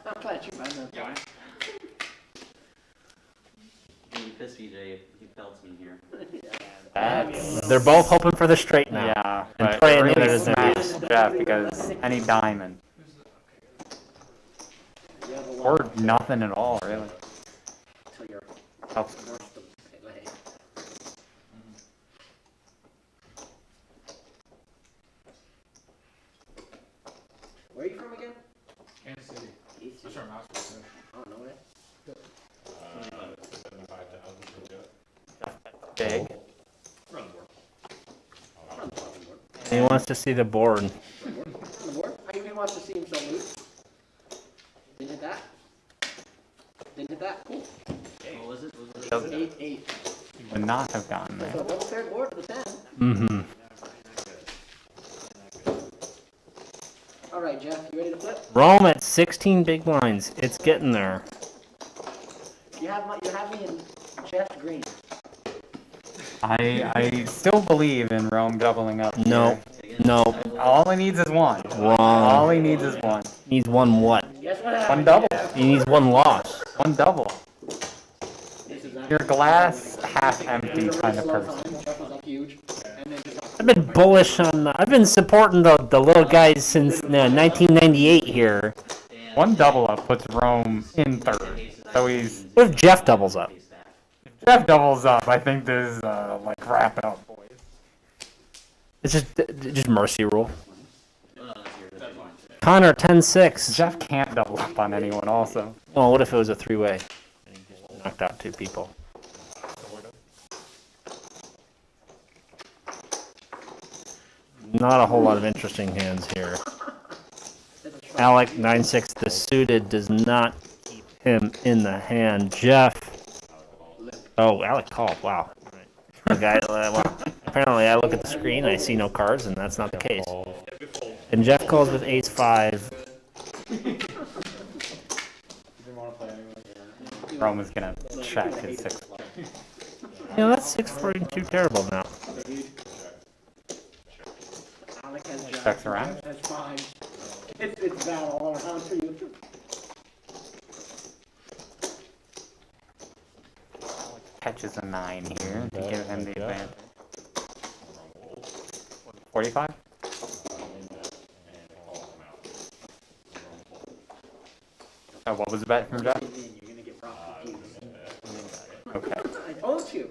I'm glad you found that point. You piss BJ if he pelts me here. They're both hoping for the straight now. Yeah, And but Trey it and the really others are smacks Jeff because any diamond. Or nothing at all, really. Until you're Helps. immersed in it. Where are you from again? Kansas City. East. That's where my house was. Oh, no way. Big. Run the board. He wants to see the board. On the board? I even watched to see him so loose. Didn't hit that. Didn't hit that. Cool. What was it? What was it? Doesn't- 8-8. He would not have gotten So there. double paired board to the 10. Mm-hmm. All right, Jeff, you ready to flip? Rome at 16 big blinds. It's getting there. You have me in Jeff Green. I still believe in Rome doubling up. No. here. No. All he needs is one. Wrong. All he needs is one. Needs one what? Guess what happened? One double. He needs one loss. One double. This is You're a glass half empty kind of person. Jeff was up huge. And then just I've been bullish on. I've been supporting the little guys since 1998 here. One double up puts Rome in third. So he's What if Jeff doubles up? Jeff doubles up. I think this is like wrap it up, boys. It's just mercy rule. That's fine. Connor 10-6. Jeff can't double up on anyone. Also, Well, what if it was a three-way? And he just knocked out two people. Not a whole lot of interesting hands here. Alec 9-6, the suited does not keep him in the hand. Jeff. Oh, Alec called. Wow. The guy. Well, apparently, I look at the screen, I see no cards, and that's not the case. And Jeff calls with ace-5. Rome is gonna check his 6. You know, that's 6-4 ain't too terrible now. Alec has Jeff. Checks around. That's fine. It's bad all around for you. Catches a 9 here to give him the advantage. 45? Oh, what was the bet from Jeff? You're gonna get rough confused. Okay. I told you.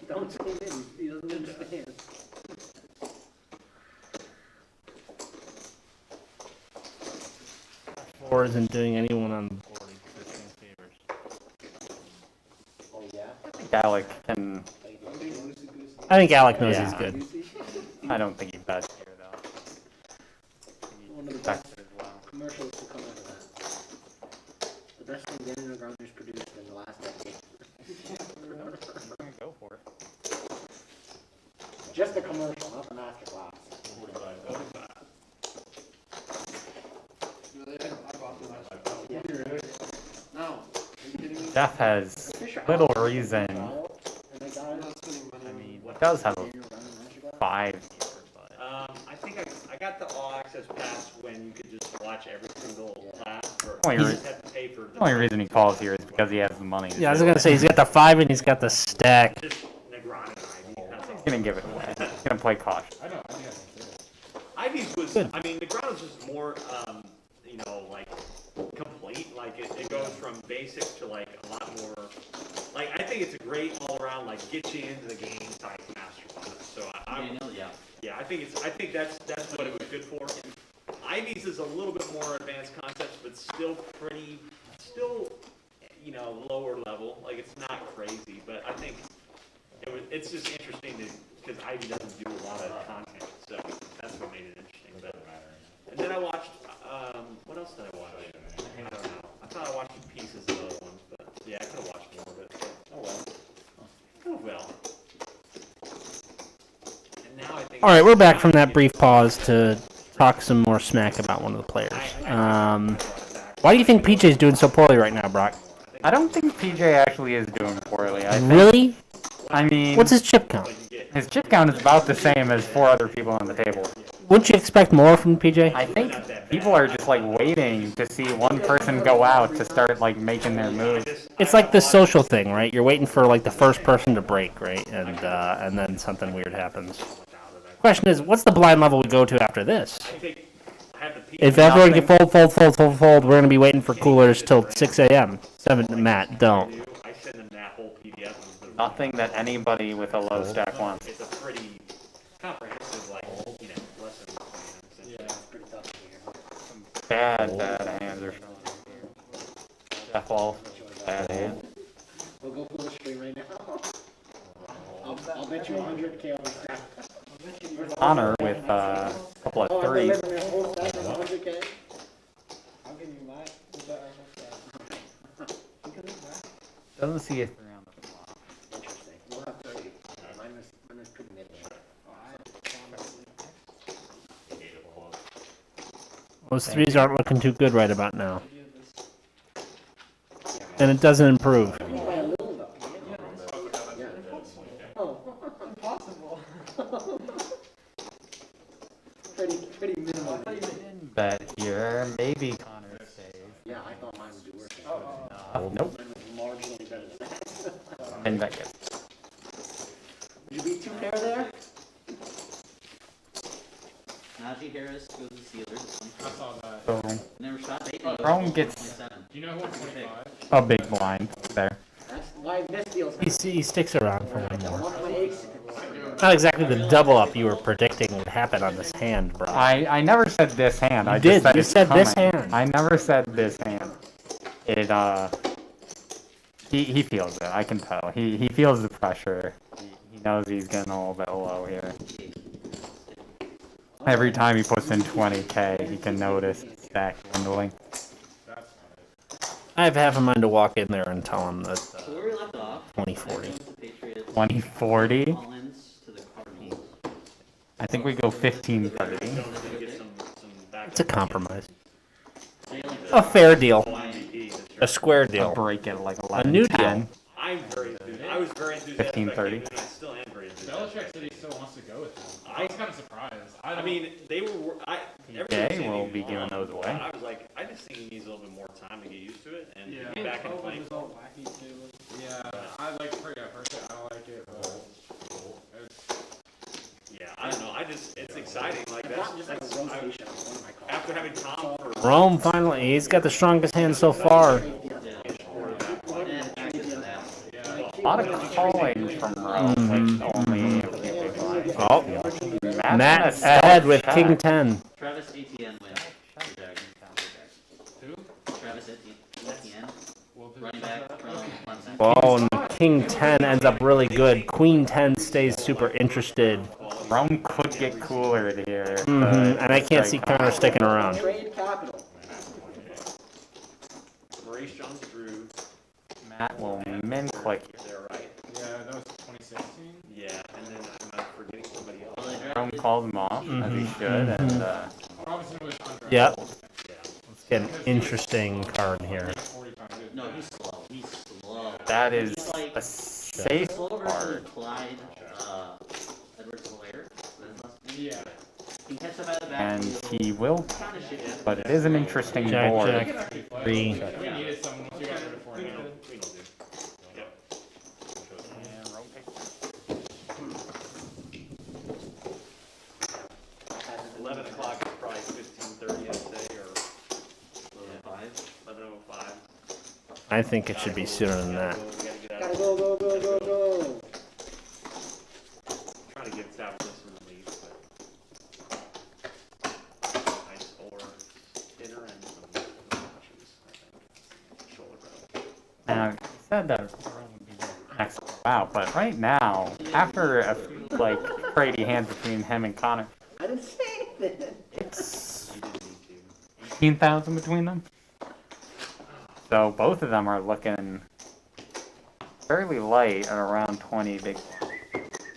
Don't say him. He doesn't understand. Four isn't doing anyone on the board existing favors. Oh yeah. Alec can. I think Alec knows Yeah. he's good. I don't think he bets here though. One of the Checks best it as well. commercials to come out of that. The best thing Danny Grounders produced in the last decade. Go for it. Just the commercial, not the master class. Yeah. No. Are you kidding me? Jeff has Fisher little House. reason. And they got it. I mean, he does have a You're running master class? 5 here, but I think I got the all access pass when you could just watch every single class, or Only you re- just have to pay for the only reason he calls here is because he has the money. Yeah, I was gonna say he's got the 5 and he's got the stack. just Negron and Ivy. That's all. He's gonna give it away. He's gonna play caution. Ivy's was, Good. I mean, Negron was just more, you know, like complete. Like it goes from basic to like a lot more. Like I think it's a great all around like get you into the game type master class. So Daniel, yeah. yeah, I think that's what it was good for. Ivy's is a little bit more advanced concepts, but still you know, lower level. Like it's not crazy, but I think it's just interesting because Ivy doesn't do a lot of content, so that's what made it interesting. But and then I watched what else did I watch? I don't know. I thought I watched pieces of the other ones, but yeah, I could have watched more of it. But, oh well. Oh well. And now I think. All right, we're back from that brief pause to talk some more smack about one of the players. Why do you think PJ's doing so poorly right now, Brock? I don't think PJ actually is doing poorly. I think, Really? I mean, What's his chip count? his chip count is about the same as 4 other people on the table. Wouldn't you expect more from PJ? I think people are just like waiting to see one person go out to start like making their moves. It's like the social thing, right? You're waiting for like the first person to break, right? And then something weird happens. Question is, what's the blind level we go to after this? If everyone can fold, we're gonna be waiting for coolers till 6 a.m. 7, Matt, don't. I send them that whole PDF of the. Nothing that anybody with a low stack wants. It's a pretty comprehensive, like, you know, lesson. Bad hands are showing. Death wall, bad hand. We'll go for the stream right now. I'll bet you 100K on the stack. Honor with a couple of Oh, I'm threes. living in a whole stack on 100K. I'll give you mine. Is that Doesn't see a 3 on the flop. Interesting. We'll have to see. Mine is pretty mid. Those threes aren't looking too good right about now. And it doesn't improve. By a little though. Yeah. Oh, impossible? pretty minimal. Bet here, maybe Connor stays. Yeah, I thought mine would be worse. Nope. Mine was marginally better than that. And bet yes. Did you beat 2 pair there? Najee Harris goes to Steelers. I saw that. So Never shot 8. Rome gets 27. Do you know who won 25? a big blind there. That's why this deal's He sticks around for one more. 1.8. Not exactly the double up you were predicting would happen on this hand, bro. I never said this hand. I You just did. said You it's said this coming. hand. I never said this hand. It he feels it. I can tell. He feels the pressure. He knows he's getting a little bit low here. Every time he puts in 20K, he can notice his stack dwindling. I have half a mind to walk in there and tell him that So where we left off, 2040. the Patriots, 2040. Collins to the Cardinals. I think we go 1530. It's a compromise. A fair deal. A square A deal. break at like A new 11:10. I'm very enthusiastic. I was very enthusiastic. 15:30. And I still am very enthusiastic. Belichick said he still wants to go with him. I was kind of surprised. I mean, they were. PJ will be giving those away. I was like, I just think he needs a little bit more time to get used to it and Yeah. get back in playing. Yeah, I like personally, I don't like it, but it's, Yeah, I don't know. It's exciting. Like that's Not just like a rotation on one of my cards. after having Tom for Rome finally, he's got the strongest hand so far. A lot of calling from Rome, like only a few big blinds. Oh, Matt's Matt gonna sell ahead with check. King 10. Travis Etienne wins. Who? Travis Etienne. Running back from Clemson. Whoa, and King 10 ends up really good. Queen 10 stays super interested. Rome could get cooler here. And I can't see Connor sticking around. Trade capital. Maurice Jones-Drew. Matt will min click here. They're right. yeah, that was 2016. Yeah, and then I'm forgetting somebody else. Rome calls him off, as he should, and Robinson was under Yep. Let's get an interesting card here. 40 times. No, he's slow. He's slow. that is He's like a safe slower than card. Clyde Edwards-Helaire. Yeah. He can catch up out of the And backfield. he will, Kind of shit. but it is an interesting Jack, board. Jack, 3. We needed someone once you got rid of Fournette. We don't do. Yep. And Rome takes 11 o'clock is probably 15:30, I'd say, or 11:05. I think it should be sooner than that. We gotta get out Gotta of go. trying to give Tabitha some relief, but nice or dinner and some lunches, I think. Shoulder roll. Now, you said that Rome would be the next to go out, but right now, after a like crazy hand between him and Connor, I didn't say anything. it's You didn't need to. 18,000 between them. So both of them are looking fairly light at around 20 big.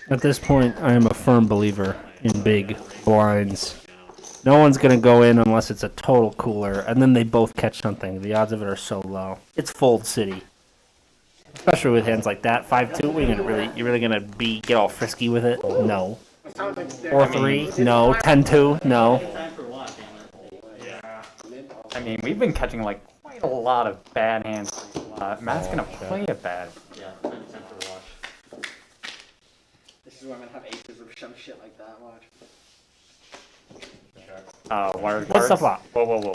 At this point, I am a firm believer in big blinds. No one's going to go in unless it's a total cooler, and then they both catch something. The odds of it are so low. It's fold city. Especially with hands like that, 5-2. You really gonna get all frisky with it? No. It sounds like they're- 4-3? No. 10-2? No. Time for watch, Yeah. I mean, we've been catching like quite a lot of bad hands. Matt's gonna play it bad. Yeah, time for watch. This is where I'm gonna have aces or some shit like that. Watch. Wired What's the cards? flop? Whoa, whoa, whoa.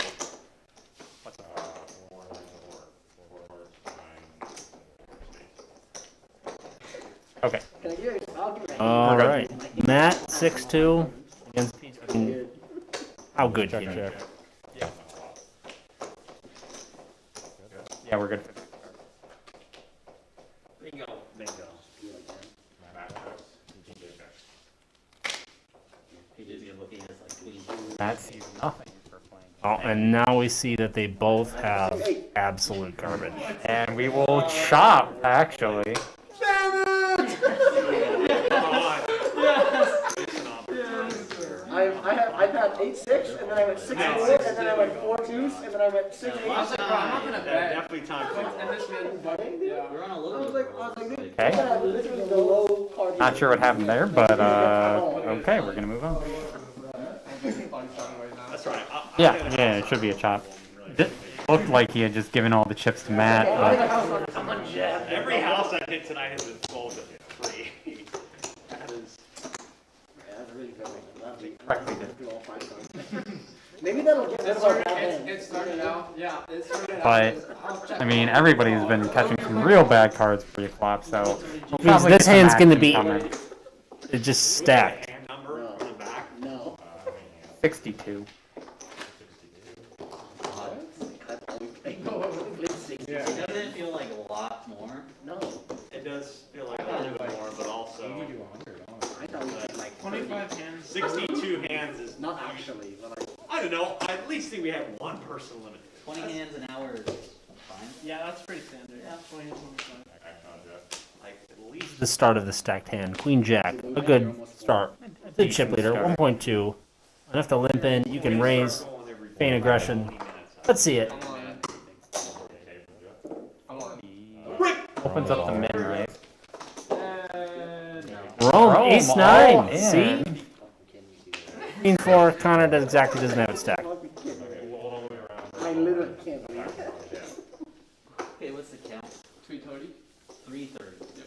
Okay. Can I give you? I'll give you. All right. Matt 6-2 against PJ. How good can you? Yeah, we're good. Bingo. He just get looking at us like queen. Matt sees nothing for playing. Oh, and now we see that they both have absolute garbage. And we will chop, actually. I've had 8-6, and then I went 6-4, and then I went 4-2, and then I went 6-8. I was like, bro, I'm not gonna bet. Definitely time for And this man, Yeah. We're on a I little was bit. like, dude, Okay. this was the low card. Not sure what happened there, but okay, we're gonna move on. That's right. Yeah, it should be a chop. It looked like he had just given all the chips to Matt, but Every house I hit tonight has been sold at 3. That is. Yeah, that's really good. correctly did. Do all 5 times. Maybe that'll get rid of our bad hands. it started out, yeah, it started out. But I'll check. I mean, everybody's been catching some real bad cards pre-flop, so we'll Means probably this get some hand's gonna action be coming. it's just stacked. Hand number on the back. No. 62. Doesn't it feel like a lot more? No. It does feel like a little bit more, but also I thought we had like 25 hands. 62 hands is not actually, but like I don't know. I at least think we have one person limit. 20 hands an hour is fine. Yeah, that's pretty standard. Yeah, 20 is fine. Like at least. The start of the stacked hand. Queen Jack. A good start. Good chip leader. 1.2. Enough to limp in. You can raise. Feign aggression. Let's see it. Opens up the mid raise. Rome, ace all 9. in. See? Queen 4. Connor doesn't have it stacked. I literally can't believe it. Okay, what's the count? 330. 330.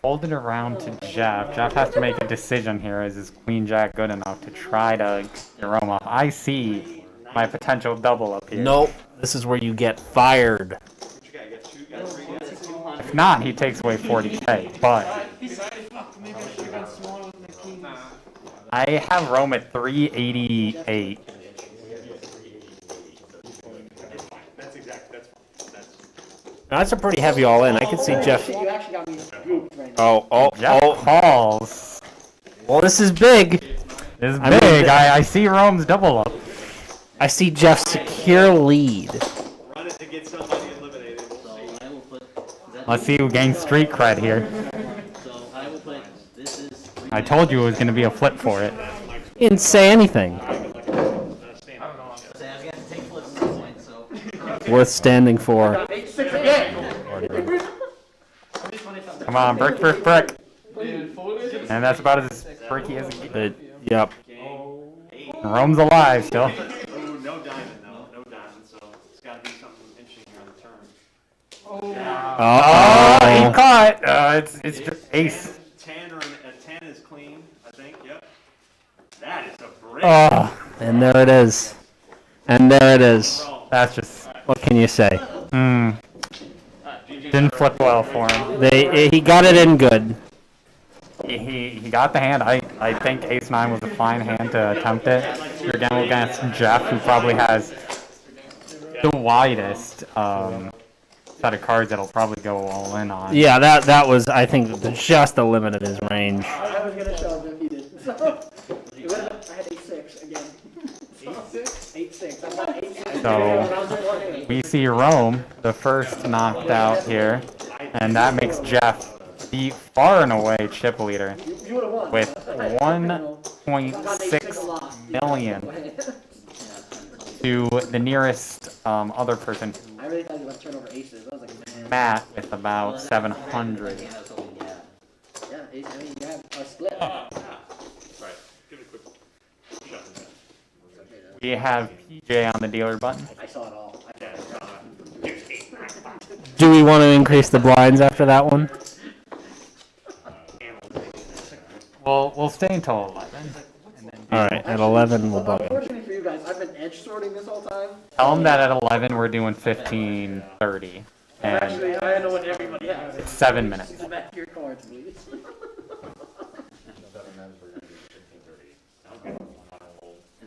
Fold it around to Jeff. Jeff has to make a decision here. Is his Queen Jack good enough to try to get Rome off? I see my potential double up here. Nope. This is where you get fired. If not, he takes away 40k. But Maybe I should have gone smaller with my king. I have Rome at 388. That's exact. That's. That's a pretty heavy all in. I can see Jeff. You actually got me grouped right now. Jeff calls. Well, this is big. This is I mean, big. I see Rome's double up. I see Jeff's secure lead. Run it to get somebody eliminated. We'll So see. I will put. Is that Let's see who gains street cred here. So I will put. This is. I told you it was going to be a flip for it. He didn't say anything. So I was gonna take flips at this point, so. Worth standing for. 8-6 again. Come on, brick, brick, brick. And folded. And that's about as bricky as it gets. Yep. Rome's alive still. Ooh, no diamond though. No diamond. So it's got to be something interesting here on the turn. Oh, he caught. It's just ace. 10 or a 10 is clean. I think. Yep. That is a brick. Oh, and there it is. And there it is. That's just. What can you say? Didn't flip well for him. He got it in good. He got the hand. I think ace 9 was a fine hand to attempt it. You're again against Jeff, who probably has the widest set of cards that'll probably go all in on. Yeah, that was, I think, just the limit of his range. I was gonna show him if he did. So, I had 8-6 again. 8-6. I got 8-6. So we see Rome, the first knocked out here, and that makes Jeff the far and away chip leader You would have won. with 1.6 million to the nearest other person. I really thought you were going to turn over aces. I was like, man. Matt with about 700. Yeah, I mean, you have a split. Right. Give it a quick shot. We have PJ on the dealer button. I saw it all. Do we want to increase the blinds after that one? We'll stay until 11. And then All right, at 11 we'll bug him. Unfortunately for you guys, I've been edge sorting this whole time. tell them that at 11 we're doing 15:30. And Actually, I know what everybody has. it's 7 minutes. Back your cards, please. In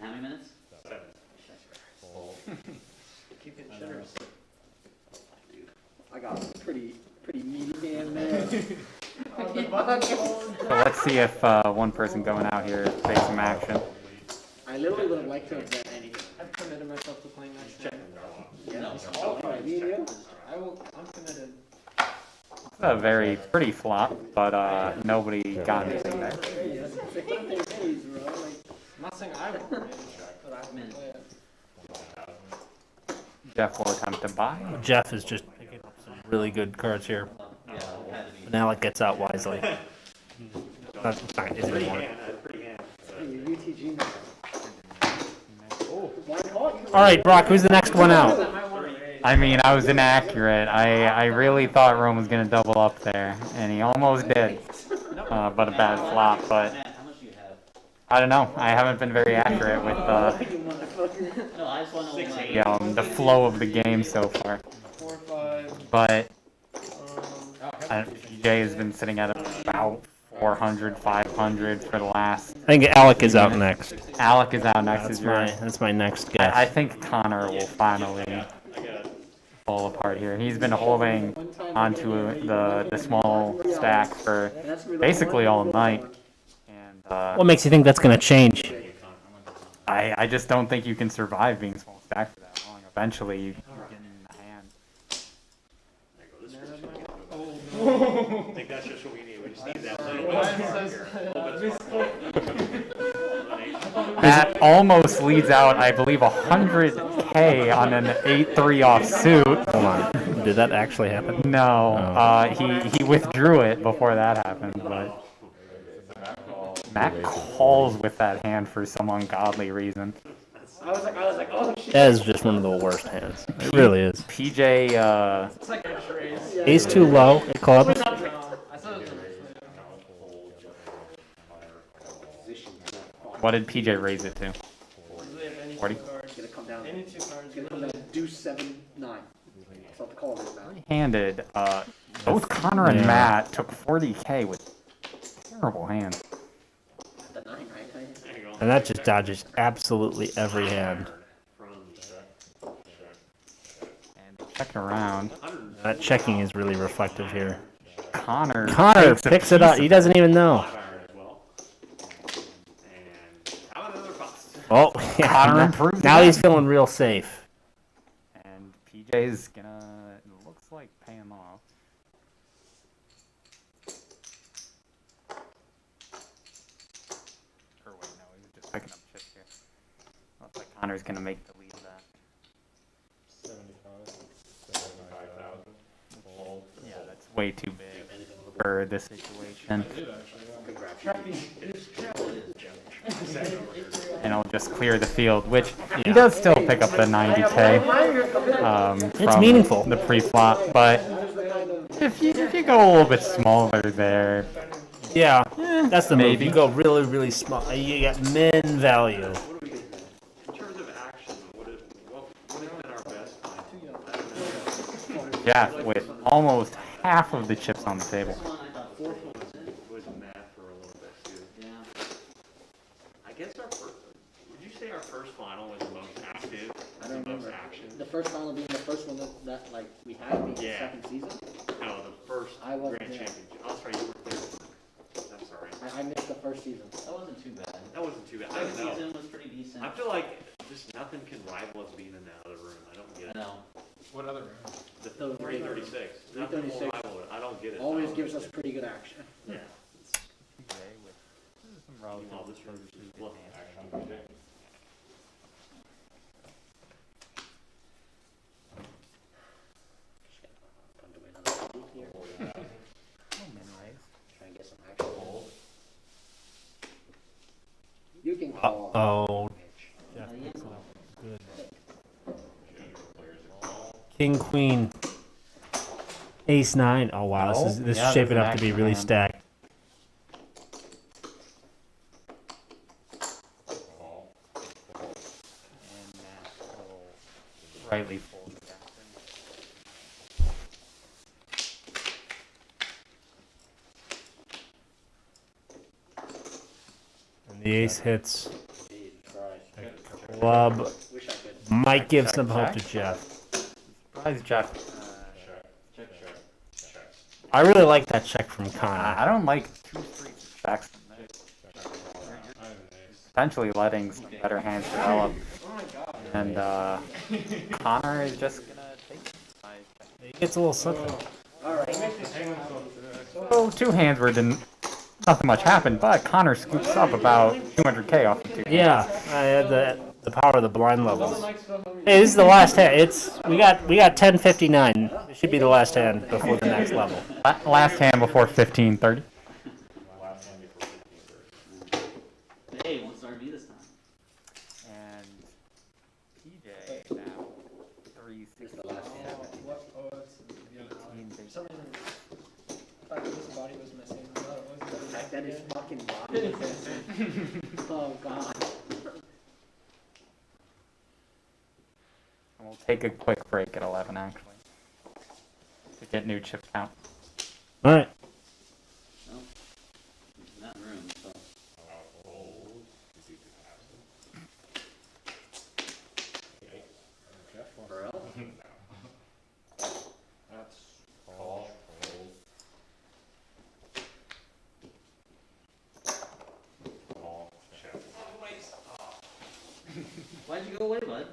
how many minutes? Keep it generous. I got a pretty meaty hand there. So let's see if one person going out here takes some action. I literally would have liked to have done anything. I've committed myself to playing next time. Yeah, alright, me and you. I'm committed. It's a very pretty flop, but nobody got anything there. Hey, that's the thing with their days, bro. Like, I'm not saying I won't manage, but I can play it. Jeff will attempt to buy. Jeff is just picking up some really good cards here. But now it gets out wisely. That's fine, isn't Pretty anymore. hand, pretty hand. hey, your UTG man. Oh, blind call? All right, Brock, who's the next one out? I mean, I was inaccurate. I really thought Rome was going to double up there, and he almost did. But a bad flop. But Matt, how much do you have? I don't know. I haven't been very accurate with You motherfucker. No, I just want to know what my... the flow of the game so far. 4, 5, But PJ has been sitting at about 400, 500 for the last. I think Alec is out next. Alec is out next. That's my next I guess. think Connor will finally fall apart here. He's been holding onto the small stack for basically all night. And What makes you think that's going to change? I just don't think you can survive being small stack for that long. Eventually, you get in the hand. I think that's just what we need. We just need that That almost leads out, I believe, 100K on an 8-3 offsuit. Hold on. Did that actually happen? No, he withdrew it before that happened, but Matt calls with that hand for some ungodly reason. I was like, oh shit. That is just one of the worst hands. It really is. PJ, it's like a trace. Ace too low at clubs. No, I said it was what did PJ raise it to? 40? It's gonna come down. Any two cards. It's gonna come down to deuce 7-9. That's what the call is now. Handed, both Connor and Yeah. Matt took 40K with terrible hands. The 9, right? And that just dodges absolutely every hand. And check around. That checking is really reflective here. Connor takes a picks it up. piece He of doesn't even know. Oh, yeah. Connor improves Now again. he's feeling real safe. And PJ's gonna, it looks like, pay him off. Or wait, no, he's just picking up chips here. Looks like Connor's gonna make the lead of that. 75,000. Yeah, that's way too big for this situation. And I'll just clear the field, which he does still pick up the 90K. It's meaningful. The pre-flop, but if you go a little bit smaller there, Yeah, that's the move. maybe. You go really, really small. You get min value. In terms of action, what has been our best time? Yeah, with almost half of the chips on the table. It was Matt for a little bit too. Yeah. I guess would you say our first final was the most active, I the don't most remember. action? The first final being the first one that like we had being Yeah. the second season. No, the first I wasn't grand there. championship. Oh, sorry, you were there. I'm sorry. I missed the first season. That wasn't too bad. That wasn't too bad. I Second don't know. season was pretty decent. I feel like just nothing can rival us being in that other room. I don't get I it. know. What other room? The The 336. Nothing will 336 rival it. I don't get it. Always gives us pretty good action. Yeah. Meanwhile, this room is just look. You can call. Oh. King, queen, ace nine. Oh wow, No? this Yeah, is shaping there's up an to be action really hand. stacked. Rightly fold. And the ace hits. Club might give some hope to Jeff. Surprise Jeff. I really like that check from Connor. I don't like 2-3 checks from this. Potentially letting some better hands develop. And Connor is just gonna take it. He gets a little something. So 2 hands where didn't nothing much happened, but Connor scoops up about 200K off the 2 hands. Yeah, I had the power of the blind levels. Hey, this is the last hand. We got 10:59. It should be the last hand before the next level. Last hand before 15:30. Hey, what's RV this time? And TJ now 360. That is fucking body. Oh god. We'll take a quick break at 11 actually to get new chip count. All right. Not in room, so. Burrell? That's call. Why'd you go away, bud?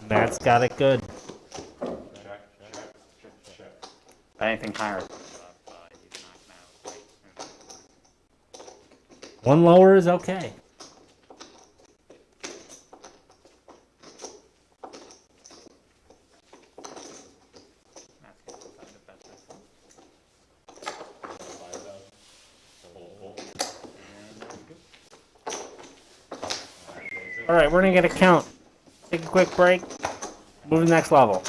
Matt's got it good. Anything higher. One lower is okay. All right, we're gonna get a count. Take a quick break. Move to the next level.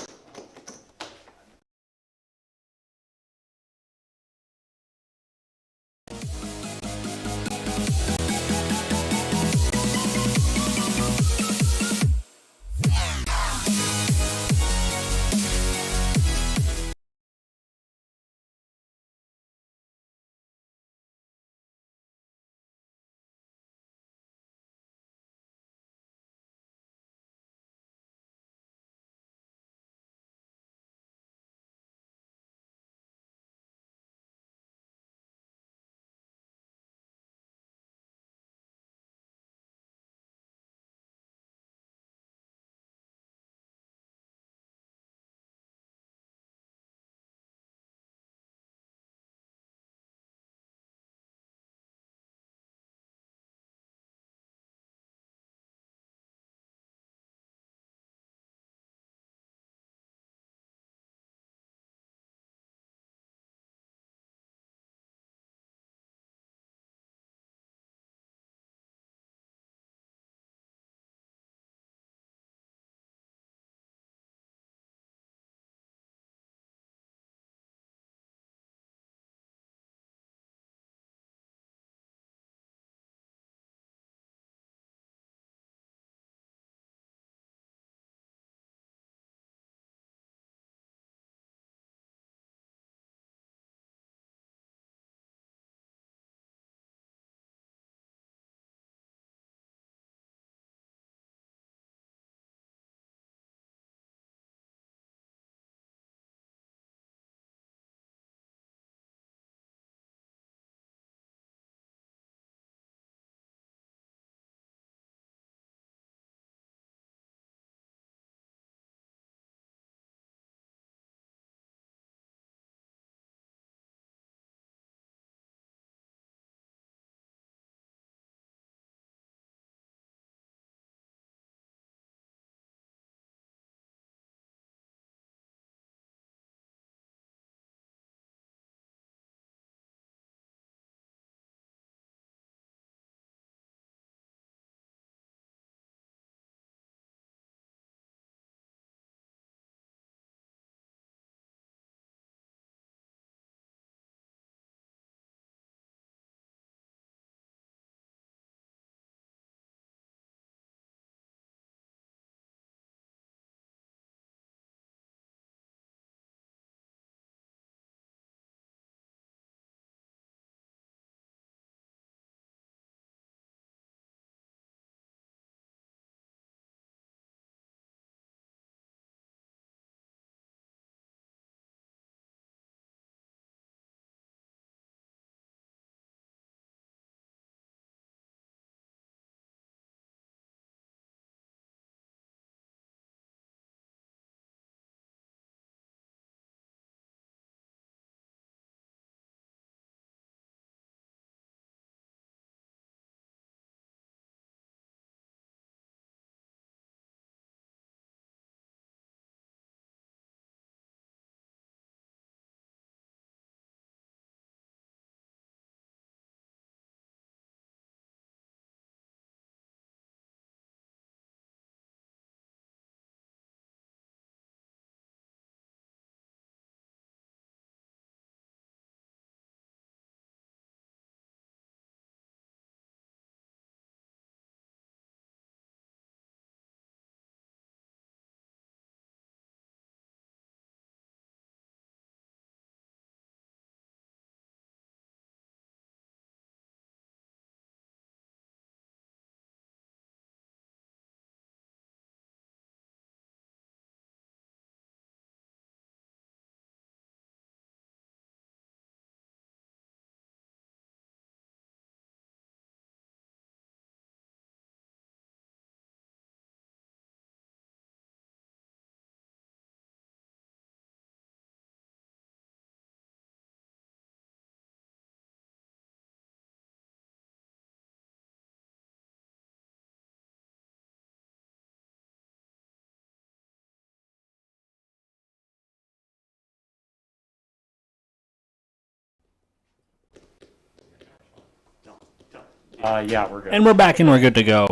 Yeah, we're good. And we're back and we're good to go.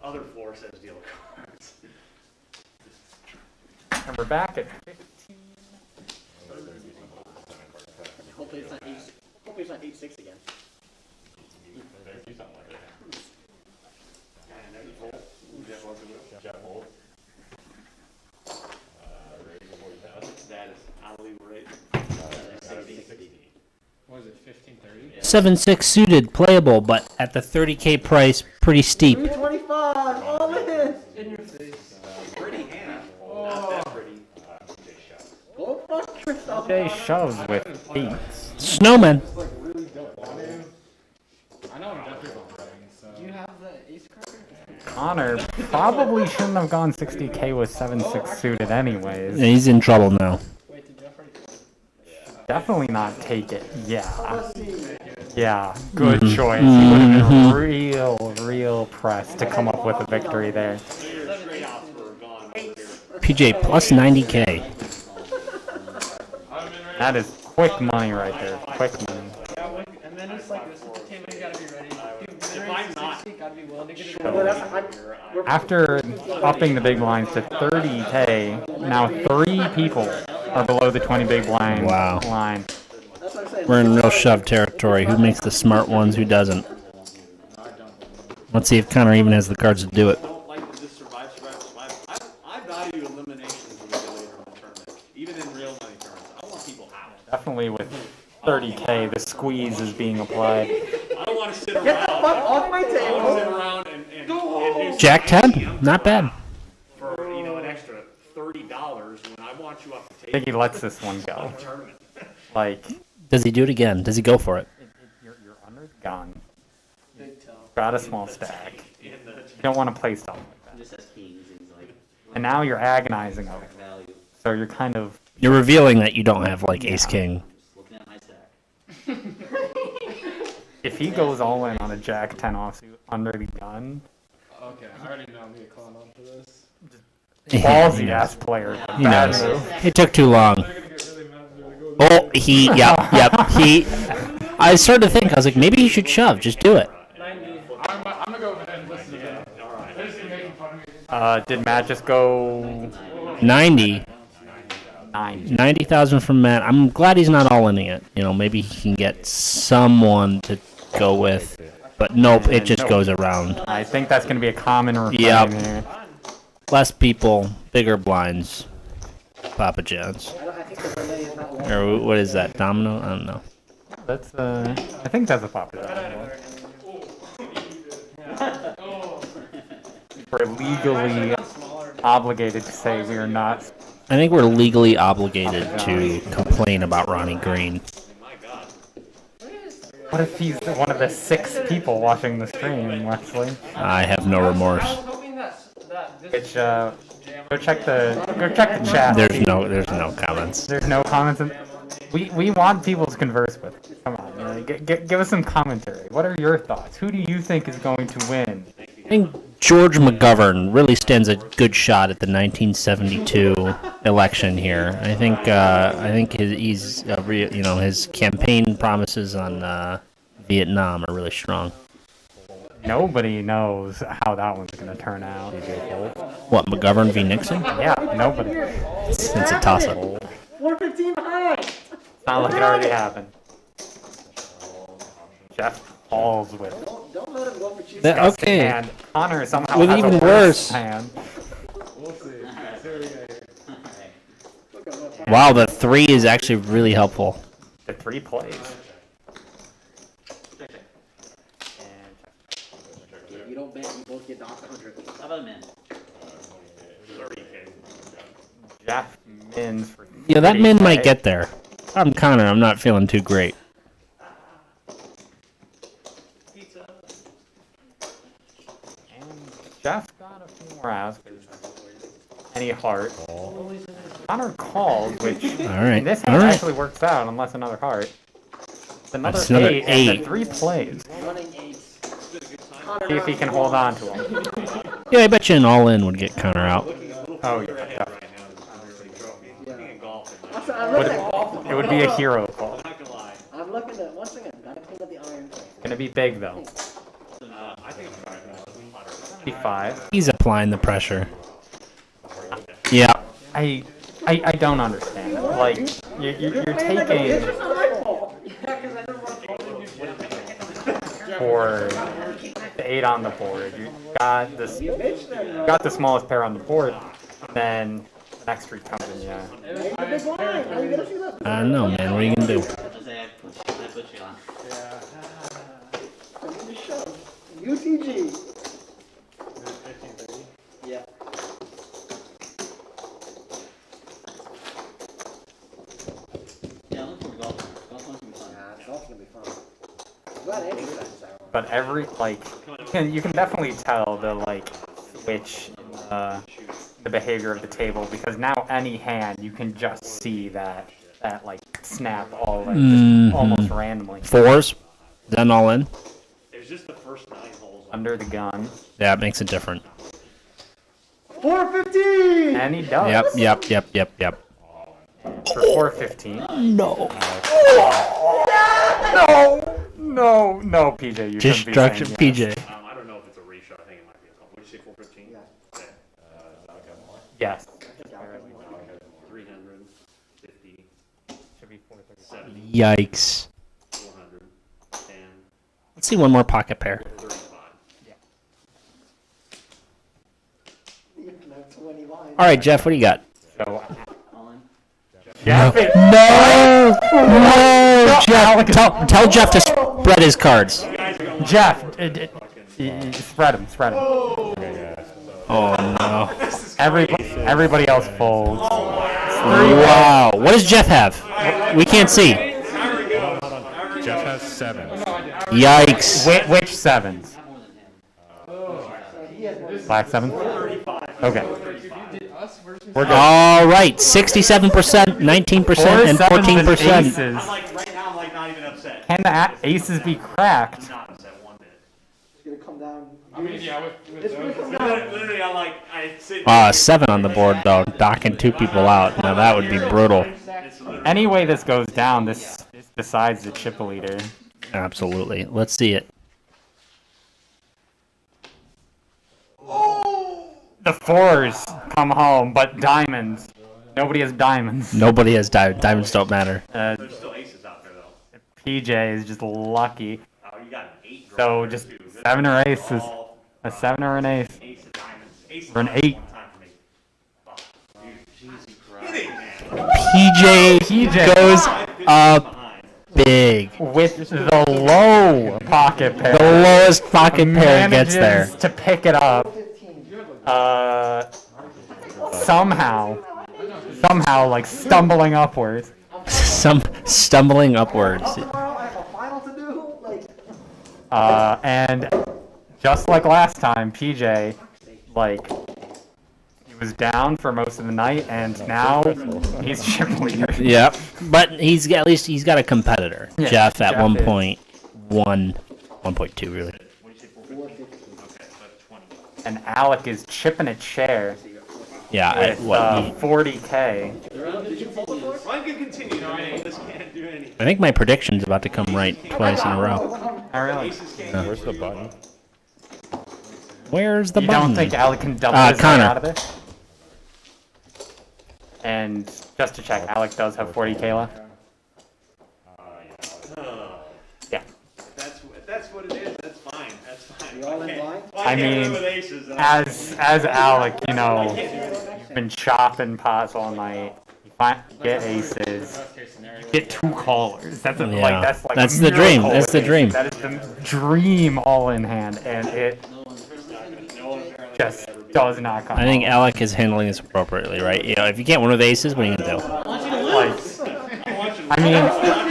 Other floor says deal cards. And we're back at 15. Hopefully it's not 8. Hopefully it's not 8-6 again. That is unbelievable. What is it, 1530? 7-6 suited, playable, but at the 30K price, pretty steep. 325, all in. In your face. Pretty hand. Not that pretty. Go fuck yourself. Jay shoves with 8. Snowman. I know I'm definitely going so. Do you have the ace card? Connor probably shouldn't have gone 60K with 7-6 suited anyways. Yeah, he's in trouble now. Wait, did Jeffrey? Definitely not take it. Yeah. Yeah, good choice. He would have been real pressed to come up with a victory there. PJ plus 90K. That is quick money right there. Quick money. And then it's like, this is the table, you gotta be ready. If I'm not You gotta be willing to get it Well, ready. After upping the big blinds to 30K, now 3 people are below the 20 big blind Wow. line. That's what I'm saying. We're in real shove territory. Who makes the smart ones, who doesn't? Let's see if Connor even has the cards to do it. I don't like to just survive. I value eliminations when we get later in the tournament. Even in real money tournaments. I want people out. Definitely with 30K, the squeeze is being applied. I don't want to sit around. Get the fuck off my I want to sit table. around and do Jack 10? Not bad. for an extra $30 when I want you off the I table. think he lets this one go. Tournament. Like, Does he do it again? Does he go for it? you're under the gun. Big tell. Got a small stack. You don't want to play stuff like that. Just has kings and he's like, And now you're agonizing over it. value. So you're kind of, You're revealing that you don't have like ace king. Just looking at my stack. if he goes all in on a Jack 10 offsuit under the gun, Okay, I already know I'm gonna clown on for this. ballsy ass player. He Bad knows. move. It took too long. They're gonna get really mad when they go. Oh, yep. He. I started to think. I was like, maybe he should shove. Just do it. 90. I'm gonna go ahead and listen to that. They're just making fun of me. Did Matt just go 90. 9? 90,000 from Matt. I'm glad he's not all in it. You know, maybe he can get someone to go with. But nope, it just goes around. I think that's going to be a common refrain Yep. here. Less people, bigger blinds. Papa John's. I think the delay is not long. Or what is that? Domino? I don't know. That's I think that's a popular We're legally obligated to say we are not. I think we're legally obligated to complain about Ronnie Green. What if he's one of the 6 people watching the stream, Wesley? I have no remorse. I was hoping that this Which, go check the chat. There's no comments. There's no comments. We want people to converse with. Come on, man. Give us some commentary. What are your thoughts? Who do you think is going to win? I think George McGovern really stands a good shot at the 1972 election here. I think he's his campaign promises on Vietnam are really strong. Nobody knows how that one's going to turn out. What, McGovern v. Nixon? Yeah, nobody. It's a toss-up. 415 behind. It's not like it already happened. Jeff Paul's with Don't let him go for cheap. Okay. and Connor somehow With has even a worse. hand. We'll see. See what we got here. Wow, the 3 is actually really helpful. The 3 plays. You don't bet, you both get the 100. How about a min? Jeff Mins for Yeah, that min 30K. might get there. I'm Connor. I'm not feeling too great. And Jeff got a few more outs. Any heart. Connor called, which All right. in this All hand right. actually works out unless another heart. It's another That's another 8, and eight. the 3 plays. Running 8. See if he can hold on to him. Yeah, I bet you an all-in would get Connor out. Oh yeah, definitely. I'm looking at golf. It would be a hero call. I'm looking at, once again, gotta clean up the iron. And gonna be big though. I think I'm sorry. 55. He's applying the pressure. Yeah. I don't understand. Like, you're taking for the 8 on the board. You got this. You got the smallest pair on the board. Then the next 3 comes in. Yeah. I don't know, man. What are you gonna do? Just say I put you on. UTG. Yeah. Yeah, I'm looking for golf. Golf one's gonna be fun. Yeah, golf's gonna be fun. I'm glad Andy decided to start one. But every you can definitely tell the switch in the behavior of the table, because now any hand you can just see that snap all just almost randomly 4s. Then all in. It's just the first 9 holes. under the gun, Yeah, it makes it different. 415! and he does. Yep. For 415. No. No, PJ, you shouldn't be Destruction, saying yes. PJ. I don't know if it's a reshot. I think it might be a couple. What did you say, 415? Yeah. Okay. Yes. 350, Should be 430. 70, Yikes. 400, 10, Let's see one more pocket pair. 35. You can have 20 lines. All right, Jeff, what do you got? So, All in. Jeff, No, Jeff. Tell Jeff to spread his cards. Jeff, spread him. Oh no. Everybody else folds. Wow. What does Jeff have? We can't see. Jeff has 7. Yikes. Which 7s? Black 7? Okay. We're good. All right. 67%, 19%, and 14%. Aces. I'm right now, I'm not even upset. Can the aces be cracked? Not upset one bit. It's gonna come down. I mean, yeah, with It's gonna those. come down. Literally, I sit. 7 on the board, though. Docking 2 people out. Now, that would be brutal. Any way this goes down, this decides the chip leader. Absolutely. Let's see it. The 4s come home, but diamonds. Nobody has diamonds. Nobody has diamonds don't matter. There's still aces out there, though. PJ is just lucky. Oh, you got an 8 draw. So just 7 or aces. A 7 or an ace. Ace of diamonds. Ace of Or an diamonds 8. one time for me. Oh, dude, Jesus Christ. Hit it, man. PJ goes up big. With the low pocket pair. The lowest pocket pair gets there. Manages to pick it up. Somehow, stumbling upwards. Some stumbling upwards. Tomorrow I have a final to do. Like, And just like last time, PJ, he was down for most of the night, and now he's chip leader. Yep. But at least he's got a competitor. Yeah, Jeff at Jeff 1.1, 1.2 really. And Alec is chipping a chair Yeah. with 40K. Run can continue. No, this can't do anything. I think my prediction's about to come right twice in a row. I really. Where's the button? Where's the You button? don't think Alec can double his way Connor. out of this? And just to check, Alec does have 40K left. Yeah. That's what it is. That's fine. That's fine. You all in Okay. line? Well, I can't mean, win with aces, and as Alec, you've been chopping pots all night. You get aces. You get 2 callers. That's a, Yeah. that's like That's a the dream. miracle That's with the aces. dream. That is the dream all in hand, and it just does not come. I think home. Alec is handling this appropriately, right? You know, if you can't win with aces, what are you gonna do? I mean,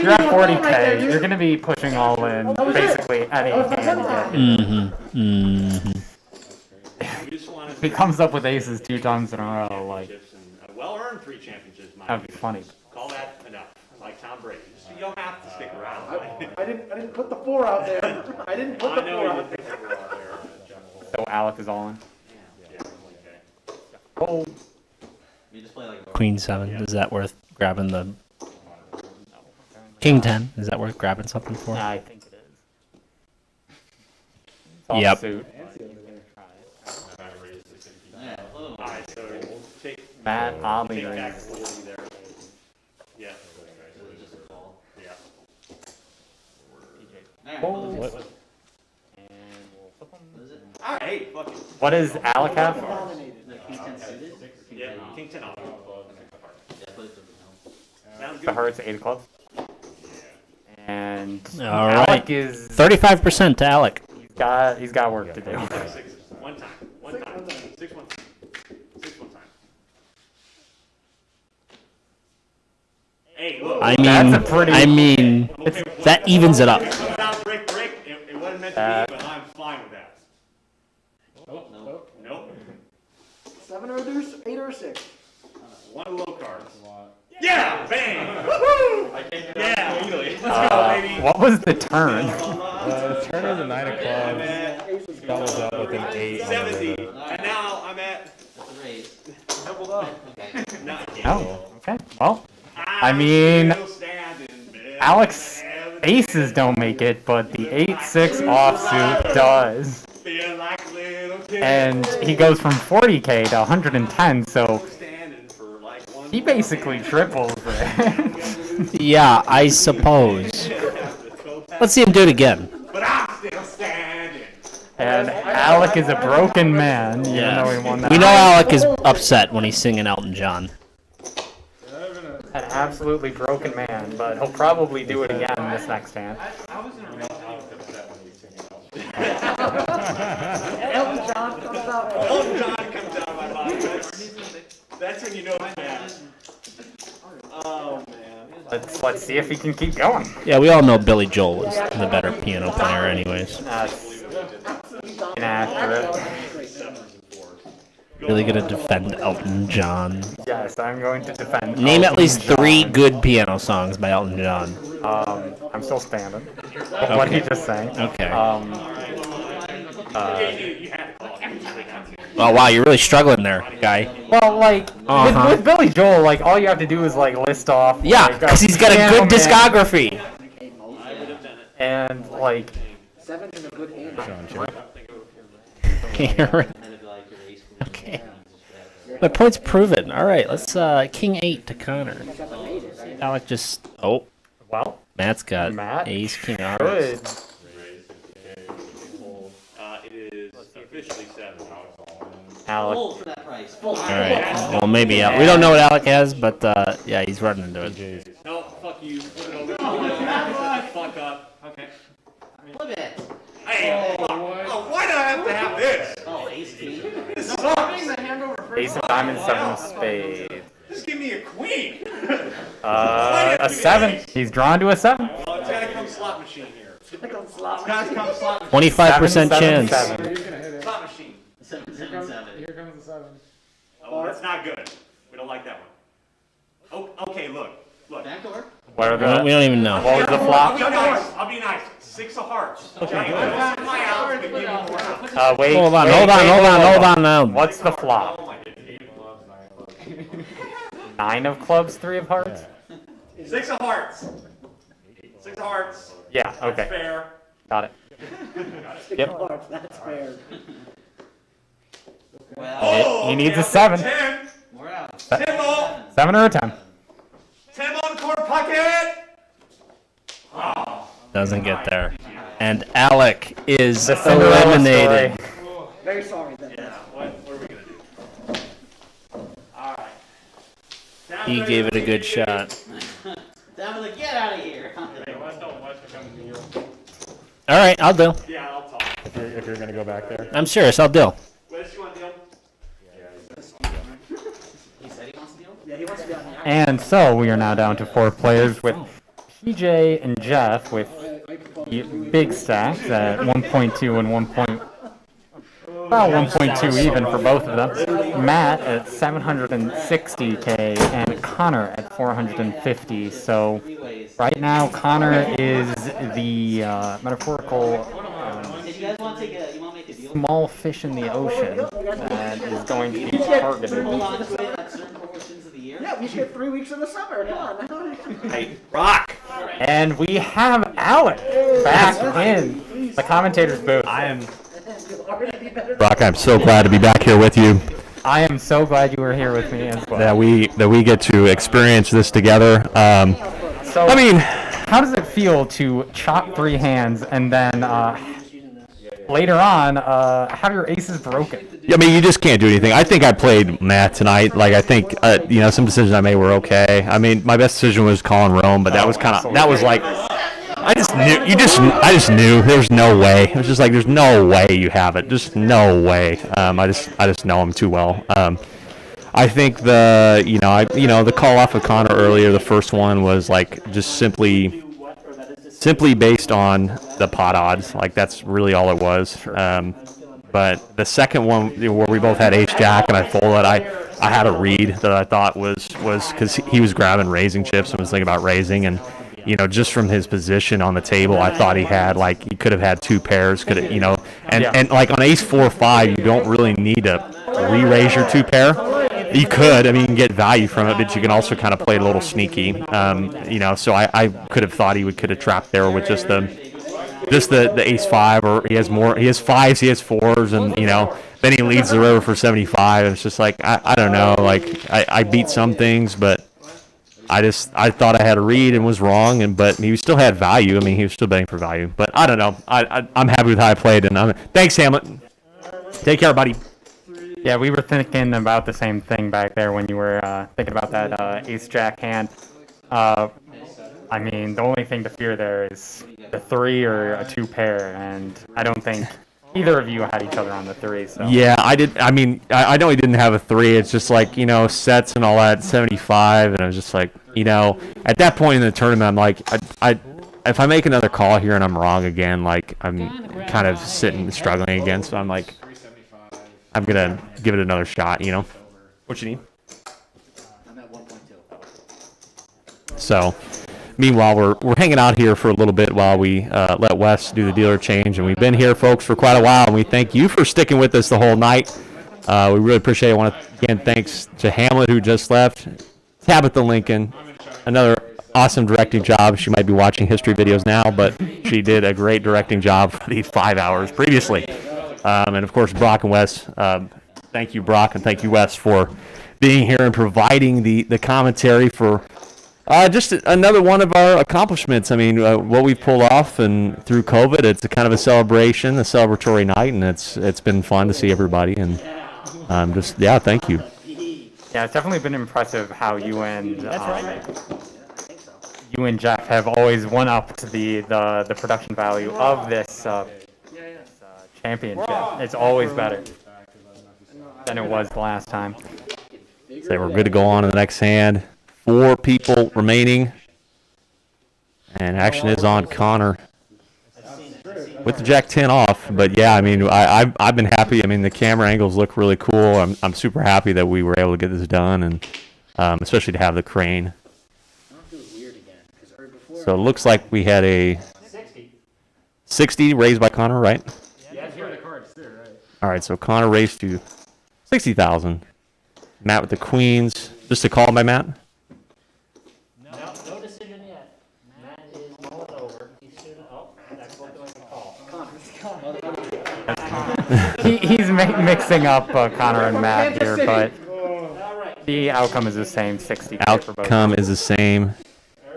you're at 40K. You're gonna be pushing all in basically any hand you get. If he comes up with aces 2 times in a row, a well-earned 3 championships. Mind that'd be you. funny. Call that enough. Like Tom Brady. You don't have to stick around. I didn't put the 4 out there. I didn't put I the know 4 you out didn't there. think out there. So Alec is all in. Yeah, okay. Oh, You just play like a Queen 7. Is that worth grabbing the King 10? Is that worth grabbing something for? I think it is. Yep. offsuit. Yeah, whoa. Alright, so take. Matt Ollie. Take back 40 there. Yeah. Yeah. Alright, Oh, what what? is it? Alright, hey, fuck it. What does Alec have? The King 10 suited? King Yeah, 10 off? King 10 off. Yeah, put it to the Sounds The good. hearts, 8 of clubs. And All Alec right. is 35% to Alec. he's got work to do. 6. One time. 6 one time. 6 one time. Hey, look. I That's mean, a pretty- that evens it up. Without brick, it wasn't meant to be, but I'm fine with that. Nope. Nope. 7 or 8 or 6. One low cards. Yeah! Bang! Woohoo! Yeah! Let's go, baby! What was the turn? Turn of the 9 of I'm clubs. at Doubles up with an 8. on the 70. river. And now I'm at. That's a raise. Doubled up. Oh, okay. Well, I mean, Alex aces don't make it, but the 8-6 offsuit does. Feel like a little kid. And he goes from 40K to 110, so Standing for like one he basically triples it. Yeah, I suppose. Let's see him do it again. But I'm still standing. And Alec is a broken man, even though he won that. We know Alec is upset when he's singing Elton John. An absolutely broken man, but he'll probably do it again this next hand. Elton John comes out. Elton John comes out of my body. That's when you know it's bad. Oh, man. Let's see if he can keep going. Yeah, we all know Billy Joel is the better piano player anyways. That's inaccurate. Really gonna defend Elton John. Yes, I'm going to defend. Name at Elton least 3 John. good piano songs by Elton John. I'm still standing. What he just sang. Okay. You had to call it. Oh wow, you're really struggling there, guy. Well, like Uh-huh. with Billy Joel, like all you have to do is like list off. Yeah, like, because he's got a Piano good Man, discography. and like 7 is a good hand. Okay. My point's proven. All right, let's King 8 to Connor. Alec just well, Matt's got Matt Ace King hearts. good. It is officially 7. Alec. Full for that price. Full. All right. Well, maybe we don't know what Alec has, but yeah, he's running into it. No, fuck you. Flip it over. Shut the fuck up. Okay. Flip it. Hey, fuck. Oh, why do I have to have this? Oh, ace king. This sucks. Ace of diamonds, 7 of spades. Just give me a queen. A 7. He's drawn to a 7. Well, it's gotta come slot machine here. It's gotta come slot machine. 25% 7, chance. 7. Slot machine. 7, 7, 7. Here comes the 7. Oh, that's not good. We don't like that one. Oh, okay, look. Backdoor. What are We the? don't even know. What was the I'll flop? be nice. I'll be nice. 6 of hearts. Okay, I don't my out, but give me more out. Wait. Hold on, wait, hold on, wait, hold on, wait, hold on now. What's the flop? Oh my God. 9 of clubs, 3 of hearts. 6 of hearts. 6 of hearts. Yeah. That's Okay. fair. Got it. Yep. That's fair. Well, Oh, He needs okay, a 7. 10. we're out. 10 ball. 7 or a 10. 10 ball in the corner pocket. Oh. Doesn't get there. And Alec is The Cinderella eliminated. story. Very sorry then. Yeah, what are we gonna do? Alright. He gave it a good shot. Down to the get out of here. All right, I'll do. Yeah, I'll talk. If you're gonna go back there. I'm serious, I'll do. Wes, you want to deal? He said he wants to deal. Yeah, he wants to be on the And so we are now down to 4 players with PJ and Jeff with the big stacks at 1.2 and 1. About 1.2 even for both of them. Matt at 760K and Connor at 450. So right now Connor is the metaphorical If you guys want to take a, you want to make a deal? small fish in the ocean that is going to be targeted. Hold on to it at certain portions of the year. Yeah, we should get 3 weeks in the summer. Come on. Hey, rock! And we have Alec back in the commentator's booth. I am Brock, I'm so glad to be back here with you. I am so glad you were here with me as well. That we get to experience this together. So, I mean, how does it feel to chop 3 hands and then later on have your aces broken? I mean, you just can't do anything. I think I played Matt tonight. Like, I think some decisions I made were okay. I mean, my best decision was calling Rome, but that was like. I just knew there's no way. It was just like, there's no way you have it. Just no way. I just know him too well. I think the call off of Connor earlier, the first one was like just simply based on the pot odds. Like, that's really all it was. But the second one where we both had ace jack and I folded, I had a read that I thought was because he was grabbing raising chips and was thinking about raising, and just from his position on the table, I thought he could have had 2 pairs, and like on ace 4-5, you don't really need to re-raise your 2 pair. You could, you can get value from it, but you can also kind of play it a little sneaky, so I could have thought he could have trapped there with just the ace 5, or he has 5s, he has 4s, and then he leads the river for 75. It's just like, I don't know, like I beat some things, but I thought I had a read and was wrong, but he still had value. He was still betting for value. But I don't know. I'm happy with how I played, and thanks, Hamlet. Take care, buddy. Yeah, we were thinking about the same thing back there when you were thinking about that ace-jack hand. The only thing to fear there is the 3 or a 2 pair, and I don't think either of you had each other on the 3. So. Yeah, I did. I know he didn't have a 3. It's just like, sets and all that, 75, and I was just like, at that point in the tournament, I'm like, if I make another call here and I'm wrong again, like, I'm kind of struggling again, so I'm like, I'm going to give it another shot, What you need? I'm at 1.2. So, meanwhile, we're hanging out here for a little bit while we let Wes do the dealer change, and we've been here, folks, for quite a while, and we thank you for sticking with us the whole night. We really appreciate it. I want to, again, thanks to Hamlet, who just left, Tabitha Lincoln, another awesome directing job. She might be watching history videos now, but she did a great directing job for these 5 hours previously. And, of course, Brock and Wes. Thank you, Brock, and thank you, Wes, for being here and providing the commentary for just another one of our accomplishments. What we've pulled off, and through COVID, it's a kind of a celebration, a celebratory night, and it's been fun to see everybody. And thank you. Yeah, it's definitely been impressive how you and Jeff have always won up to the production value of this championship. It's always better than it was the last time. So we're good to go on to the next hand. 4 people remaining, and action is on Connor with the Jack 10 off. But yeah, I've been happy. The camera angles look really cool. I'm super happy that we were able to get this done, and especially to have the crane. So it looks like we had a 60 raised by Connor, right? Yeah, here are the cards too, right? All right, so Connor raised to 60,000. Matt with the queens. Just a call by Matt? No decision yet. Matt is mulling over. He's soon. That's what doing a call. He's mixing up Connor and Matt here, but the outcome is the same, 60. Outcome is the same.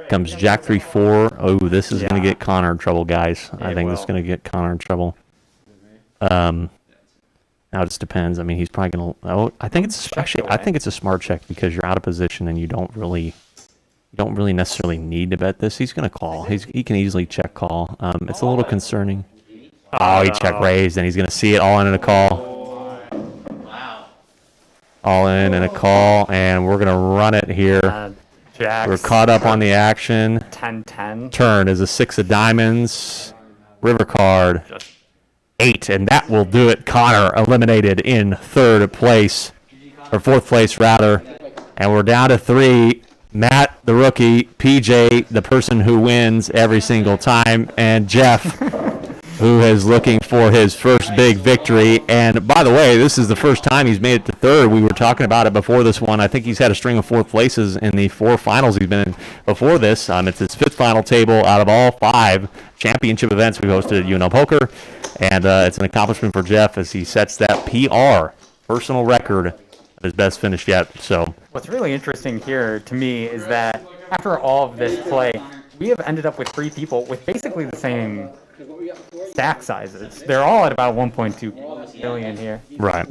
Comes Jack 3-4. Oh, this is going to get Connor in trouble, guys. I think this is going to get Connor in trouble. Now it just depends. He's probably going to. Oh, I think it's a smart check because you're out of position and you don't really necessarily need to bet this. He's going to call. He can easily check call. It's a little concerning. Oh, he check raised and he's going to see it all in a call. Wow. All in and a call, and we're going to run it here. We're caught up on the action. 10-10. Turn is a 6 of diamonds. River card. 8, and that will do it. Connor eliminated in 3rd place, or 4th place rather, and we're down to 3. Matt, the rookie, PJ, the person who wins every single time, and Jeff, who is looking for his first big victory. And by the way, this is the first time he's made it to third. We were talking about it before this one. I think he's had a string of fourth places in the 4 finals he's been in before this. It's his 5th final table out of all 5 championship events we hosted at UNL Poker. And it's an accomplishment for Jeff as he sets that PR, personal record, of his best finish yet. So What's really interesting here to me is that after all of this play, we have ended up with 3 people with basically the same stack sizes. They're all at about 1.2 billion here. right.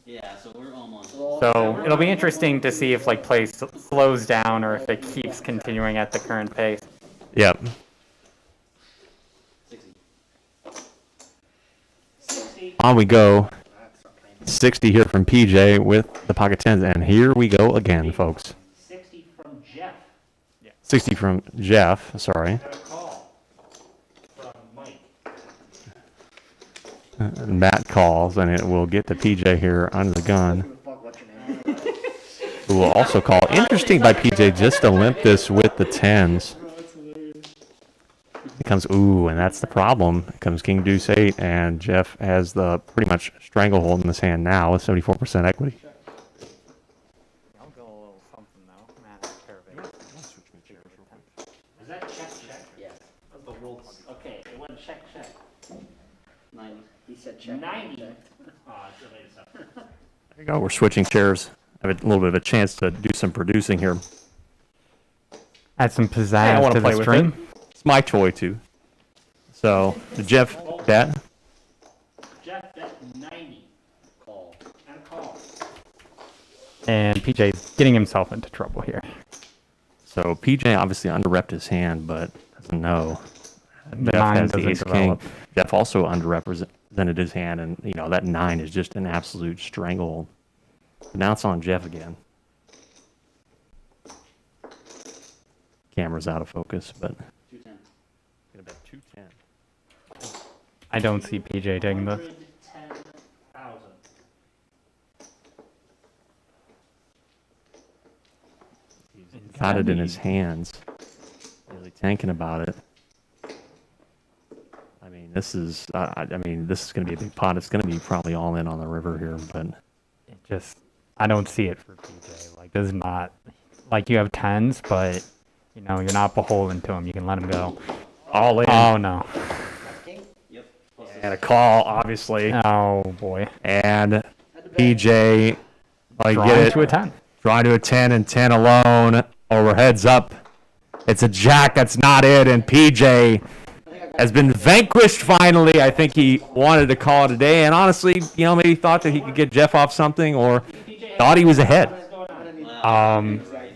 Yeah, so we're almost. So it'll be interesting to see if like play slows down or if it keeps continuing at the current pace. Yep. 60. On we go. 60 here from PJ with the pocket tens, and here we go again, folks. 60 from Jeff. 60 from Jeff, sorry. Got a call from Mike. Matt calls, and it will get to PJ here under the gun, who will also call. Interesting by PJ just to limp this with the tens. It comes, ooh, and that's the problem. It comes King Deuce 8, and Jeff has the pretty much stranglehold in his hand now with 74% equity. I'll go a little something though. Man, that's perfect. Is that check? Yes. That's the rules. Okay, it went check. 90. He said check. 90. Oh, it's the latest stuff. There you go. We're switching chairs. I have a little bit of a chance to do some producing here. Add some I pizzazz want to to play the with stream. it. It's my toy too. So, Jeff, bet. Jeff bet 90. Call. And a call. And PJ's getting himself into trouble here. So PJ obviously underrepped his hand, but doesn't know. The Jeff 9 has the doesn't ace develop. king. Jeff also underrepresented his hand, and that 9 is just an absolute stranglehold. Now it's on Jeff again. Camera's out of focus, but 210. gonna bet 210. I don't see PJ taking this. 110,000. Got it in his hands. Really thinking about it. I mean, this is going to be a big pot. It's going to be probably all in on the river here, but It just, I don't see it for PJ. Like, this is not, like you have 10s, but, you're not beholden to him. You can let him go. all in. Oh, no. Yep. Plus And a call, obviously. Oh, boy. And PJ, like, Drawing get it. to a 10. Drawing to a 10 and 10 alone. Over heads up. It's a jack. That's not it. And PJ has been vanquished finally. I think he wanted to call it a day. And honestly, maybe thought that he could get Jeff off something or thought he was ahead.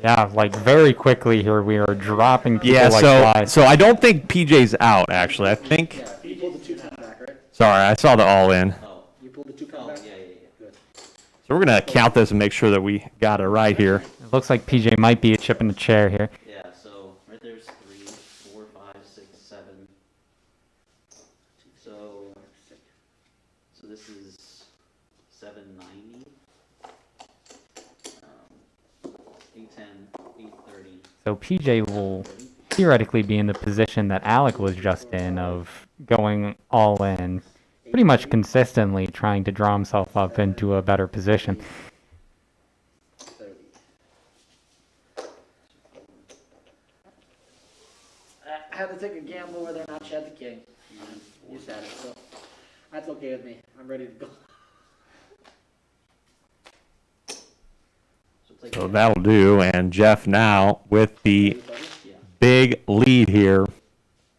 Yeah, like very quickly here we are dropping people Yeah, like so flies. so I don't think PJ's out, actually. I think. You pulled the 2 times back, right? Sorry, I saw the all in. Oh. You pulled the 2 times back? Yeah. Good. So we're going to count this and make sure that we got it right here. It looks like PJ might be a chip in the chair here. Yeah, so right there's 3, 4, 5, 6, 7. So this is 790. 810, 830. So PJ will theoretically be in the position that Alec was just in of going all in, pretty much consistently trying to draw himself up into a better position. 30. I had to take a gamble whether or not she had the king. You said it, so that's okay with me. I'm ready to go. So that'll do. And Jeff now with the 830? Yeah, big lead here.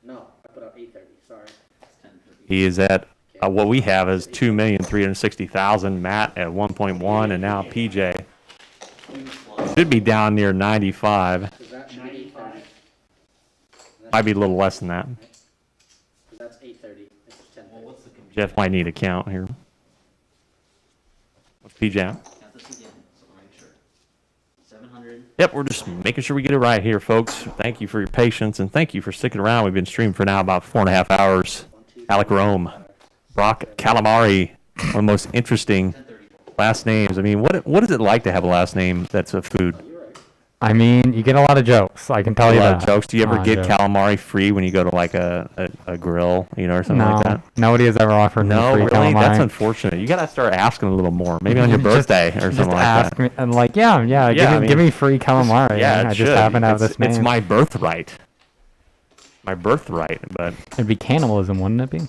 No, I put out 830. Sorry. it's 1030. He is at what we have is 2,360,000. Matt at 1.1, and now PJ should be down near 95. Because that should be 830. Might be a little less than that. Because that's 830. This is 1030. Jeff might need a count here. What's PJ at? Count this again, so I'll make sure. 700. Yep, we're just making sure we get it right here, folks. Thank you for your patience, and thank you for sticking around. We've been streaming for now about 4.5 hours. Alec Rome, Brock Calamari, one of the most interesting 1030. last names. I mean, what is it like to have a last name that's a food? You're right. I mean, you get a lot of jokes. I can tell A you lot that. of jokes. Do you A ever lot of get jokes. calamari free when you go to like a grill, you know, or something No, like that? nobody has ever offered me No, free really? calamari. That's unfortunate. You gotta start asking a little more. Maybe on your Just- birthday or something like ask that. me, and like, yeah, Yeah, give, I me, give mean, me free calamari. Yeah, it I should. just happen to have this name. It's my birthright. My birthright, but It'd be cannibalism, wouldn't it be?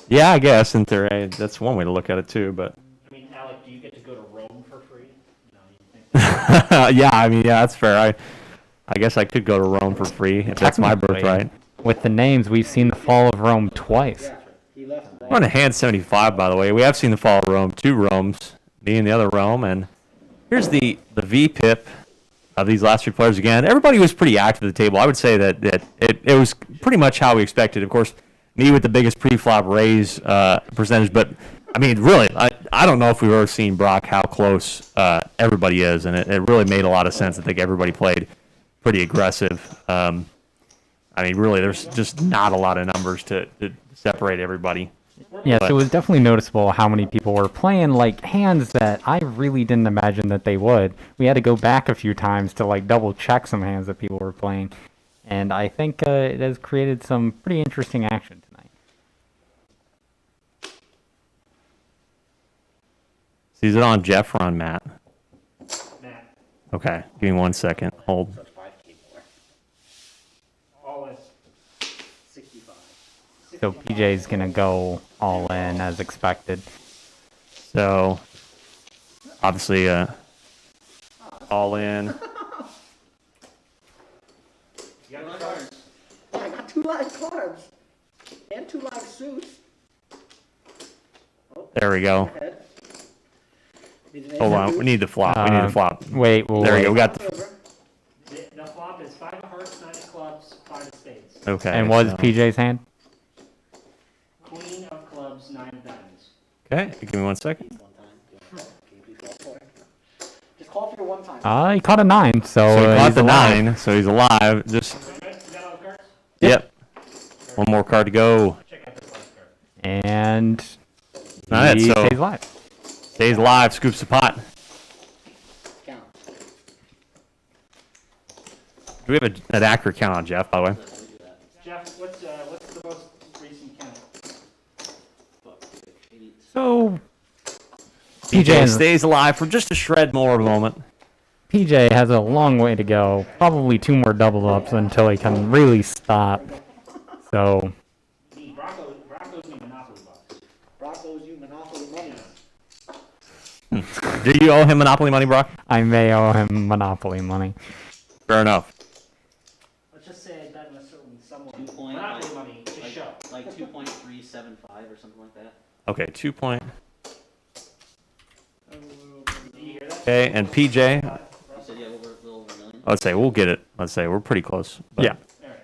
yeah, I guess in theory that's one way to look at it too. But I mean, Alec, do you get to go to Rome for free? No, you think yeah, I mean, yeah, that's fair. I guess I could go to Rome for free if that's my Technically, birthright. With the names, we've seen the fall of Rome twice. He left. We're on a hand 75, by the way. We have seen the fall of Rome, 2 Romes, me and the other Rome, and here's the V-pip of these last 3 players again. Everybody was pretty active at the table. I would say that it was pretty much how we expected. Of course, me with the biggest pre-flop raise percentage, but I mean, really, I don't know if we've ever seen, Brock, how close everybody is, and it really made a lot of sense. I think everybody played pretty aggressive. I mean, really, there's just not a lot of numbers to separate everybody. Yes, But- it was definitely noticeable how many people were playing like hands that I really didn't imagine that they would. We had to go back a few times to like double check some hands that people were playing, and I think it has created some pretty interesting action tonight. So is it on Jeff or on Matt? Matt, Okay, give me 1 second. Hold. all in. 65. So PJ's gonna go all in as expected. So, obviously, all in. You got the cards. I got 2 live cards. And 2 live suits. There we go. Head. Hold on, we need the flop. We need the flop. Wait, well, There we wait. go. We got the. The flop is 5 of hearts, 9 of clubs, 5 of spades. Okay. And what is so- PJ's hand? Queen of clubs, 9 of diamonds. Okay, give me 1 second. One time. Can you please call for it? Just call for it one time. He caught a 9, so, So he caught he's the alive. 9, so he's alive. Just, You got all the cards? yep. One more card to go. Check out this last card. And Alright, he so- stays alive. Stays alive, scoops the pot. Count. Do we have an accurate count on Jeff, by the way? Jeff, what's the most recent count? So PJ PJ stays alive for just a shred more of a moment. PJ has a long way to go. Probably 2 more double ups until he can really stop. So Brocco's me Monopoly bucks. Brock owes you Monopoly money. Do you owe him Monopoly money, Brock? I may owe him Monopoly money. Fair enough. Let's just say I bet on a certain someone. 2 point, Monopoly money to like, show. like 2.375 or something like that. Okay, 2 point. Do you hear that? Okay, and PJ, You said you have a little over a million? let's say we'll get it. Let's say we're pretty close. But Yeah. Alright.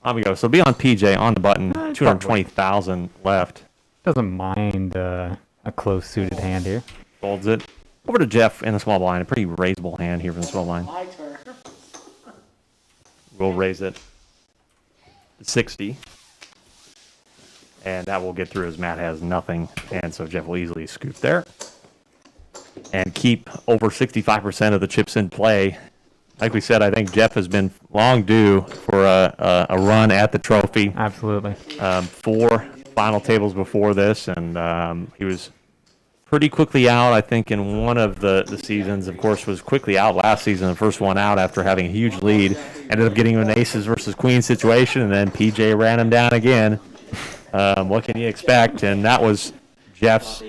On we go. So be on PJ on the button. 220,000 left. Doesn't mind a close suited hand here. Folds it. Over to Jeff in the small blind. A pretty raisable hand here from the small blind. My turn. We'll raise it to 60. And that will get through as Matt has nothing. And so Jeff will easily scoop there. And keep over 65% of the chips in play. Like we said, I think Jeff has been long due for a run at the trophy. Absolutely. 4 final tables before this, and he was pretty quickly out, I think, in one of the seasons. Of course, was quickly out last season, the first one out after having a huge lead. Ended up getting an aces versus queens situation, and then PJ ran him down again. What can you expect? And that was Jeff's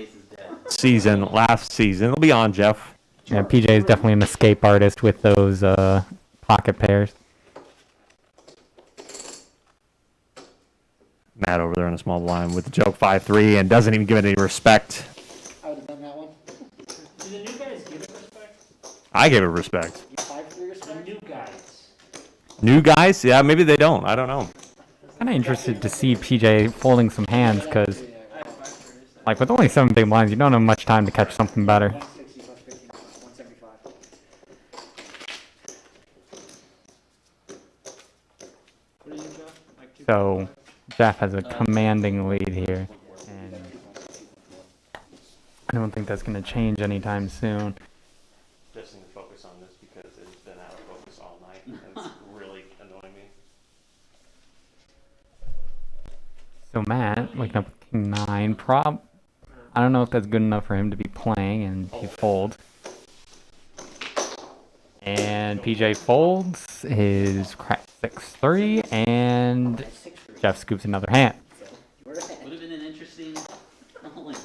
season last season. It'll be on Jeff. Yeah, PJ is definitely an escape artist with those pocket pairs. Matt over there in the small blind with the joke 5-3 and doesn't even give it any respect. I would have done that one. Do the new guys give it respect? I give it respect. You 5 for your The spec? new guys. New guys? Yeah, maybe they don't. I don't know. Kind of interested to see PJ folding some hands because, like, with only 7 big blinds, you don't have much time to catch something better. 160 plus 15 plus 175. What do you got? Like 2. So Jeff has a commanding lead here, and I don't think that's going to change anytime soon. Just need to focus on this because So Matt, waking up with king 9, I don't know if that's good enough for him to be playing, and he folds. And PJ folds his crack 6-3, and Jeff scoops another hand. Would have been an interesting all-in.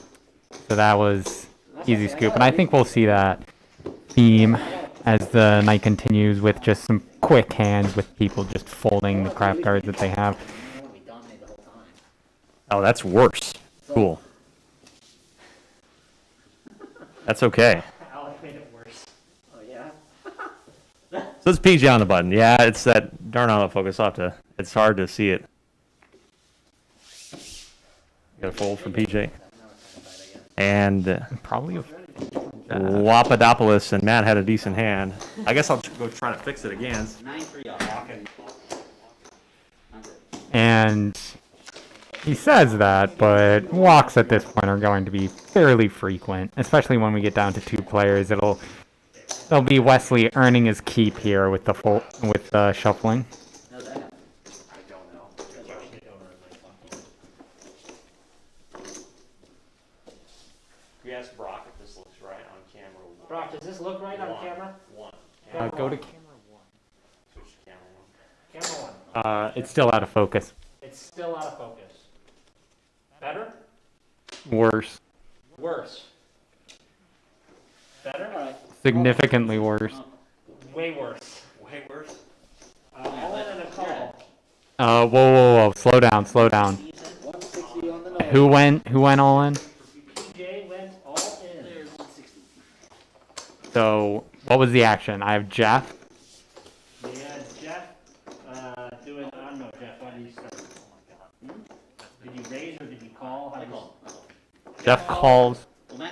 So that was easy scoop, and I think we'll see that theme as the night continues with just some quick hands with people just folding the crap cards that they have. Oh, that's worse. Cool. That's okay. Alec made it worse. Oh, yeah? So it's PJ on the button. Yeah, it's that darn autofocus. I'll have to. It's hard to see it. Got a fold from PJ. And Probably Wapadopoulos and Matt had a decent hand. I guess I'll go try to fix it again. 9-3 off. And he says that, but walks at this point are going to be fairly frequent, especially when we get down to 2 players. It'll be Wesley earning his keep here with the shuffling. We asked Brock if this looks right on camera. Brock, does this look right on camera? One. Go to Switch to camera 1. Camera 1. it's still out of focus. It's still out of focus. Better? Worse. Worse. Better? Significantly worse. Way worse. Way worse. All in and a call. Whoa. Slow down. 160 on the nose. Who went all in? PJ went all in. There's 160. So, what was the action? I have Jeff. We had Jeff do it. I don't know, Jeff. Why did you start? Did you raise or did you call? How I did you- call. Jeff calls. Well,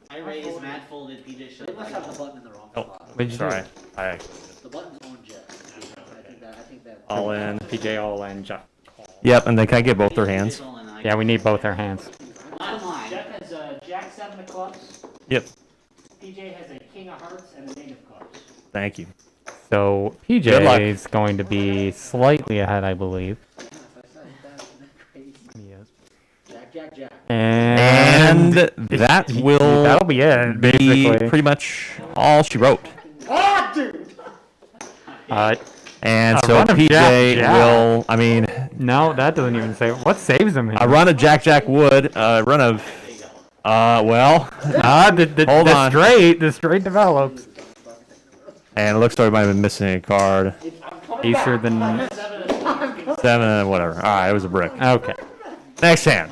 I raised, Matt folded, PJ shut They must have the button in the wrong Oh. spot. What did you Sorry. do? The button's on Jeff. I think that. All in. PJ all in. Jeff. Yep, and then can I get both their hands? Yeah, we need both our hands. Not mine. Jeff has a Jack 7 of clubs. Yep. PJ has a King of hearts and a 8 of clubs. Thank you. So Good luck. PJ is going to be slightly ahead, I believe. Jack. And that will That'll be it, be basically. pretty much all she wrote. Oh, dude! And A so run of PJ Jack. will, I mean, No, that doesn't even say. What saves him here? a run of Jack would, a run of, well, Hold on. The straight develops. and it looks like we might have been missing a card. Acer than. 7, whatever. All right, it was a brick. Okay. Next hand.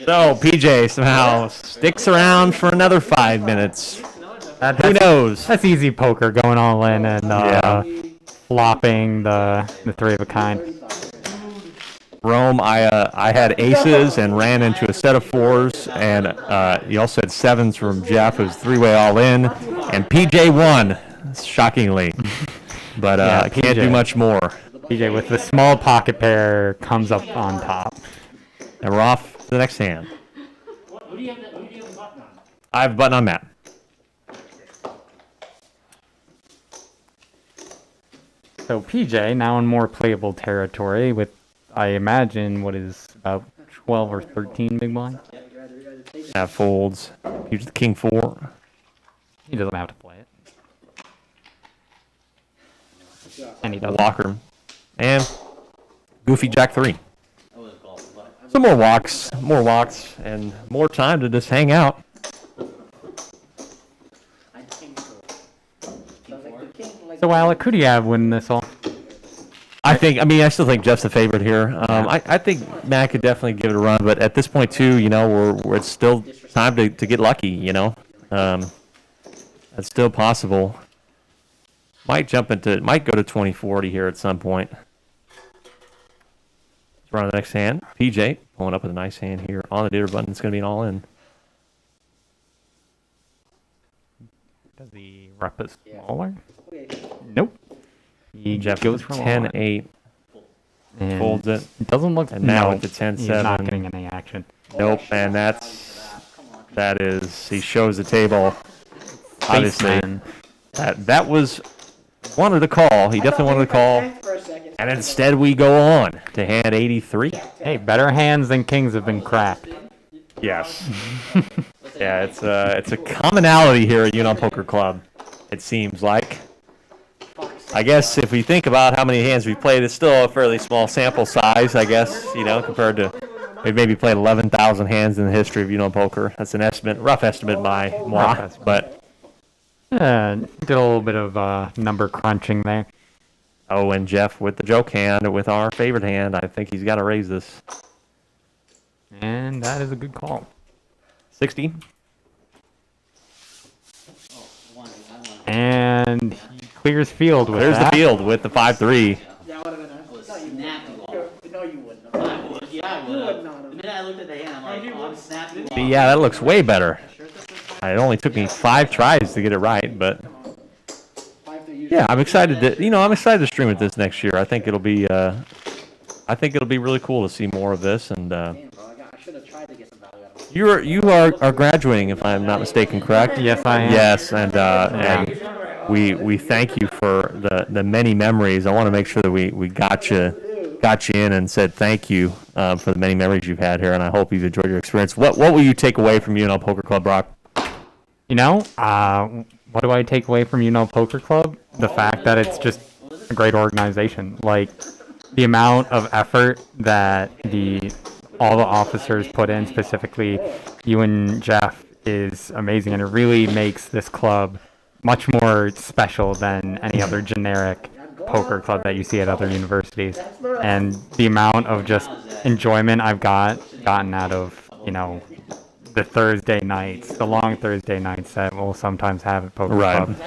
So PJ somehow sticks around for another 5 minutes. Who knows? That's easy poker going all in and Yeah. flopping the 3 of a kind. Rome, I had aces and ran into a set of 4s, and you also had 7s from Jeff. It was 3-way all in, and PJ won, shockingly. But Yeah, can't do PJ. much more. PJ with the small pocket pair comes up on top. And we're off to the next hand. Who do you have the button on? I have a button on Matt. So PJ now in more playable territory with, I imagine, what is about 12 or 13 big blind. That folds. Here's the king 4. He doesn't have to play it. And he doesn't. Walker. And goofy Jack 3. I would have called, but Some more walks, and more time to just hang out. So Alec, who do you have winning this all? I still think Jeff's the favorite here. I think Matt could definitely give it a run, but at this point too, it's still time to get lucky. That's still possible. Might go to 2040 here at some point. Let's run the next hand. PJ pulling up with a nice hand here on the dinner button. It's going to be an all in. Does the rep is smaller? Nope. He Jeff goes with for 10-8. and Folds it. Doesn't look. And now no, with the 10-7. he's not getting any action. Nope, and he shows the table. Obviously, Baseman. that was wanted to call. He definitely wanted to call. For a second. And instead we go on to hand 83. Hey, better hands than kings have been cracked. Yes. Yeah, it's a commonality here at UNL Poker Club, it seems like. I guess if we think about how many hands we've played, it's still a fairly small sample size, I guess, compared to we've maybe played 11,000 hands in the history of UNL Poker. That's an estimate, rough estimate by moi, but Did a little bit of number crunching there. oh, and Jeff with the joke hand, with our favorite hand, I think he's got to raise this. And that is a good call. 60. And he clears field with There's that. the field with the 5-3. That would have been nice. Snappy ball. No, you wouldn't. I would, yeah, I You would. would not have. The minute I looked at the hand, I'm like, oh, I'm snappy ball. Yeah, that looks way better. It only took me 5 tries to get it right, but yeah, I'm excited to stream it this next year. I think it'll be really cool to see more of this. And Damn, bro, I should have tried to get some value out of it. you are graduating, if I'm not mistaken, correct? Yes, I am. Yes, and we thank you for the many memories. I want to make sure that we got you in and said thank you for the many memories you've had here, and I hope you've enjoyed your experience. What will you take away from UNL Poker Club, Brock? What do I take away from UNL Poker Club? The fact that it's just a great organization. Like, the amount of effort that all the officers put in, specifically you and Jeff, is amazing, and it really makes this club much more special than any other generic poker club that you see at other universities. And the amount of just enjoyment I've gotten out of, the Thursday nights, the long Thursday nights that we'll sometimes have at Poker Right. Club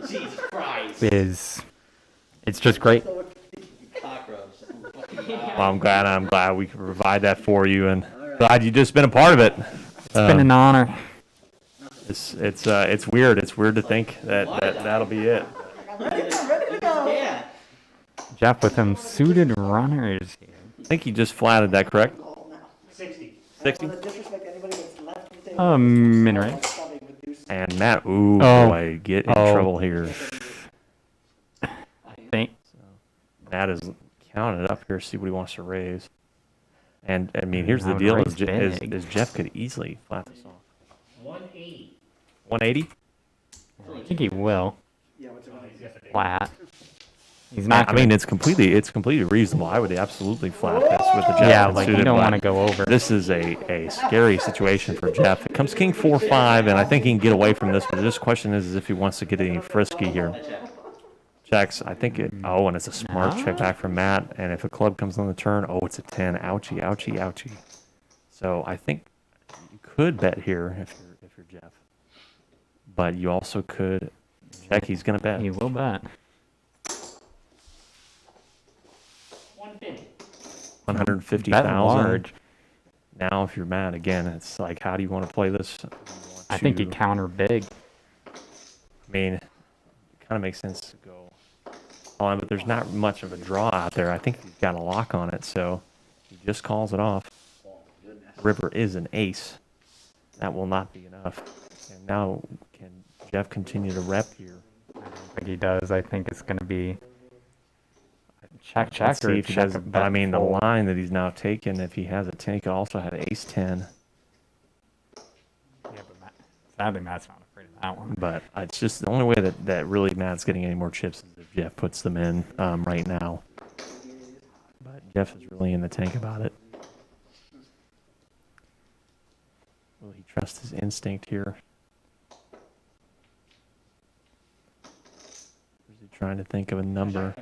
Jesus Christ. it's just great. Well, I'm glad we could provide that for you, and glad you've just been a part of it. It's been an honor. It's weird. It's weird to think that'll be it. Yeah. Jeff with some suited runners here. I think you just flatted that, correct? 60. 60. Disrespect anybody that's left within. Min range. And Matt, ooh Oh. boy, get in Oh. trouble here. I think. Matt is counting it up here, see what he wants to raise. And I mean, here's I the would deal: raise big. is Jeff could easily flat this off. 180. 180. I think he will. Yeah, what's it Flat. He's not. I mean, it's completely reasonable. I would absolutely flat this with the Jeff. yeah, hand like you suited, don't but want to go over. This is a scary situation for Jeff. It comes King 4-5, and I think he can get away from this. But this question is if he wants to get any frisky here. Checks. I think it. Oh, and it's a smart check back from Matt. And if a club comes on the turn, oh, it's a 10. Ouchie, ouchie, ouchie. So I think you could bet here if you're Jeff, but you also could check. He's gonna bet. He will bet. 150. Bet 150,000. large. Now, if you're Matt again, it's like, how do you want to play this? Do you want I think he to- counter big. I mean, it kind of makes sense to go on, but there's not much of a draw out there. I think he's got a lock on it, so he just calls it off. River is an ace. That will not be enough. And now, can Jeff continue to rep here? I don't think he does. I think it's going to be check, check, Let's or see if he check does. a But I bet mean, the fold. line that he's now taken, if he has a 10, he could also have ace 10. Yeah, but sadly, Matt's not afraid of that one. But it's just the only way that really Matt's getting any more chips is if Jeff puts them in right now. But Jeff is really in the tank about it. Will he trust his instinct here? Or is he trying to think of a number?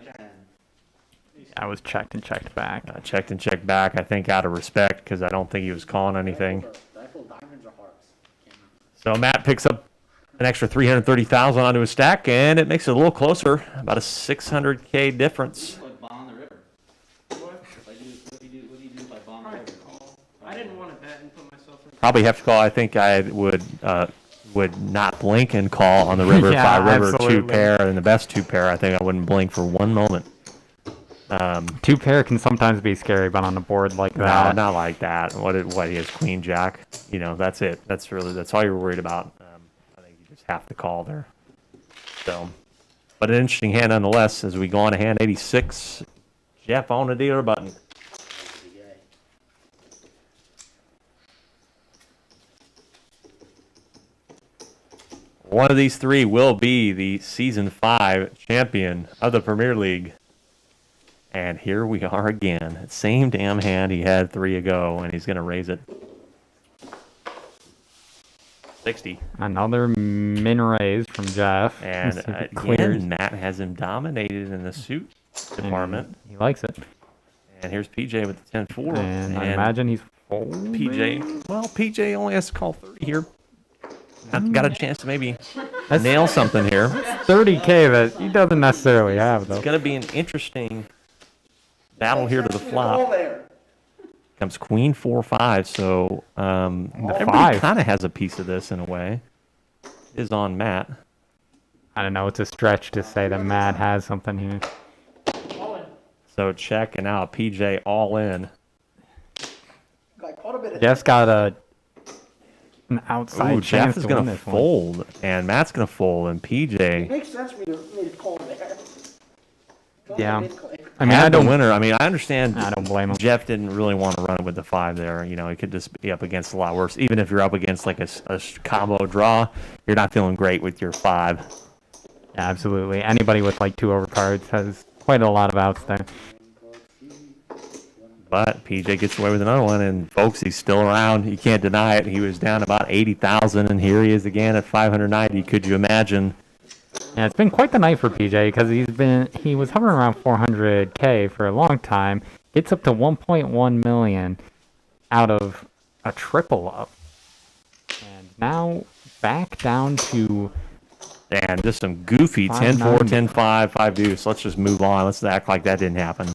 I was checked and checked back. Checked and checked back, I think, out of respect, because I don't think he was calling anything. Diamonds or hearts? So Matt picks up an extra 330,000 onto his stack, and it makes it a little closer, about a 600K difference. Put bomb the river. What do you do if I bomb the river? I didn't want to bet and put myself in. Probably have to call. I think I would not blink and call on the river if Yeah, I river absolutely. two pair and the best two pair. I think I wouldn't blink for one moment. Two pair can sometimes be scary, but on a board like No, that, not like that. What he has queen jack. That's it. That's all you're worried about. I think you just have to call there. So But an interesting hand nonetheless as we go on to hand 86. Jeff on the dealer button. One of these three will be the Season 5 champion of the Premier League. And here we are again. Same damn hand he had 3 ago, and he's going to raise it. 60. Another min raise from Jeff. And Let's see if it again, Matt has him dominated in the suit department. He likes it. And here's PJ with the 10-4. And I imagine he's folding. PJ only has to call 30 here. Got a chance to maybe nail something here. 30K that he doesn't necessarily have, though. It's going to be an interesting battle here to the flop. Comes Queen 4-5, so everybody kind of has a piece of this in a way. Is on Matt. I don't know. It's a stretch to say that Matt has something here. So checking out PJ all in. Jeff's got an outside Ooh, chance Jeff is to going win to this one. fold, and Matt's going to fold, and PJ It makes sense for me to call there. Yeah. I mean, had the winner. I mean, I understand. I don't blame him. Jeff didn't really want to run it with the 5 there. You know, he could just be up against a lot worse. Even if you're up against like a combo draw, you're not feeling great with your 5. Yeah, absolutely. Anybody with like 2 overcards has quite a lot of outs there. But PJ gets away with another one, and folks, he's still around. You can't deny it. He was down about 80,000, and here he is again at 590. Could you imagine? Yeah, it's been quite the night for PJ because he was hovering around 400K for a long time. Gets up to 1.1 million out of a triple up, and now back down to. And just some goofy 10-4, 10-5, 5 deuce. Let's just move on. Let's act like that didn't happen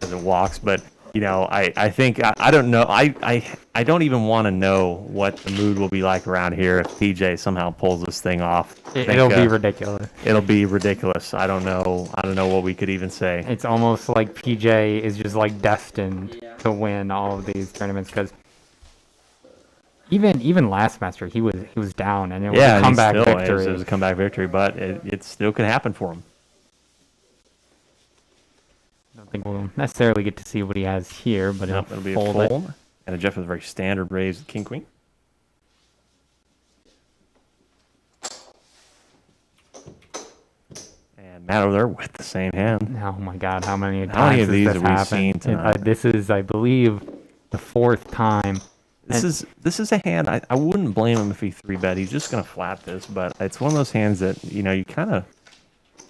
as it walks. But you know, I think I don't know. I don't even want to know what the mood will be like around here if PJ somehow pulls this thing off. It'll be ridiculous. It'll be ridiculous. I don't know what we could even say. It's almost like PJ is just like destined to win all of these tournaments because even last semester he was down and it was a comeback victory. It was a comeback victory, but it still could happen for him. I don't think we'll necessarily get to see what he has here, but It'll be a fold fold. it. And a Jeff with a very standard raise, King Queen. And Matt over there with the same hand. Oh my God, how many How times many of has these this have we happened? seen tonight? This is, I believe, the 4th time. This is a hand I wouldn't blame him if he 3-bet. He's just gonna flat this, but it's one of those hands that you kind of.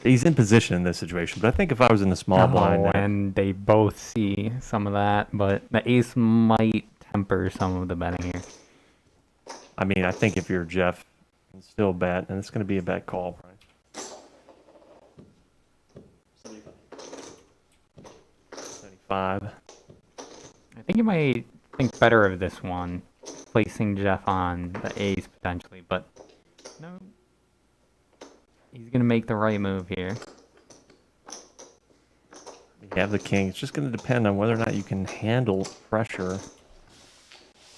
He's in position in this situation, but I think if I was in the small blind, and they both see some of that, but the ace might temper some of the betting here. I mean, I think if you're Jeff, you can still bet, and it's going to be a bet call, right? 75. I think you might think better of this one, placing Jeff on the ace potentially, but no. He's going to make the right move here. You have the king. It's just going to depend on whether or not you can handle pressure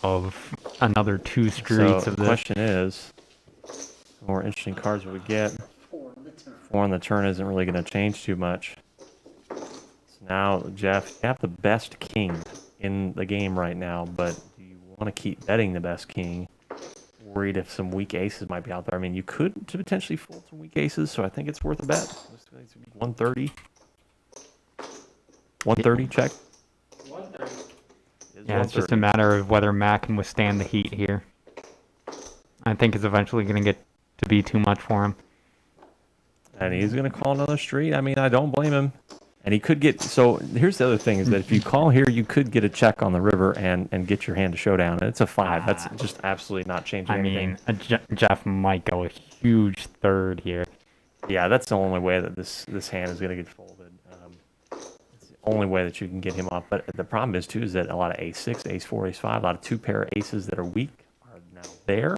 Of another 2 streets so of the this. question is, the more interesting cards we get. 4 on the turn isn't really going to change too much. So now, Jeff, you have the best king in the game right now, but do you want to keep betting the best king? Worried if some weak aces might be out there. I mean, you could potentially fold some weak aces, so I think it's worth a bet. 130. 130 check. 130. Yeah, it's just a matter of whether Matt can withstand the heat here. I think it's eventually going to get to be too much for him. And he's going to call another street. I mean, I don't blame him. And he could get... So here's the other thing, is that if you call here, you could get a check on the river and get your hand to showdown. And it's a 5. That's just absolutely not changing anything. I mean, Jeff might go a huge third here. Yeah, that's the only way that this hand is going to get folded. It's the only way that you can get him off. But the problem is, too, is that a lot of ace-6, ace-4, ace-5, a lot of 2-pair aces that are weak are now there.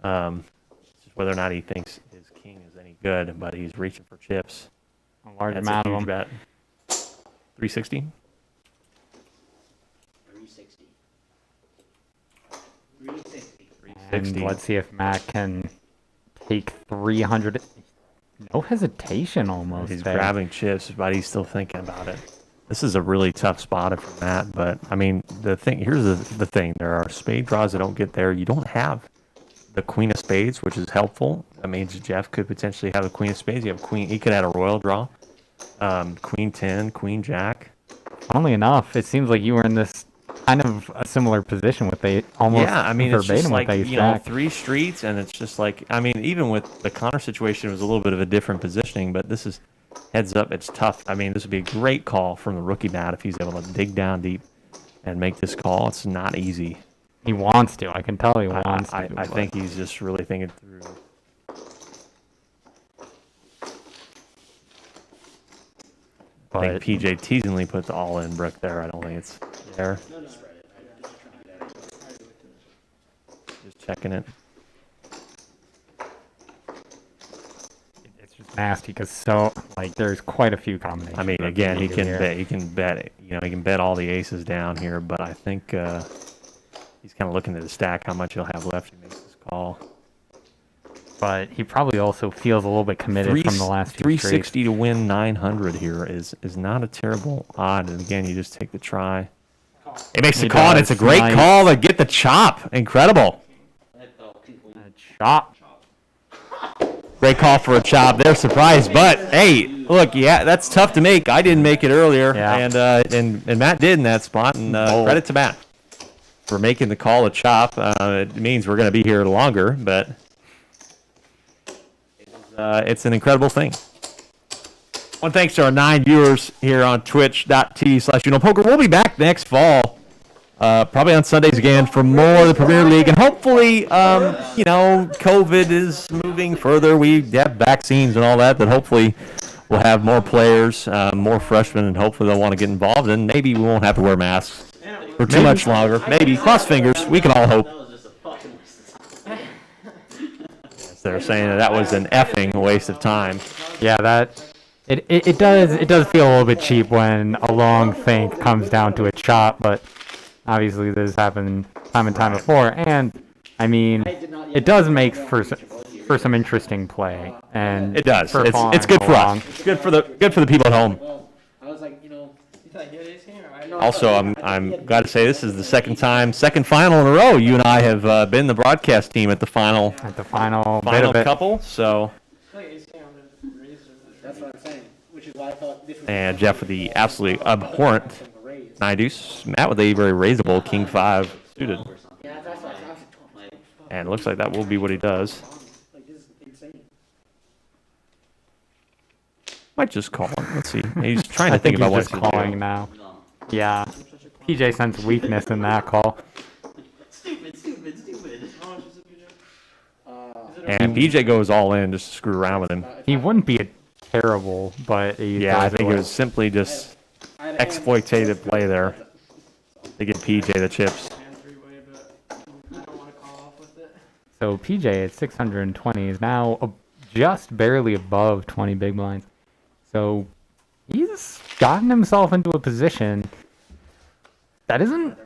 It's just whether or not he thinks his king is any good, but he's reaching for chips. A large That's amount a of huge them. bet. 360? 360. 360. And let's see if Matt can take 300. No hesitation almost. He's there. grabbing chips, but he's still thinking about it. This is a really tough spot for Matt, but I mean, here's the thing. There are spade draws that don't get there. You don't have the queen of spades, which is helpful. That means Jeff could potentially have a queen of spades. You have queen. He could add a royal draw. Queen 10, queen jack. Funnily enough, it seems like you were in this kind of a similar position with almost Yeah, I mean, it's verbatim just like, with ace you know, jack. 3 streets, and it's just like, I mean, even with the Connor situation, it was a little bit of a different positioning, but this is heads up, it's tough. I mean, this would be a great call from the rookie Matt if he's able to dig down deep and make this call. It's not easy. He wants to. I can tell he wants I to. think he's just really thinking through. I think PJ teasingly put the all-in brick there. I don't think it's there. Just checking it. It's just nasty because there's quite a few combinations. I mean, again, he can here. bet. He can bet. You know, he can bet all the aces down here. But I think he's kind of looking at the stack, how much he'll have left. He makes this call. But he probably also feels a little bit committed from the last few 360 to win 900 here is not a terrible odd. And again, you just take the try. It makes the call, and it's a great call to get the chop. Incredible. Chop. Great call for a chop. They're surprised, but hey, look, yeah, that's tough to make. I didn't make it earlier, and Matt did in that spot. And credit to Matt for making the call a chop. It means we're going to be here longer, but it's an incredible thing. One thanks to our 9 viewers here on twitch.tv/UNLPoker. We'll be back next fall, probably on Sundays again for more of the Premier League. And hopefully, COVID is moving further. We have vaccines and all that hopefully we'll have more players, more freshmen, and hopefully they'll want to get involved. And maybe we won't have to wear masks for too much longer. Maybe. Cross fingers. We can all hope. They're saying that was an effing waste of time. Yeah, it does feel a little bit cheap when a long think comes down to a chop, but obviously this has happened time and time before, and I mean it does make for some interesting play, and it does. For it's good for us. It's good for the people at home. I was like, Also, I'm glad to say this is the second final in a row. You and I have been the broadcast team at the final couple. So, that's what I'm saying. Which is why I thought this was. And Jeff with the absolutely abhorrent 9 deuce. Matt with a very raisable king 5 suited. Yeah, that's what I was And it looks like that will be what he does. like. This is insane. Might just call him. Let's see. He's trying to think about what he's just calling now. Yeah, PJ sensed weakness in that call. Stupid. And PJ goes all in just to screw around with him. He wouldn't be a terrible, but Yeah, I think it was simply just exploitative play there to get PJ the chips. So PJ at 620 is now just barely above 20 big blinds. So he's gotten himself into a position that isn't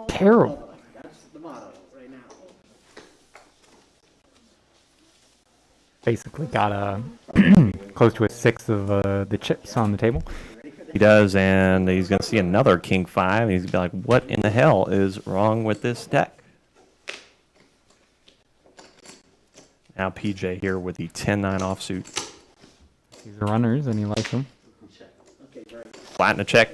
terrible. That's the motto right now. Basically got close to a sixth of the chips on the table. He does, and he's going to see another king 5. He's going to be like, what in the hell is wrong with this deck? Now PJ here with the 10-9 offsuit. These are runners, and he likes them. Flatten a check.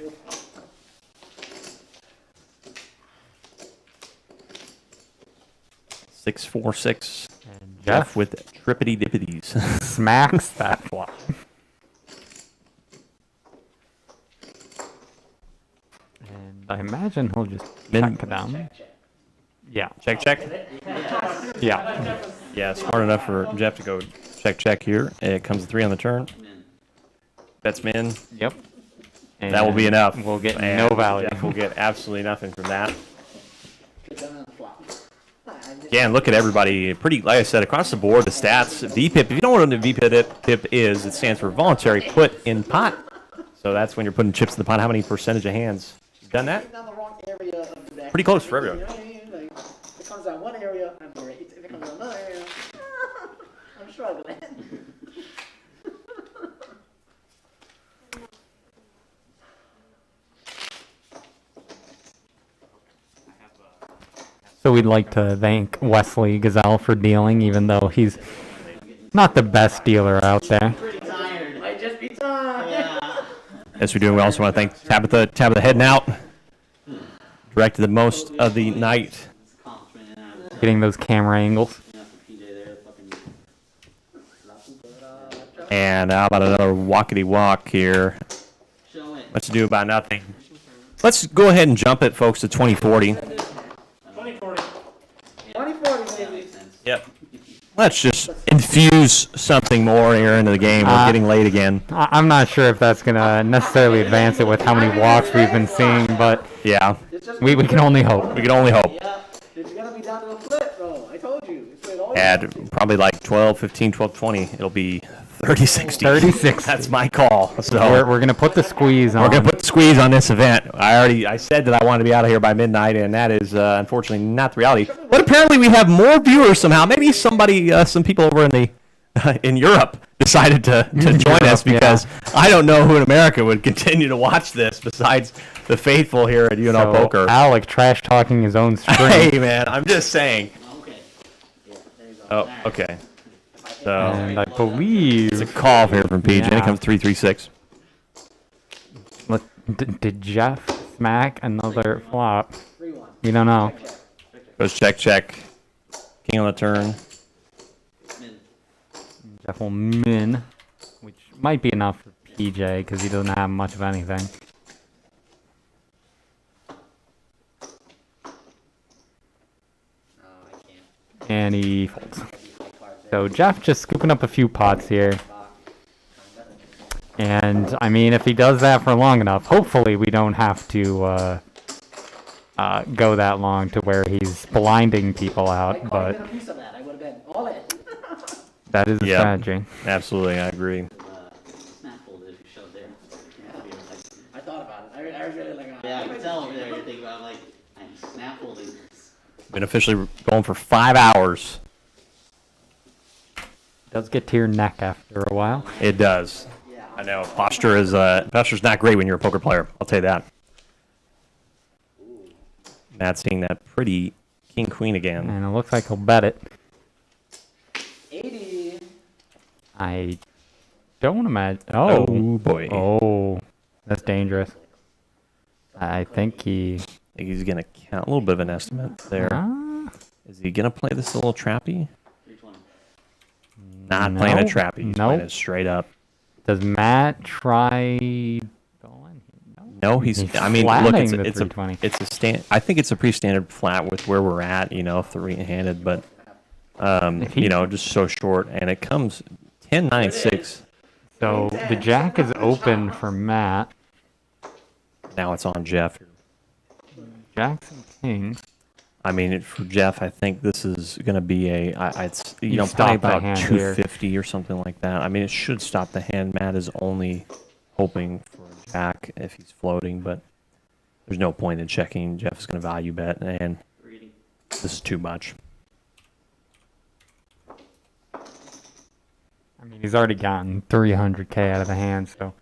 Six, 4, 6. And Jeff with trippity dippities. smacks that flop. And I imagine he'll just check down. Yeah. Check, check. Yeah. Yeah, smart enough for Jeff to go check, check here. It comes to 3 on the turn. Bets min. Yep. And That will be enough. We'll get And no value. Jeff will get absolutely nothing from that. Again, look at everybody. Pretty, like I said, across the board, the stats. VPIP, if you don't know what a VPIP is, it stands for voluntary put in pot. So that's when you're putting chips in the pot. How many percentage of hands? You've done that? Pretty close for everyone. Like, if it comes out one area, I'm great. If it comes out another area, I'm struggling. So we'd like to thank Wesley Gazelle for dealing, even though he's not the best dealer out there. Pretty tired. Might just be time. Yeah. Yes, we do. We also want to thank Tabitha. Tabitha heading out. Directed the most of the night. It's an accomplishment, and Getting those camera angles. enough for PJ there. Fucking And how about another walkity walk here? show it. Let's do about nothing. Let's go ahead and jump it, folks, to 2040. 2040. 2040, That baby. makes sense. Yep. Let's just infuse something more here into the game. We're getting late again. I'm not sure if that's going to necessarily advance it with how many walks we've been seeing, but Yeah, we can only hope. we can only hope. It's gonna be down to a flip, bro. I told you. It's been all At probably like 12, 15, 12, 20, it'll be 30-60. 30-60. That's my call. So We're going to put the squeeze on. we're gonna put the squeeze on this event. I said that I wanted to be out of here by midnight, and that is unfortunately not the reality. But apparently we have more viewers somehow. Maybe some people over in the in Europe decided to join us because I don't know who in America would continue to watch this besides the faithful here at UNL Poker. Alec trash talking his own stream. Hey man, I'm just saying. Okay. Yeah, there you go. Oh, okay. So And I believe. it's a call here from PJ. Yeah. It comes 336. Did Jeff smack another flop? 3-1. We don't know. Goes check. King on the turn. Min. Jeff will min, which might be enough for PJ because he doesn't have much of anything. No, I can't. And he folds. So Jeff just scooping up a few pots here. And I mean, if he does that for long enough, hopefully we don't have to go that long to where he's blinding people I out. caught But even a piece of that. I would have been all in. that is a Yep. strategy. Absolutely, I agree. Snap folded if you showed there. I thought about it. I was really like, Yeah, I can tell over there. You're thinking about like, I'm snap folding this. Been officially going for 5 hours. Does get to your neck after a while. It does. yeah. I know. Posture's not great when you're a poker player. I'll tell you that. Matt's seeing that pretty king queen again. And it looks like he'll bet it. 80. I don't imagine. Oh. boy. Oh. That's dangerous. I think he. I think he's gonna count a little bit of an estimate there. Is he gonna play this a little trappy? 320. Not playing a No. trappy. He's Nope. playing it straight up. Does Matt try going? No, he's. He's I mean, look, flattening it's the a, it's a 320. it's a stand. I think it's a pretty standard flat with where we're at. You know, three-handed, but If he- you know, just so short, and it comes 10-9-6. So the jack is open for Matt. Now it's on Jeff. Jacks and kings. I mean, for Jeff, I think this is going to be it's You probably stop the about hand here. 250 or something like that. I mean, it should stop the hand. Matt is only hoping for a jack if he's floating, but there's no point in checking. Jeff is going to value bet, and Reading. this is too much. I mean, he's already gotten 300K out of the hand, so.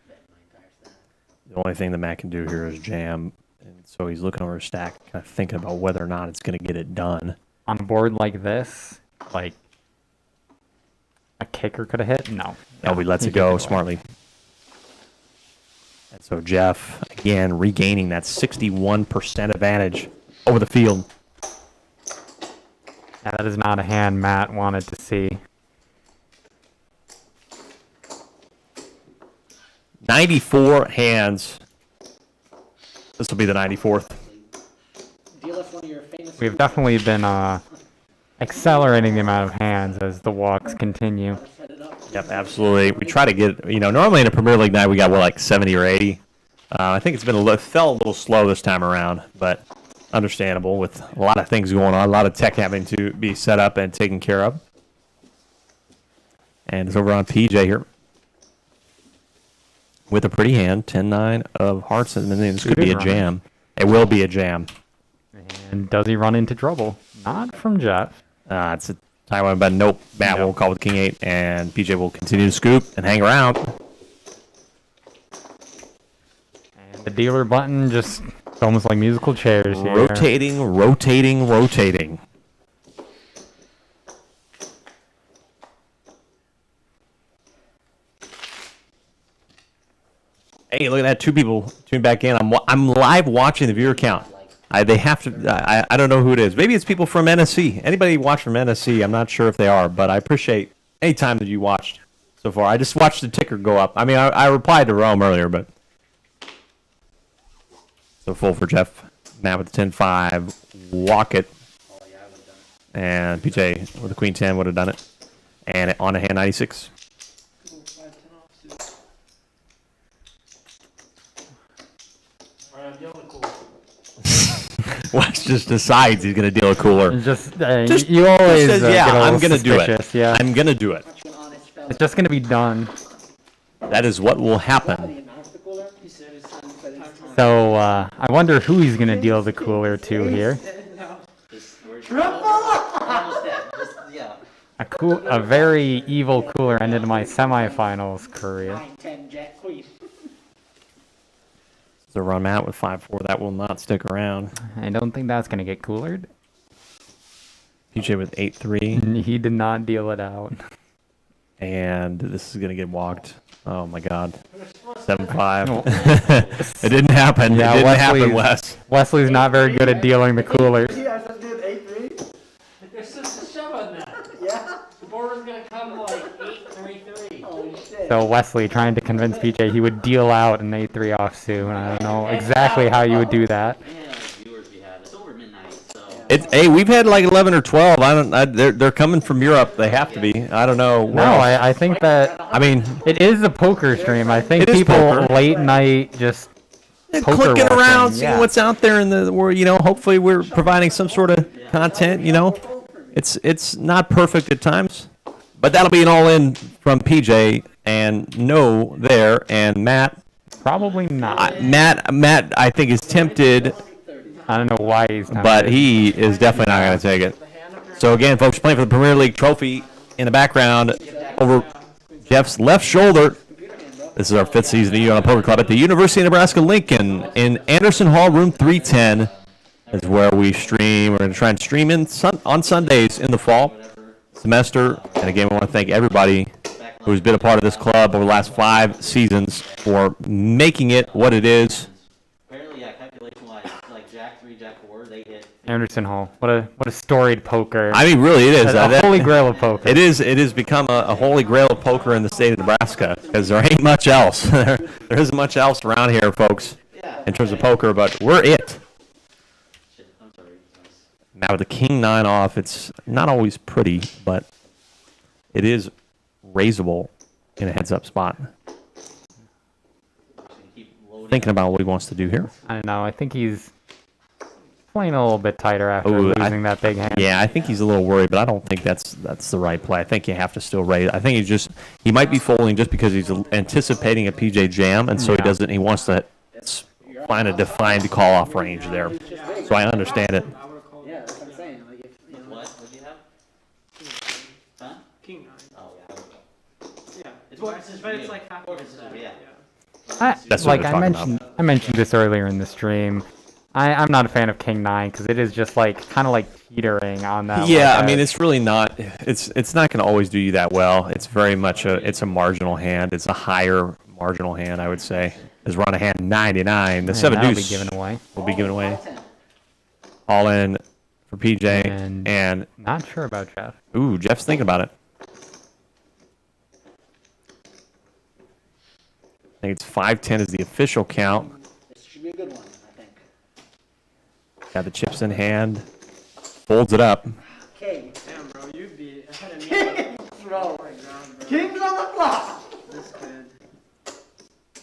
The only thing that Matt can do here is jam, and so he's looking over his stack, kind of thinking about whether or not it's going to get it done. On a board like this, like, a kicker could have hit? No. No, he lets he it go gives away. smartly. And so Jeff, again, regaining that 61% advantage over the field. Yeah, that is not a hand Matt wanted to see. 94 hands. This will be the 94th. Deal us one of your famous. We've definitely been accelerating the amount of hands as the walks continue. Set it up. Yep, absolutely. We try to get, normally in a Premier League night we got, like 70 or 80. I think it's been felt a little slow this time around, but understandable with a lot of things going on, a lot of tech having to be set up and taken care of. And it's over on PJ here. With a pretty hand, 10-9 of hearts, and then this could be a Good jam. It will be a jam. And does he run into trouble? Not from Jeff. It's a Taiwan, but nope. Matt No. will call with King 8, and PJ will continue to scoop and hang around. And the dealer button just It's almost like musical chairs here. Rotating. Hey, look at that! 2 people tuned back in. I'm live watching the viewer count. They have to. I don't know who it is. Maybe it's people from NSC. Anybody watch from NSC? I'm not sure if they are, but I appreciate any time that you watched so far. I just watched the ticker go up. I mean, I replied to Rome earlier, but so full for Jeff. Matt with the 10-5. Walk it. And PJ with the Queen 10 would have done it. And on a hand 96. Wes just decides he's going to deal a cooler. You always says, get a I'm little going to do it. suspicious, yeah. I'm going to do it. It's just going to be done. That is what will happen. So, I wonder who he's going to deal the cooler to here. A very evil cooler ended my semifinals career. So run Matt with 5-4. That will not stick around. I don't think that's going to get coolered. PJ with 8-3. He did not deal it out. And this is going to get walked. Oh, my God. 7-5. It didn't happen. Yeah, it didn't happen, Wes. Wesley's not very good at dealing the coolers. There's just a shove on that. Yeah. The board was going to come like 8-3-3. Oh, shit. So Wesley trying to convince PJ he would deal out an 8-3 off soon. I don't know exactly how you would do that. Hey, we've had like 11 or 12. They're coming from Europe. They have to be. I don't know. No, I think that. I mean, it is a poker stream. I think it is people poker. late night just poker clicking watching, around, seeing yeah. what's out there in the world. You know, hopefully we're providing some sort of content. You know, it's not perfect at times, but that'll be an all-in from PJ and no there and Matt. Probably not. Matt, I think is tempted. I don't know why he's not. But he is definitely not going to take it. So again, folks, playing for the Premier League trophy in the background over Jeff's left shoulder. This is our 5th season of UNL Poker Club at the University of Nebraska-Lincoln in Anderson Hall, room 310 is where we stream. We're going to try and stream on Sundays in the fall semester. And again, we want to thank everybody who's been a part of this club over the last 5 seasons for making it what it is. Anderson Hall. What a storied poker. I mean, really, it is. A holy grail of poker. It has become a holy grail of poker in the state of Nebraska because there ain't much else. there isn't much else around here, folks, in terms of poker, but we're it. Now with the King 9 off, it's not always pretty, but it is raisable in a heads-up spot. Thinking about what he wants to do here. I don't know. I think he's playing a little bit tighter after losing that big hand. Yeah, I think he's a little worried, but I don't think that's the right play. I think you have to still raise. I think he might be folding just because he's anticipating a PJ jam, and so he wants to find a defined call-off range there. So I understand it. Yeah, that's what I'm saying. Like, What? What do you have? Huh? King 9. Oh, yeah. Yeah. But it's like half of the stack. Yeah. That's what I mentioned this earlier in the stream. I'm not a fan of King 9 because it is just kind of like teetering on that. Yeah, I mean it's really not. It's not going to always do you that well. It's very much a marginal hand. It's a higher marginal hand, I would say. As we're on a hand 99, the 7 deuce will be given away. All in for PJ and not sure about Jeff. Ooh, Jeff's thinking about it. I think it's 5-10 is the official count. this should be a good one, I think. Got the chips in hand. Folds it up. Okay. Damn, bro, you'd be ahead of me. Bro. King's on the flop. This kid.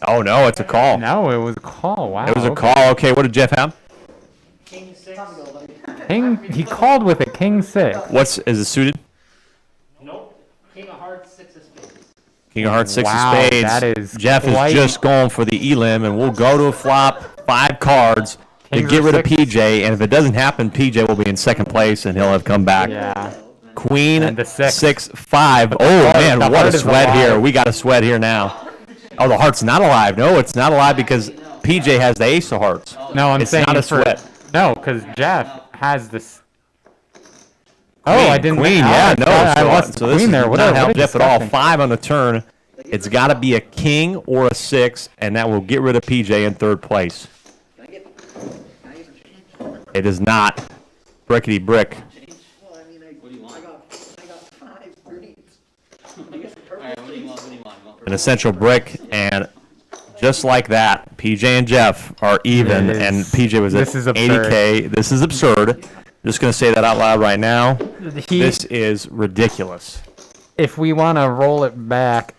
Oh no, it's a call. No, it was a call. Wow. It was a call. Okay, what did Jeff have? King 6. He called with a King 6. Is it suited? Nope. King of Hearts, 6 of Spades. King of Hearts, 6 Wow, of Spades. that is Jeff is just going for the elim, and we'll go to a flop, 5 cards to Kings get of rid of six. PJ. And if it doesn't happen, PJ will be in second place, and he'll have come back. Yeah. Queen, And the 6. 6-5. Oh man, the what a heart is sweat alive. here. We got a sweat here now. Oh, the heart's not alive. No, it's not alive because PJ has the ace of hearts. No, I'm It's saying not a for sweat. no, because Jeff has this. Oh, I didn't. Queen, oh, yeah, I no. thought I So, lost so the this queen is there. What not a, help what a Jeff at all. disgusting- 5 on the turn. It's got to be a king or a 6, and that will get rid of PJ in third place. Can I get some change? It is not brickety brick. Well, I mean, What do you want? I got 5 greens. I guess the purple. Alright, what do you want? What do you want? You want An essential brick, and just like that, PJ and Jeff are even, It is- and PJ was at this is absurd. 80K. This is absurd. Just going to say that out loud right now. He, This is ridiculous. if we want to roll it back,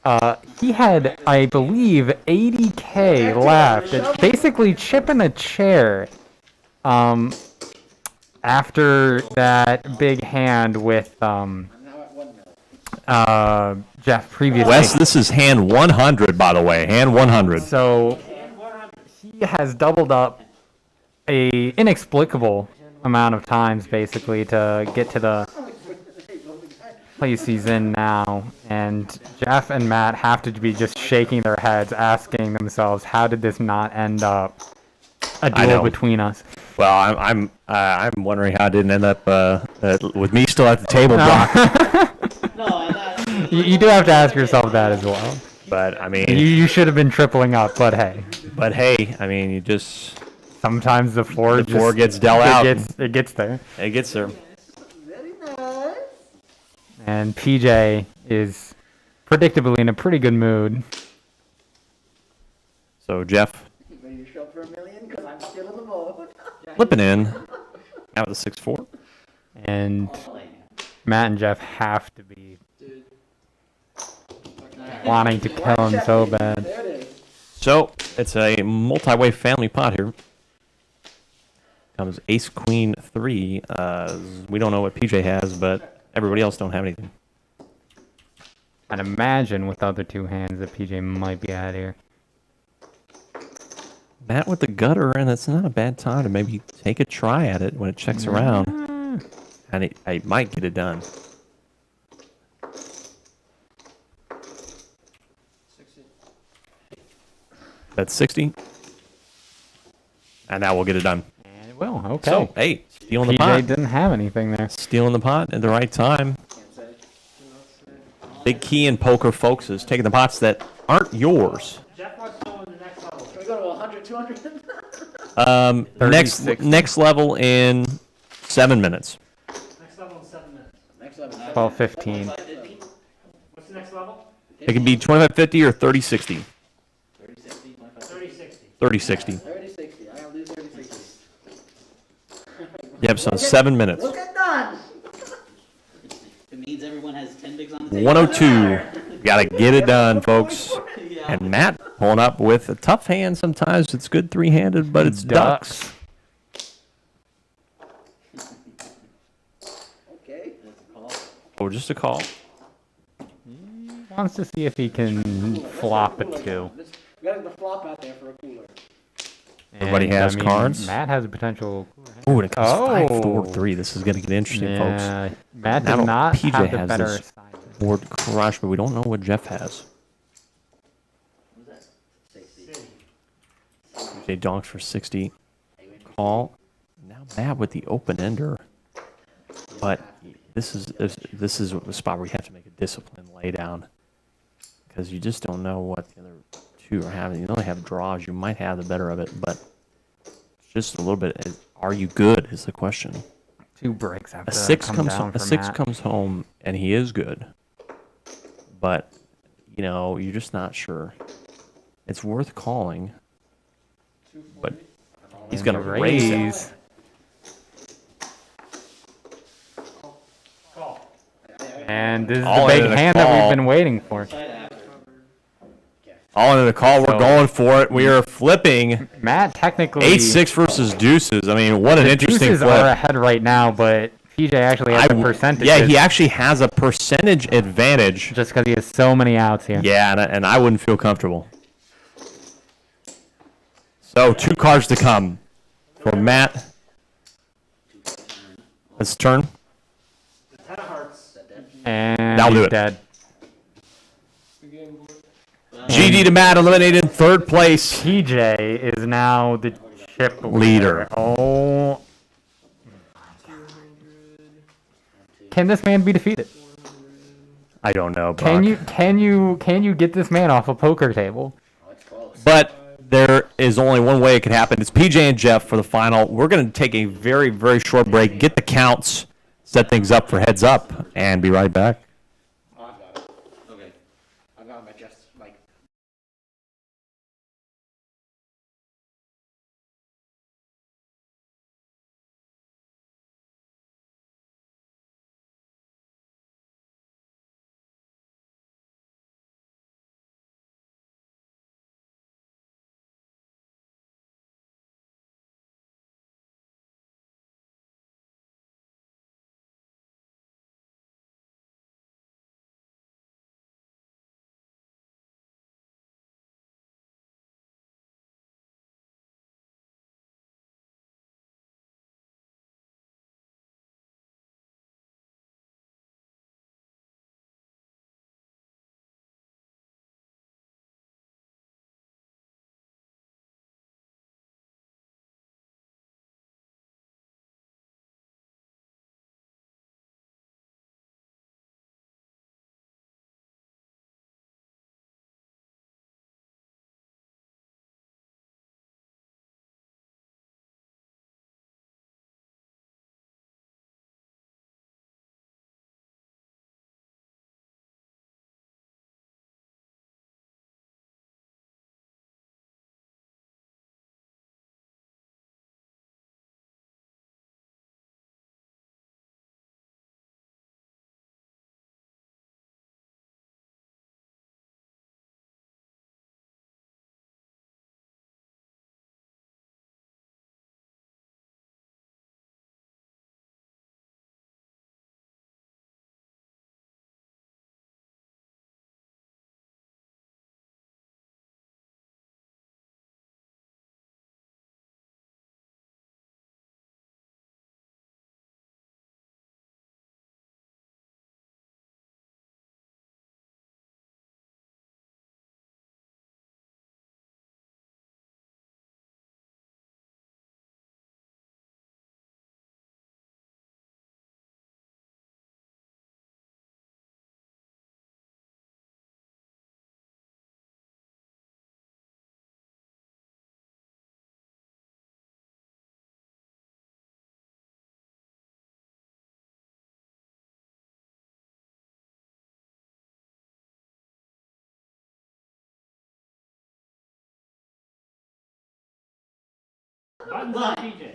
he had, I believe, 80K left. It's basically chipping a chair. After that big hand with I'm now at 1 million. Jeff previously. Wes, this is hand 100, by the way. Hand 100. So he has doubled up a inexplicable amount of times basically to get to the place he's in now, and Jeff and Matt have to be just shaking their heads, asking themselves, how did this not end up a I duel know. between us? Well, I'm wondering how it didn't end up with me still at the table block. No, I'm not. You do have to ask yourself that as well. But I mean, You should have been tripling up, but hey, I mean, you just sometimes the four the four gets dealt out. It gets there. It gets there. Very nice. And PJ is predictably in a pretty good mood. So Jeff You ready to show up for 1 million? Because I'm still in the boat. flipping in out with a 6-4. And Matt and Jeff have to be wanting to kill him so bad. There it is. So it's a multi-way family pot here. Comes Ace Queen 3. We don't know what PJ has, but everybody else don't have anything. I'd imagine with the other two hands that PJ might be out here. Matt with the gutter, and it's not a bad time to maybe take a try at it when it checks around. And it might get it done. 60. That's 60. And that will get it done. And it will, okay. So, hey, stealing the PJ pot. didn't have anything there. Stealing the pot at the right time. Can't say. Big key in poker, folks, is taking the pots that aren't yours. Jeff wants to go in the next level. Can we go to 100, 200? 60. Next level in 7 minutes. Next level in 7 minutes. Next level. 12:15. What's the next level? It can be 25-50 or 30-60. 30-60. 30-60. 30-60. I'll do 30-60. Yep, so 7 minutes. Look at done. It means everyone has 10 bigs on the table. 102. Gotta get it done, folks. Yeah. And Matt pulling up with a tough hand sometimes. It's good three-handed, but it's ducks. Okay. That's a call. Oh, just a call. Wants to see if he can flop a 2. We got the flop out there for a cooler. Everybody And, has cards. Matt has a potential. Oh, it comes Oh. 5-4-3. This is gonna get interesting, folks. Yeah, Matt Now did not PJ have the has better this. assignment. Board crush, but we don't know what Jeff has. What was that? 60. PJ donks for 60. Call. Now Matt with the open ender. But this is a spot where you have to make a disciplined laydown. Because you just don't know what the other two are having. You only have draws. You might have the better of it, but just a little bit. Are you good is the question. 2 bricks after A 6 come comes down home. A for 6 Matt. comes home, and he is good. But you know, you're just not sure. It's worth calling, but he's gonna raise it. And this is All the big in a hand that call. we've been waiting for. All into the call. We're So- going for it. We are flipping. Matt technically 8-6 versus deuces. I mean, what an the interesting deuces flip. are ahead right now, but PJ actually has the percentage. Yeah, he actually has a percentage advantage. just because he has so many outs here. Yeah, and I wouldn't feel comfortable. So 2 cards to come for Matt. Let's turn. The 10 of hearts. And That'll do he's it. dead. The game board. Well, Jeff GG to Matt, eliminated in third place. PJ is now the chip Leader. Oh. Can this man be defeated? I don't know, Buck. Can you get this man off a poker table? But there is only one way it can happen. It's PJ and Jeff for the final. We're going to take a very, very short break, get the counts, set things up for heads up, and be right back. Oh, I've got it. Okay. I've got my just, like,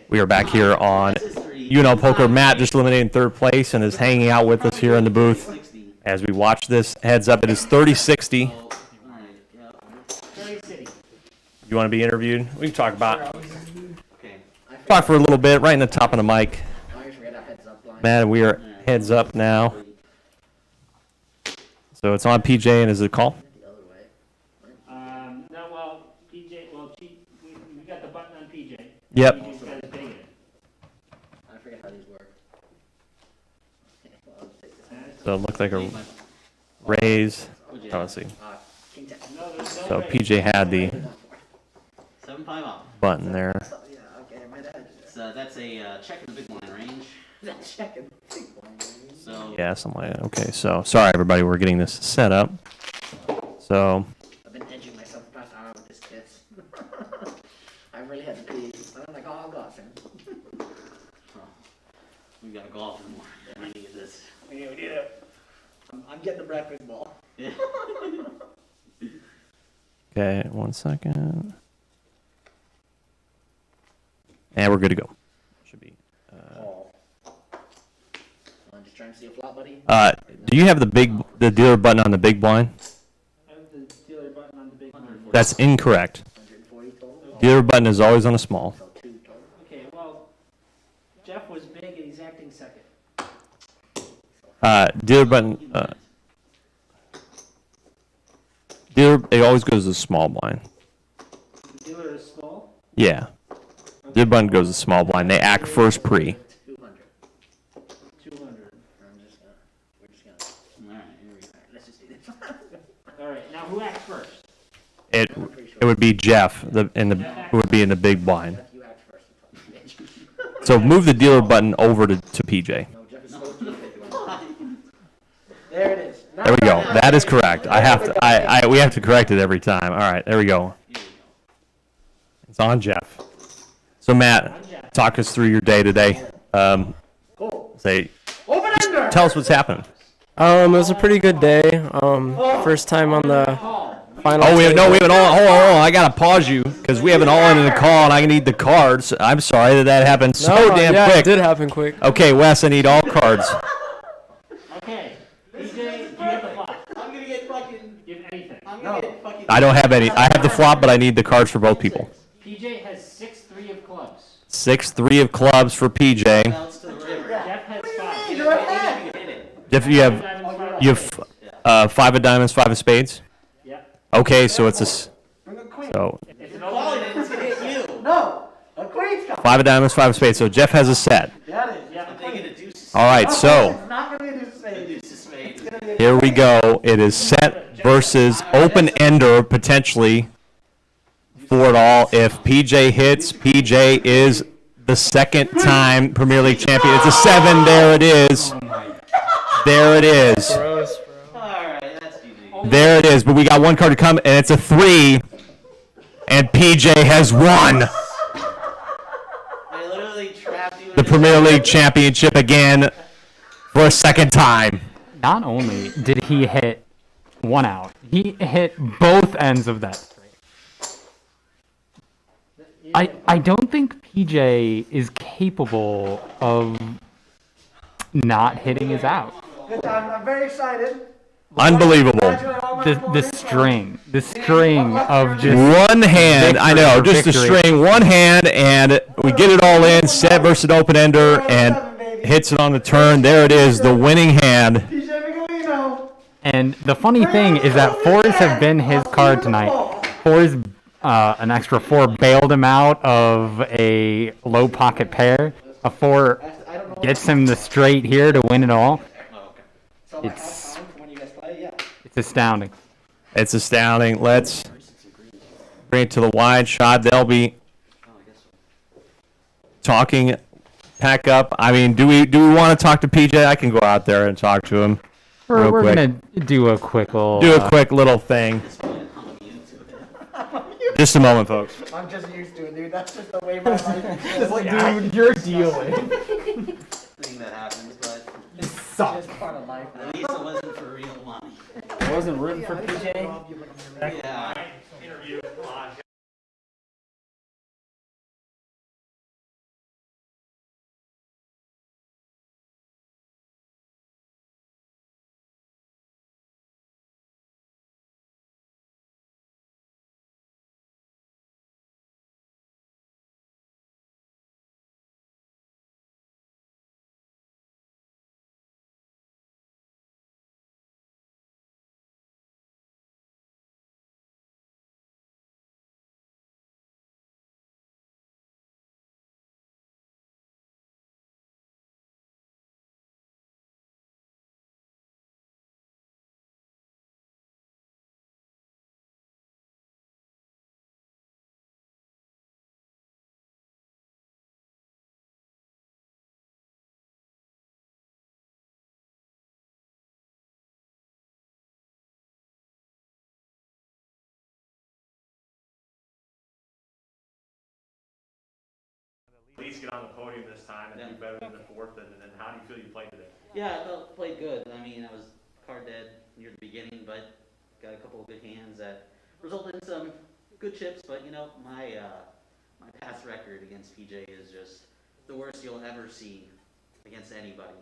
We are back here on UNL Poker. Matt just eliminated in third place and is hanging out with us here in the booth as we watch this. Heads up, it is 30-60. You want to be interviewed? We can talk for a little bit, right in the top of the mic. I always forget our heads up line. Matt, we are heads up now. So it's on PJ, and is it a call? The other way. No, well, PJ, we got the button on PJ. Yep. PJ's got his thing in it. I forget how these work. Well, I'll take this. So it looked like a raise. Oh, let's see. King ten. No, there's no So way. PJ had the 7-5 off. button there. Yeah, okay, my dad. So that's a check in the big blind range. That's checking. Big blind, man. So Yeah, something like that. Okay, so sorry everybody, we're getting this set up. So I've been edging myself the past hour with this kiss. I really had to pee. I'm like, oh, golf him. we got to golf more. We need this. We need it. I'm getting the breakfast ball. Yeah. okay, 1 second. And we're good to go. Should be. Oh. I'm just trying to see a flop, buddy. Do you have the dealer button on the big blind? I have the dealer button on the big one. That's incorrect. 140 total. Dealer button is always on a small. So 2 total. Okay, well, Jeff was big and he's acting second. Dealer button. Dealer, it always goes to the small blind. The dealer is small. Yeah. Dealer button goes to small blind. They act first pre. 200. 200. We're just gonna. All right, here we go. Alright, let's just do this. All right, now who acts first? it would be Jeff. It would be in the big blind. So move the dealer button over to PJ. There it is. There we go. That is correct. We have to correct it every time. All right, there we go. It's on Jeff. So Matt, talk us through your day today. Say, tell us what's happening. It was a pretty good day. First time on the final. Oh, we have an all. Hold on, I gotta pause you because we have an all in the call, and I need the cards. I'm sorry that happened so damn yeah, quick. It did happen quick. Okay, Wes, I need all cards. Okay, PJ, you get the flop. I'm gonna get fucking. Give anything. I'm gonna get fucking. I don't have any. I have the flop, but I need the cards for both people. PJ has 6-3 of clubs. 6-3 of clubs for PJ. Bounce to the river. Jeff has 5. You're ahead. Hit it. If you have 5 of diamonds, 5 of spades. Yep. Okay, so it's a Bring a queen. so It's an Calling open. it, it's gonna hit you. No, a queen's coming. 5 of diamonds, 5 of spades. So Jeff has a set. That is. I'm thinking a deuce. All right, so It's not gonna be a deuce of A spades. deuce of spades. It's gonna be a here we go. It is set versus open ender potentially for it all. If PJ hits, PJ is the second time Premier League champion. It's a 7. There it is. There it is. Gross, bro. Alright, that's GG. There it is. But we got one card to come, and it's a 3. And PJ has won I literally trapped you in the Premier League championship again for a second time. Not only did he hit one out, he hit both ends of that straight. I don't think PJ is capable of not hitting his out. good time. I'm very excited. Unbelievable. Congratulate all my The opponents. string of just One hand, I know, Victory just for a victory. string, one hand, and we get it all in, set versus open ender, and hits it on the turn. There it is, the winning hand. PJ Miguelino. And the funny thing is that 4s have been his card tonight. 4s, an extra 4 bailed him out of a low pocket pair. A 4 I don't know. gets him the straight here to win it all. So It's- when you guys play, yeah. It's astounding. It's astounding. Let's bring it to the wide shot. They'll be talking, pack up. I mean, do we want to talk to PJ? I can go out there and talk to him. Real We're quick. gonna do a quick little. Do a quick little thing. Just a moment, folks. I'm just used to it, dude. That's just the way my life is. Dude, you're dealing. thing that happens, but It's just part of life. at least it wasn't for real money. I wasn't rooting for PJ. Yeah. Interview. Come on. At least get on the podium this time and do better than the fourth. And how do you feel you played today? Yeah, I felt played good. I mean, I was card dead near the beginning, but got a couple of good hands that resulted in some good chips. But you know, my past record against PJ is just the worst you'll ever see against anybody.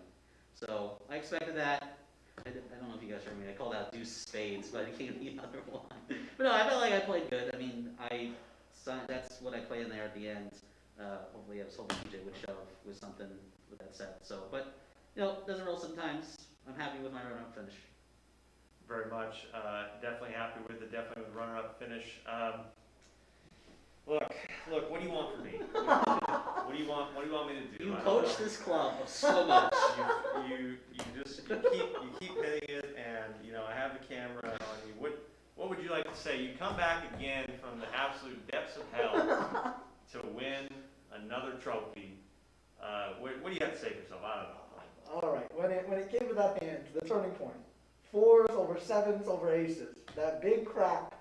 So I expected that. I don't know if you guys heard me. I called out deuce spades, but I became the other one. But no, I felt like I played good. I mean, that's what I played in there at the end. Hopefully I was hoping PJ would shove with something with that set. So, but you know, doesn't roll sometimes. I'm happy with my run-up finish. Very much. Definitely happy with it. Definitely with runner-up finish. Look. What do you want from me? What do you want me to do? You I don't coach know. this club so much. You keep hitting it, and you know I have the camera on you. What what would you like to say? You come back again from the absolute depths of hell to win another trophy. What do you have to say for yourself? I don't know. All right, when it came to that hand, the turning point, 4s over 7s over aces, that big crack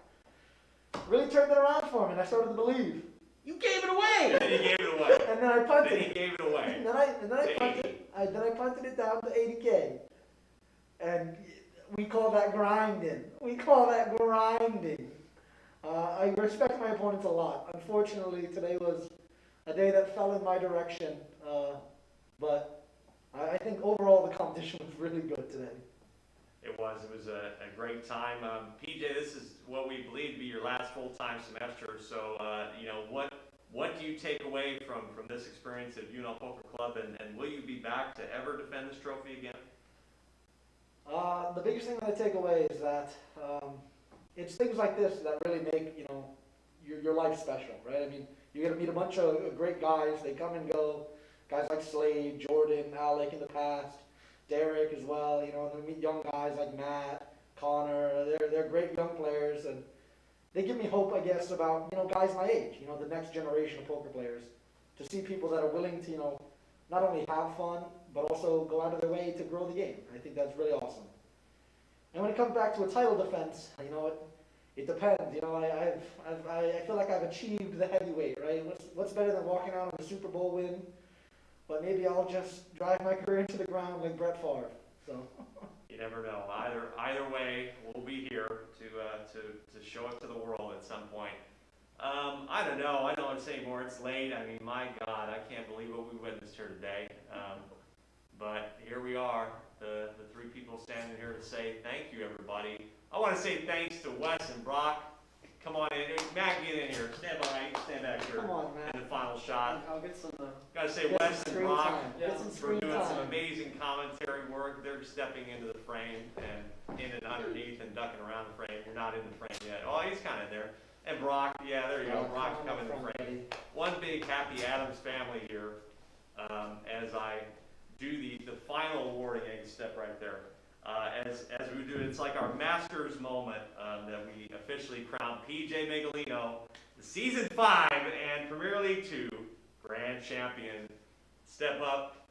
really turned it around for me, and I started to believe. You gave it away! Then he gave it away. And then I punted Then he it. gave it away. And then I punted it down to 80K. And we call that grinding. I respect my opponents a lot. Unfortunately, today was a day that fell in my direction. But I think overall the competition was really good today. It was a great time. PJ, this is what we believe to be your last full-time semester. So, what do you take away from this experience at UNL Poker Club, and will you be back to ever defend this trophy again? The biggest thing that I take away is that it's things like this that really make your life special, right? I mean, you're gonna meet a bunch of great guys. They come and go. Guys like Slade, Jordan, Alec in the past, Derek as well. And then meet young guys like Matt, Connor. They're great young players, and they give me hope, I guess, about guys my age. The next generation of poker players. To see people that are willing to not only have fun, but also go out of their way to grow the game. I think that's really awesome. And when it comes back to a title defense, it depends. I feel like I've achieved the heavyweight, right? What's better than walking out on a Super Bowl win? But maybe I'll just drive my career into the ground like Brett Favre. So. You never know. Either way, we'll be here to show it to the world at some point. I don't know. I don't want to say more. It's late. I mean, my God, I can't believe what we witnessed here today. But here we are, the three people standing here to say thank you, everybody. I want to say thanks to Wes and Brock. Come on in. Matt, get in here. Stand back here. Come on, Matt. In the final shot. I'll get some. Got to say Get Wes some and screen Brock time. Get some for screen doing some time. amazing commentary work. They're stepping into the frame and in and underneath and ducking around the frame. You're not in the frame yet. Oh, he's kind of there. And Brock, yeah, there you go. Brock's coming in the frame. One big happy Adams family here as I do the final awarding. You can step right there. As we do, it's like our Masters moment that we officially crown PJ Megalino, the Season 5 and Premier League 2 Grand Champion. Step up,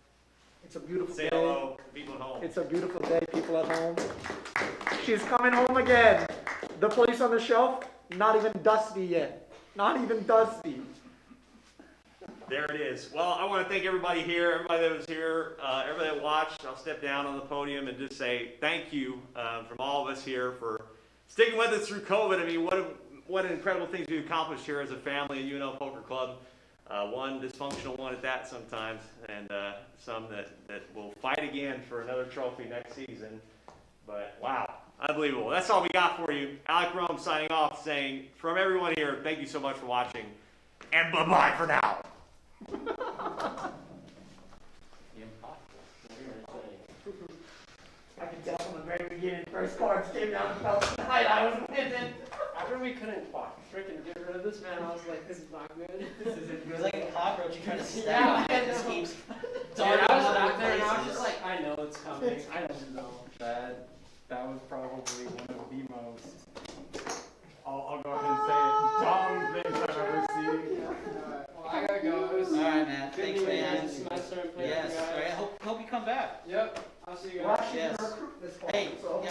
It's a beautiful say day. hello to people at home. It's a beautiful day, people at home. She's coming home again. The place on the shelf, not even dusty yet. Not even dusty. There it is. Well, I want to thank everybody here, everybody that was here, everybody that watched. I'll step down on the podium and just say thank you from all of us here for sticking with us through COVID. I mean, what incredible things we've accomplished here as a family at UNL Poker Club. One dysfunctional one at that sometimes, and some that will fight again for another trophy next season. But wow, unbelievable. That's all we got for you. Alec Rome signing off, saying from everyone here, thank you so much for watching, and bye-bye for now. I can tell from the very beginning, first cards came down and felt tonight, I was winning. After we couldn't freaking get rid of this man, I was like, this is not good. This isn't It good. was like a cockroach you trying to stab. Yeah, and it just keeps Dude, darting I was out back of there and I was places. just like, I know it's coming. I don't know. That was probably one of the most, I'll go ahead and say it, dumb things I've ever seen. well, I gotta go. It was Alright, man. good Thanks, meeting man. you semester and play Yes. with you Alright, guys. hope you come back. Yep. I'll see you We're guys. actually Yes. going to recruit this fall. Hey, So. yeah,